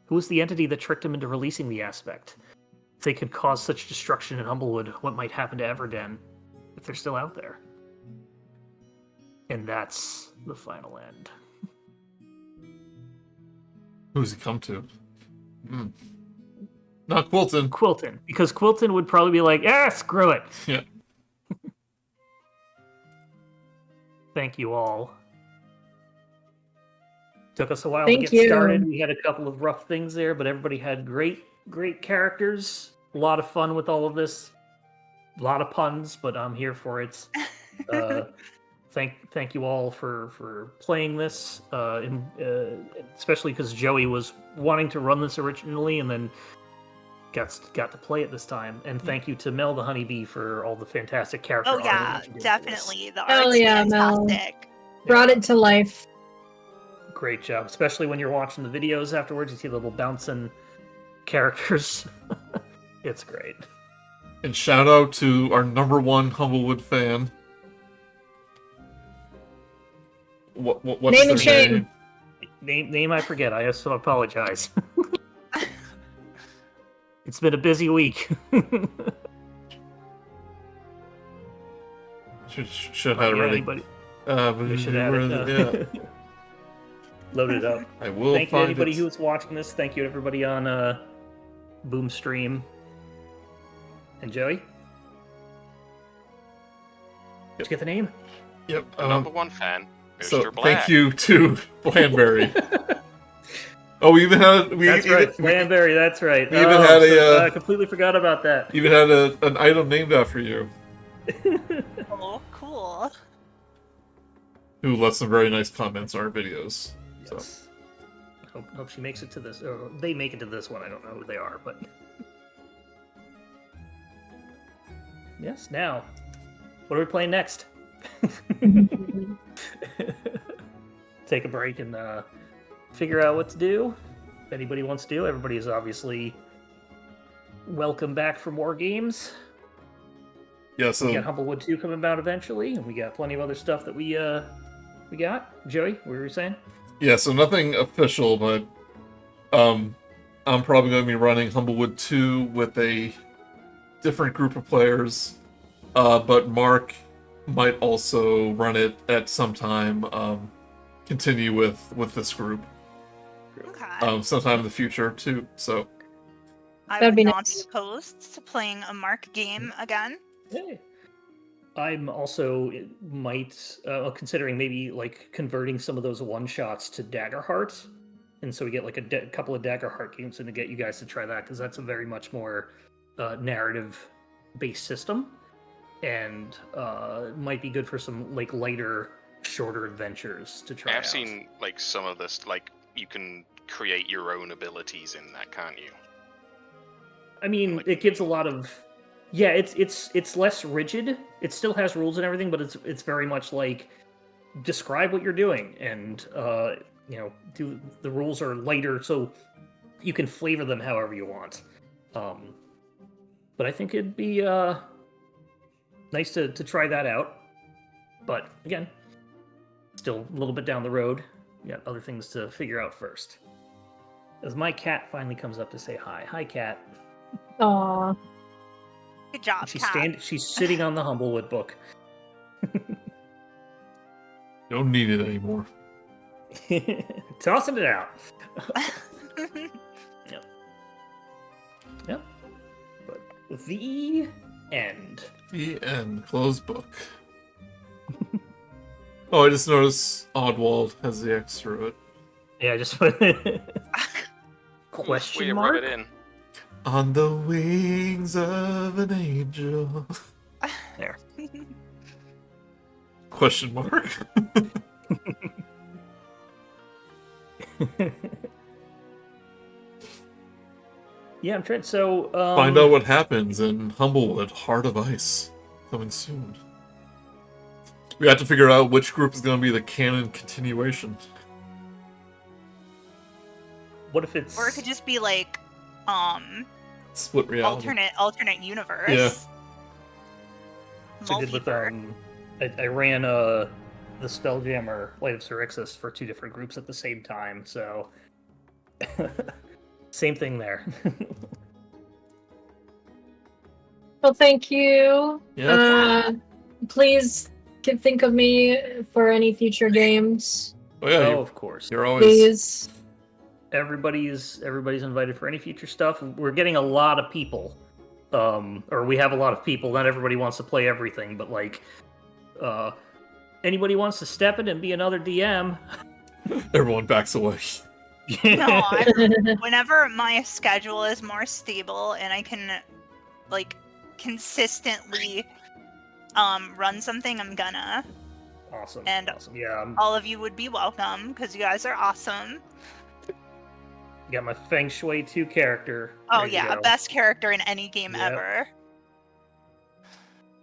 Who was the entity that tricked him into releasing the aspect? If they could cause such destruction in Humblewood, what might happen to Everden if they're still out there? And that's the final end. Who's he come to? Not Quilton. Quilton. Because Quilton would probably be like, yeah, screw it. Yeah. Thank you all. Took us a while Thank to get you. started. We had a couple of rough things there, but everybody had great characters. A lot of fun with all of this. A lot of puns, but I'm here for it. thank you all for playing this, especially because Joey was wanting to run this originally and then got to play it this time. And thank you to Mel the Honeybee for all the fantastic character Oh art yeah, that you did with definitely. The Hell art's yeah, Mel. fantastic. this. Brought it to life. Great job, especially when you're watching the videos afterwards. You see the little bouncing characters. It's great. And shout out to our #1 Humblewood fan. What's Name their and shame. Name I forget. I also apologize. It's been a busy week. Should have Yeah, already. anybody- But we should have it. yeah. Load it up. I will Thank you to find anybody it. who was watching this. Thank you to everybody on Boom Stream. And Joey? Did you get the name? Yep. The #1 fan, Mr. So Black. thank you to Blandberry. Oh, we even had That's right, Blandberry, that's right. we even had I completely forgot about that. even had an item named after you, Oh, cool. who left some very nice comments on our videos. So Yes. Hope she makes it to this. Or they make it to this one. I don't know who they are, but yes. Now, what are we playing next? Take a break and figure out what to do. If anybody wants to do, everybody is obviously welcome back for more games. yeah, We so got Humblewood 2 coming out eventually, and we got plenty of other stuff that we got. Joey, what were you saying? yeah, so nothing official, but I'm probably going to be running Humblewood 2 with a different group of players, but Mark might also run it at some time. Continue with this group Okay. sometime in the future too. So I That'd would be not nice. be opposed to playing a Mark game again. Hey. I'm also considering maybe like converting some of those one shots to Daggerheart, and so we get like a couple of Daggerheart games and to get you guys to try that because that's a very much more narrative based system, and might be good for some like lighter, shorter adventures to try. I've out. seen like some of this, like you can create your own abilities in that, can't you? I mean, it gives a lot of, yeah. It's less rigid. It still has rules and everything, but it's very much like describe what you're doing, and do the rules are lighter, so you can flavor them however you want. But I think it'd be nice to try that out. But again, still a little bit down the road. We got other things to figure out first. As my cat finally comes up to say hi. Hi, cat. Aw. Good job, Kat. She's sitting on the Humblewood book. don't need it anymore. Tossing it out. Yep. But the end. The end. Closed book. Oh, I just noticed Oddwald has the X through it. Yeah, just put question We mark. read it in. On the wings of an angel. There. Question mark. Yeah, I'm trying. So Find out what happens in Humblewood, Heart of Ice. Coming soon. We have to figure out which group is going to be the canon continuation. What if it's Or it could just be like Split reality. alternate universe. Yeah. So I did with Multiverse. I ran the Spelljammer Light of Syrinxis for 2 different groups at the same time, so same thing there. Well, thank you. Yeah. Please can think of me for any future games. Oh yeah, Oh, of course. you're always. Please. Everybody's invited for any future stuff. We're getting a lot of people. Or we have a lot of people. Not everybody wants to play everything, but like anybody wants to step in and be another DM. Everyone backs away. No, whenever my schedule is more stable and I can like consistently run something, I'm gonna. Awesome. And awesome. Yeah, all of you would be welcome because you guys are awesome. got my Feng Shui 2 character. Oh ready to yeah, go. best character in any game Yep. ever.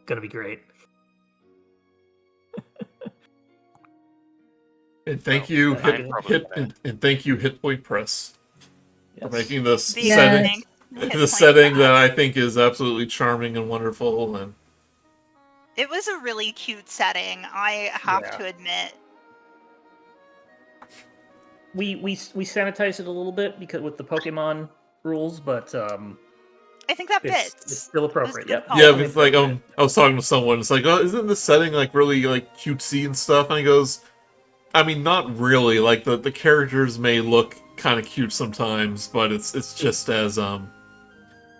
Gonna be great. And thank Well, you, I'm hit, probably hit, gonna- and thank you, Hit Point Press, for Yes. making this The, setting, thanks, Hit the Point setting Press. that I think is absolutely charming and wonderful. And It was a really cute setting, I have Yeah. to admit. We sanitized it a little bit because with the Pokemon rules, but I think that it's fits. still appropriate. It was a Yep. good yeah, call. it's like I was talking to someone. It's like, oh, isn't this setting like really like cutesy and stuff? And he goes, I mean, not really. Like the characters may look kind of cute sometimes, but it's just as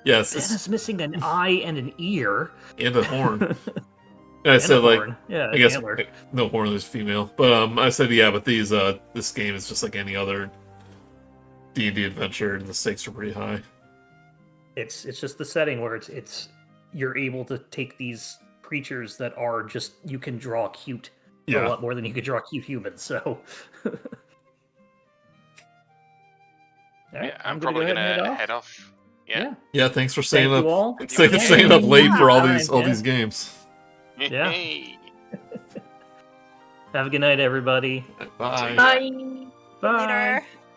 yes, it's Santa's missing an eye and an ear. and a horn. And I And said a like, horn. Yeah, I guess antler. no horn is female, but I said yeah, but these this game is just like any other D&D adventure, and the stakes are pretty high. It's just the setting where it's you're able to take these creatures that are just you can draw cute a Yeah, lot more than you could draw cute humans. So Alright, Yeah, I'm gonna probably go ahead and gonna head head off. Yeah. yeah. Thanks for staying Thank up. you all. Thank you Thanks for again. staying up late for all Yeah. these Yeah. these games. Yeah. Hey. Have a good night, everybody. Bye. Bye. Bye. Later.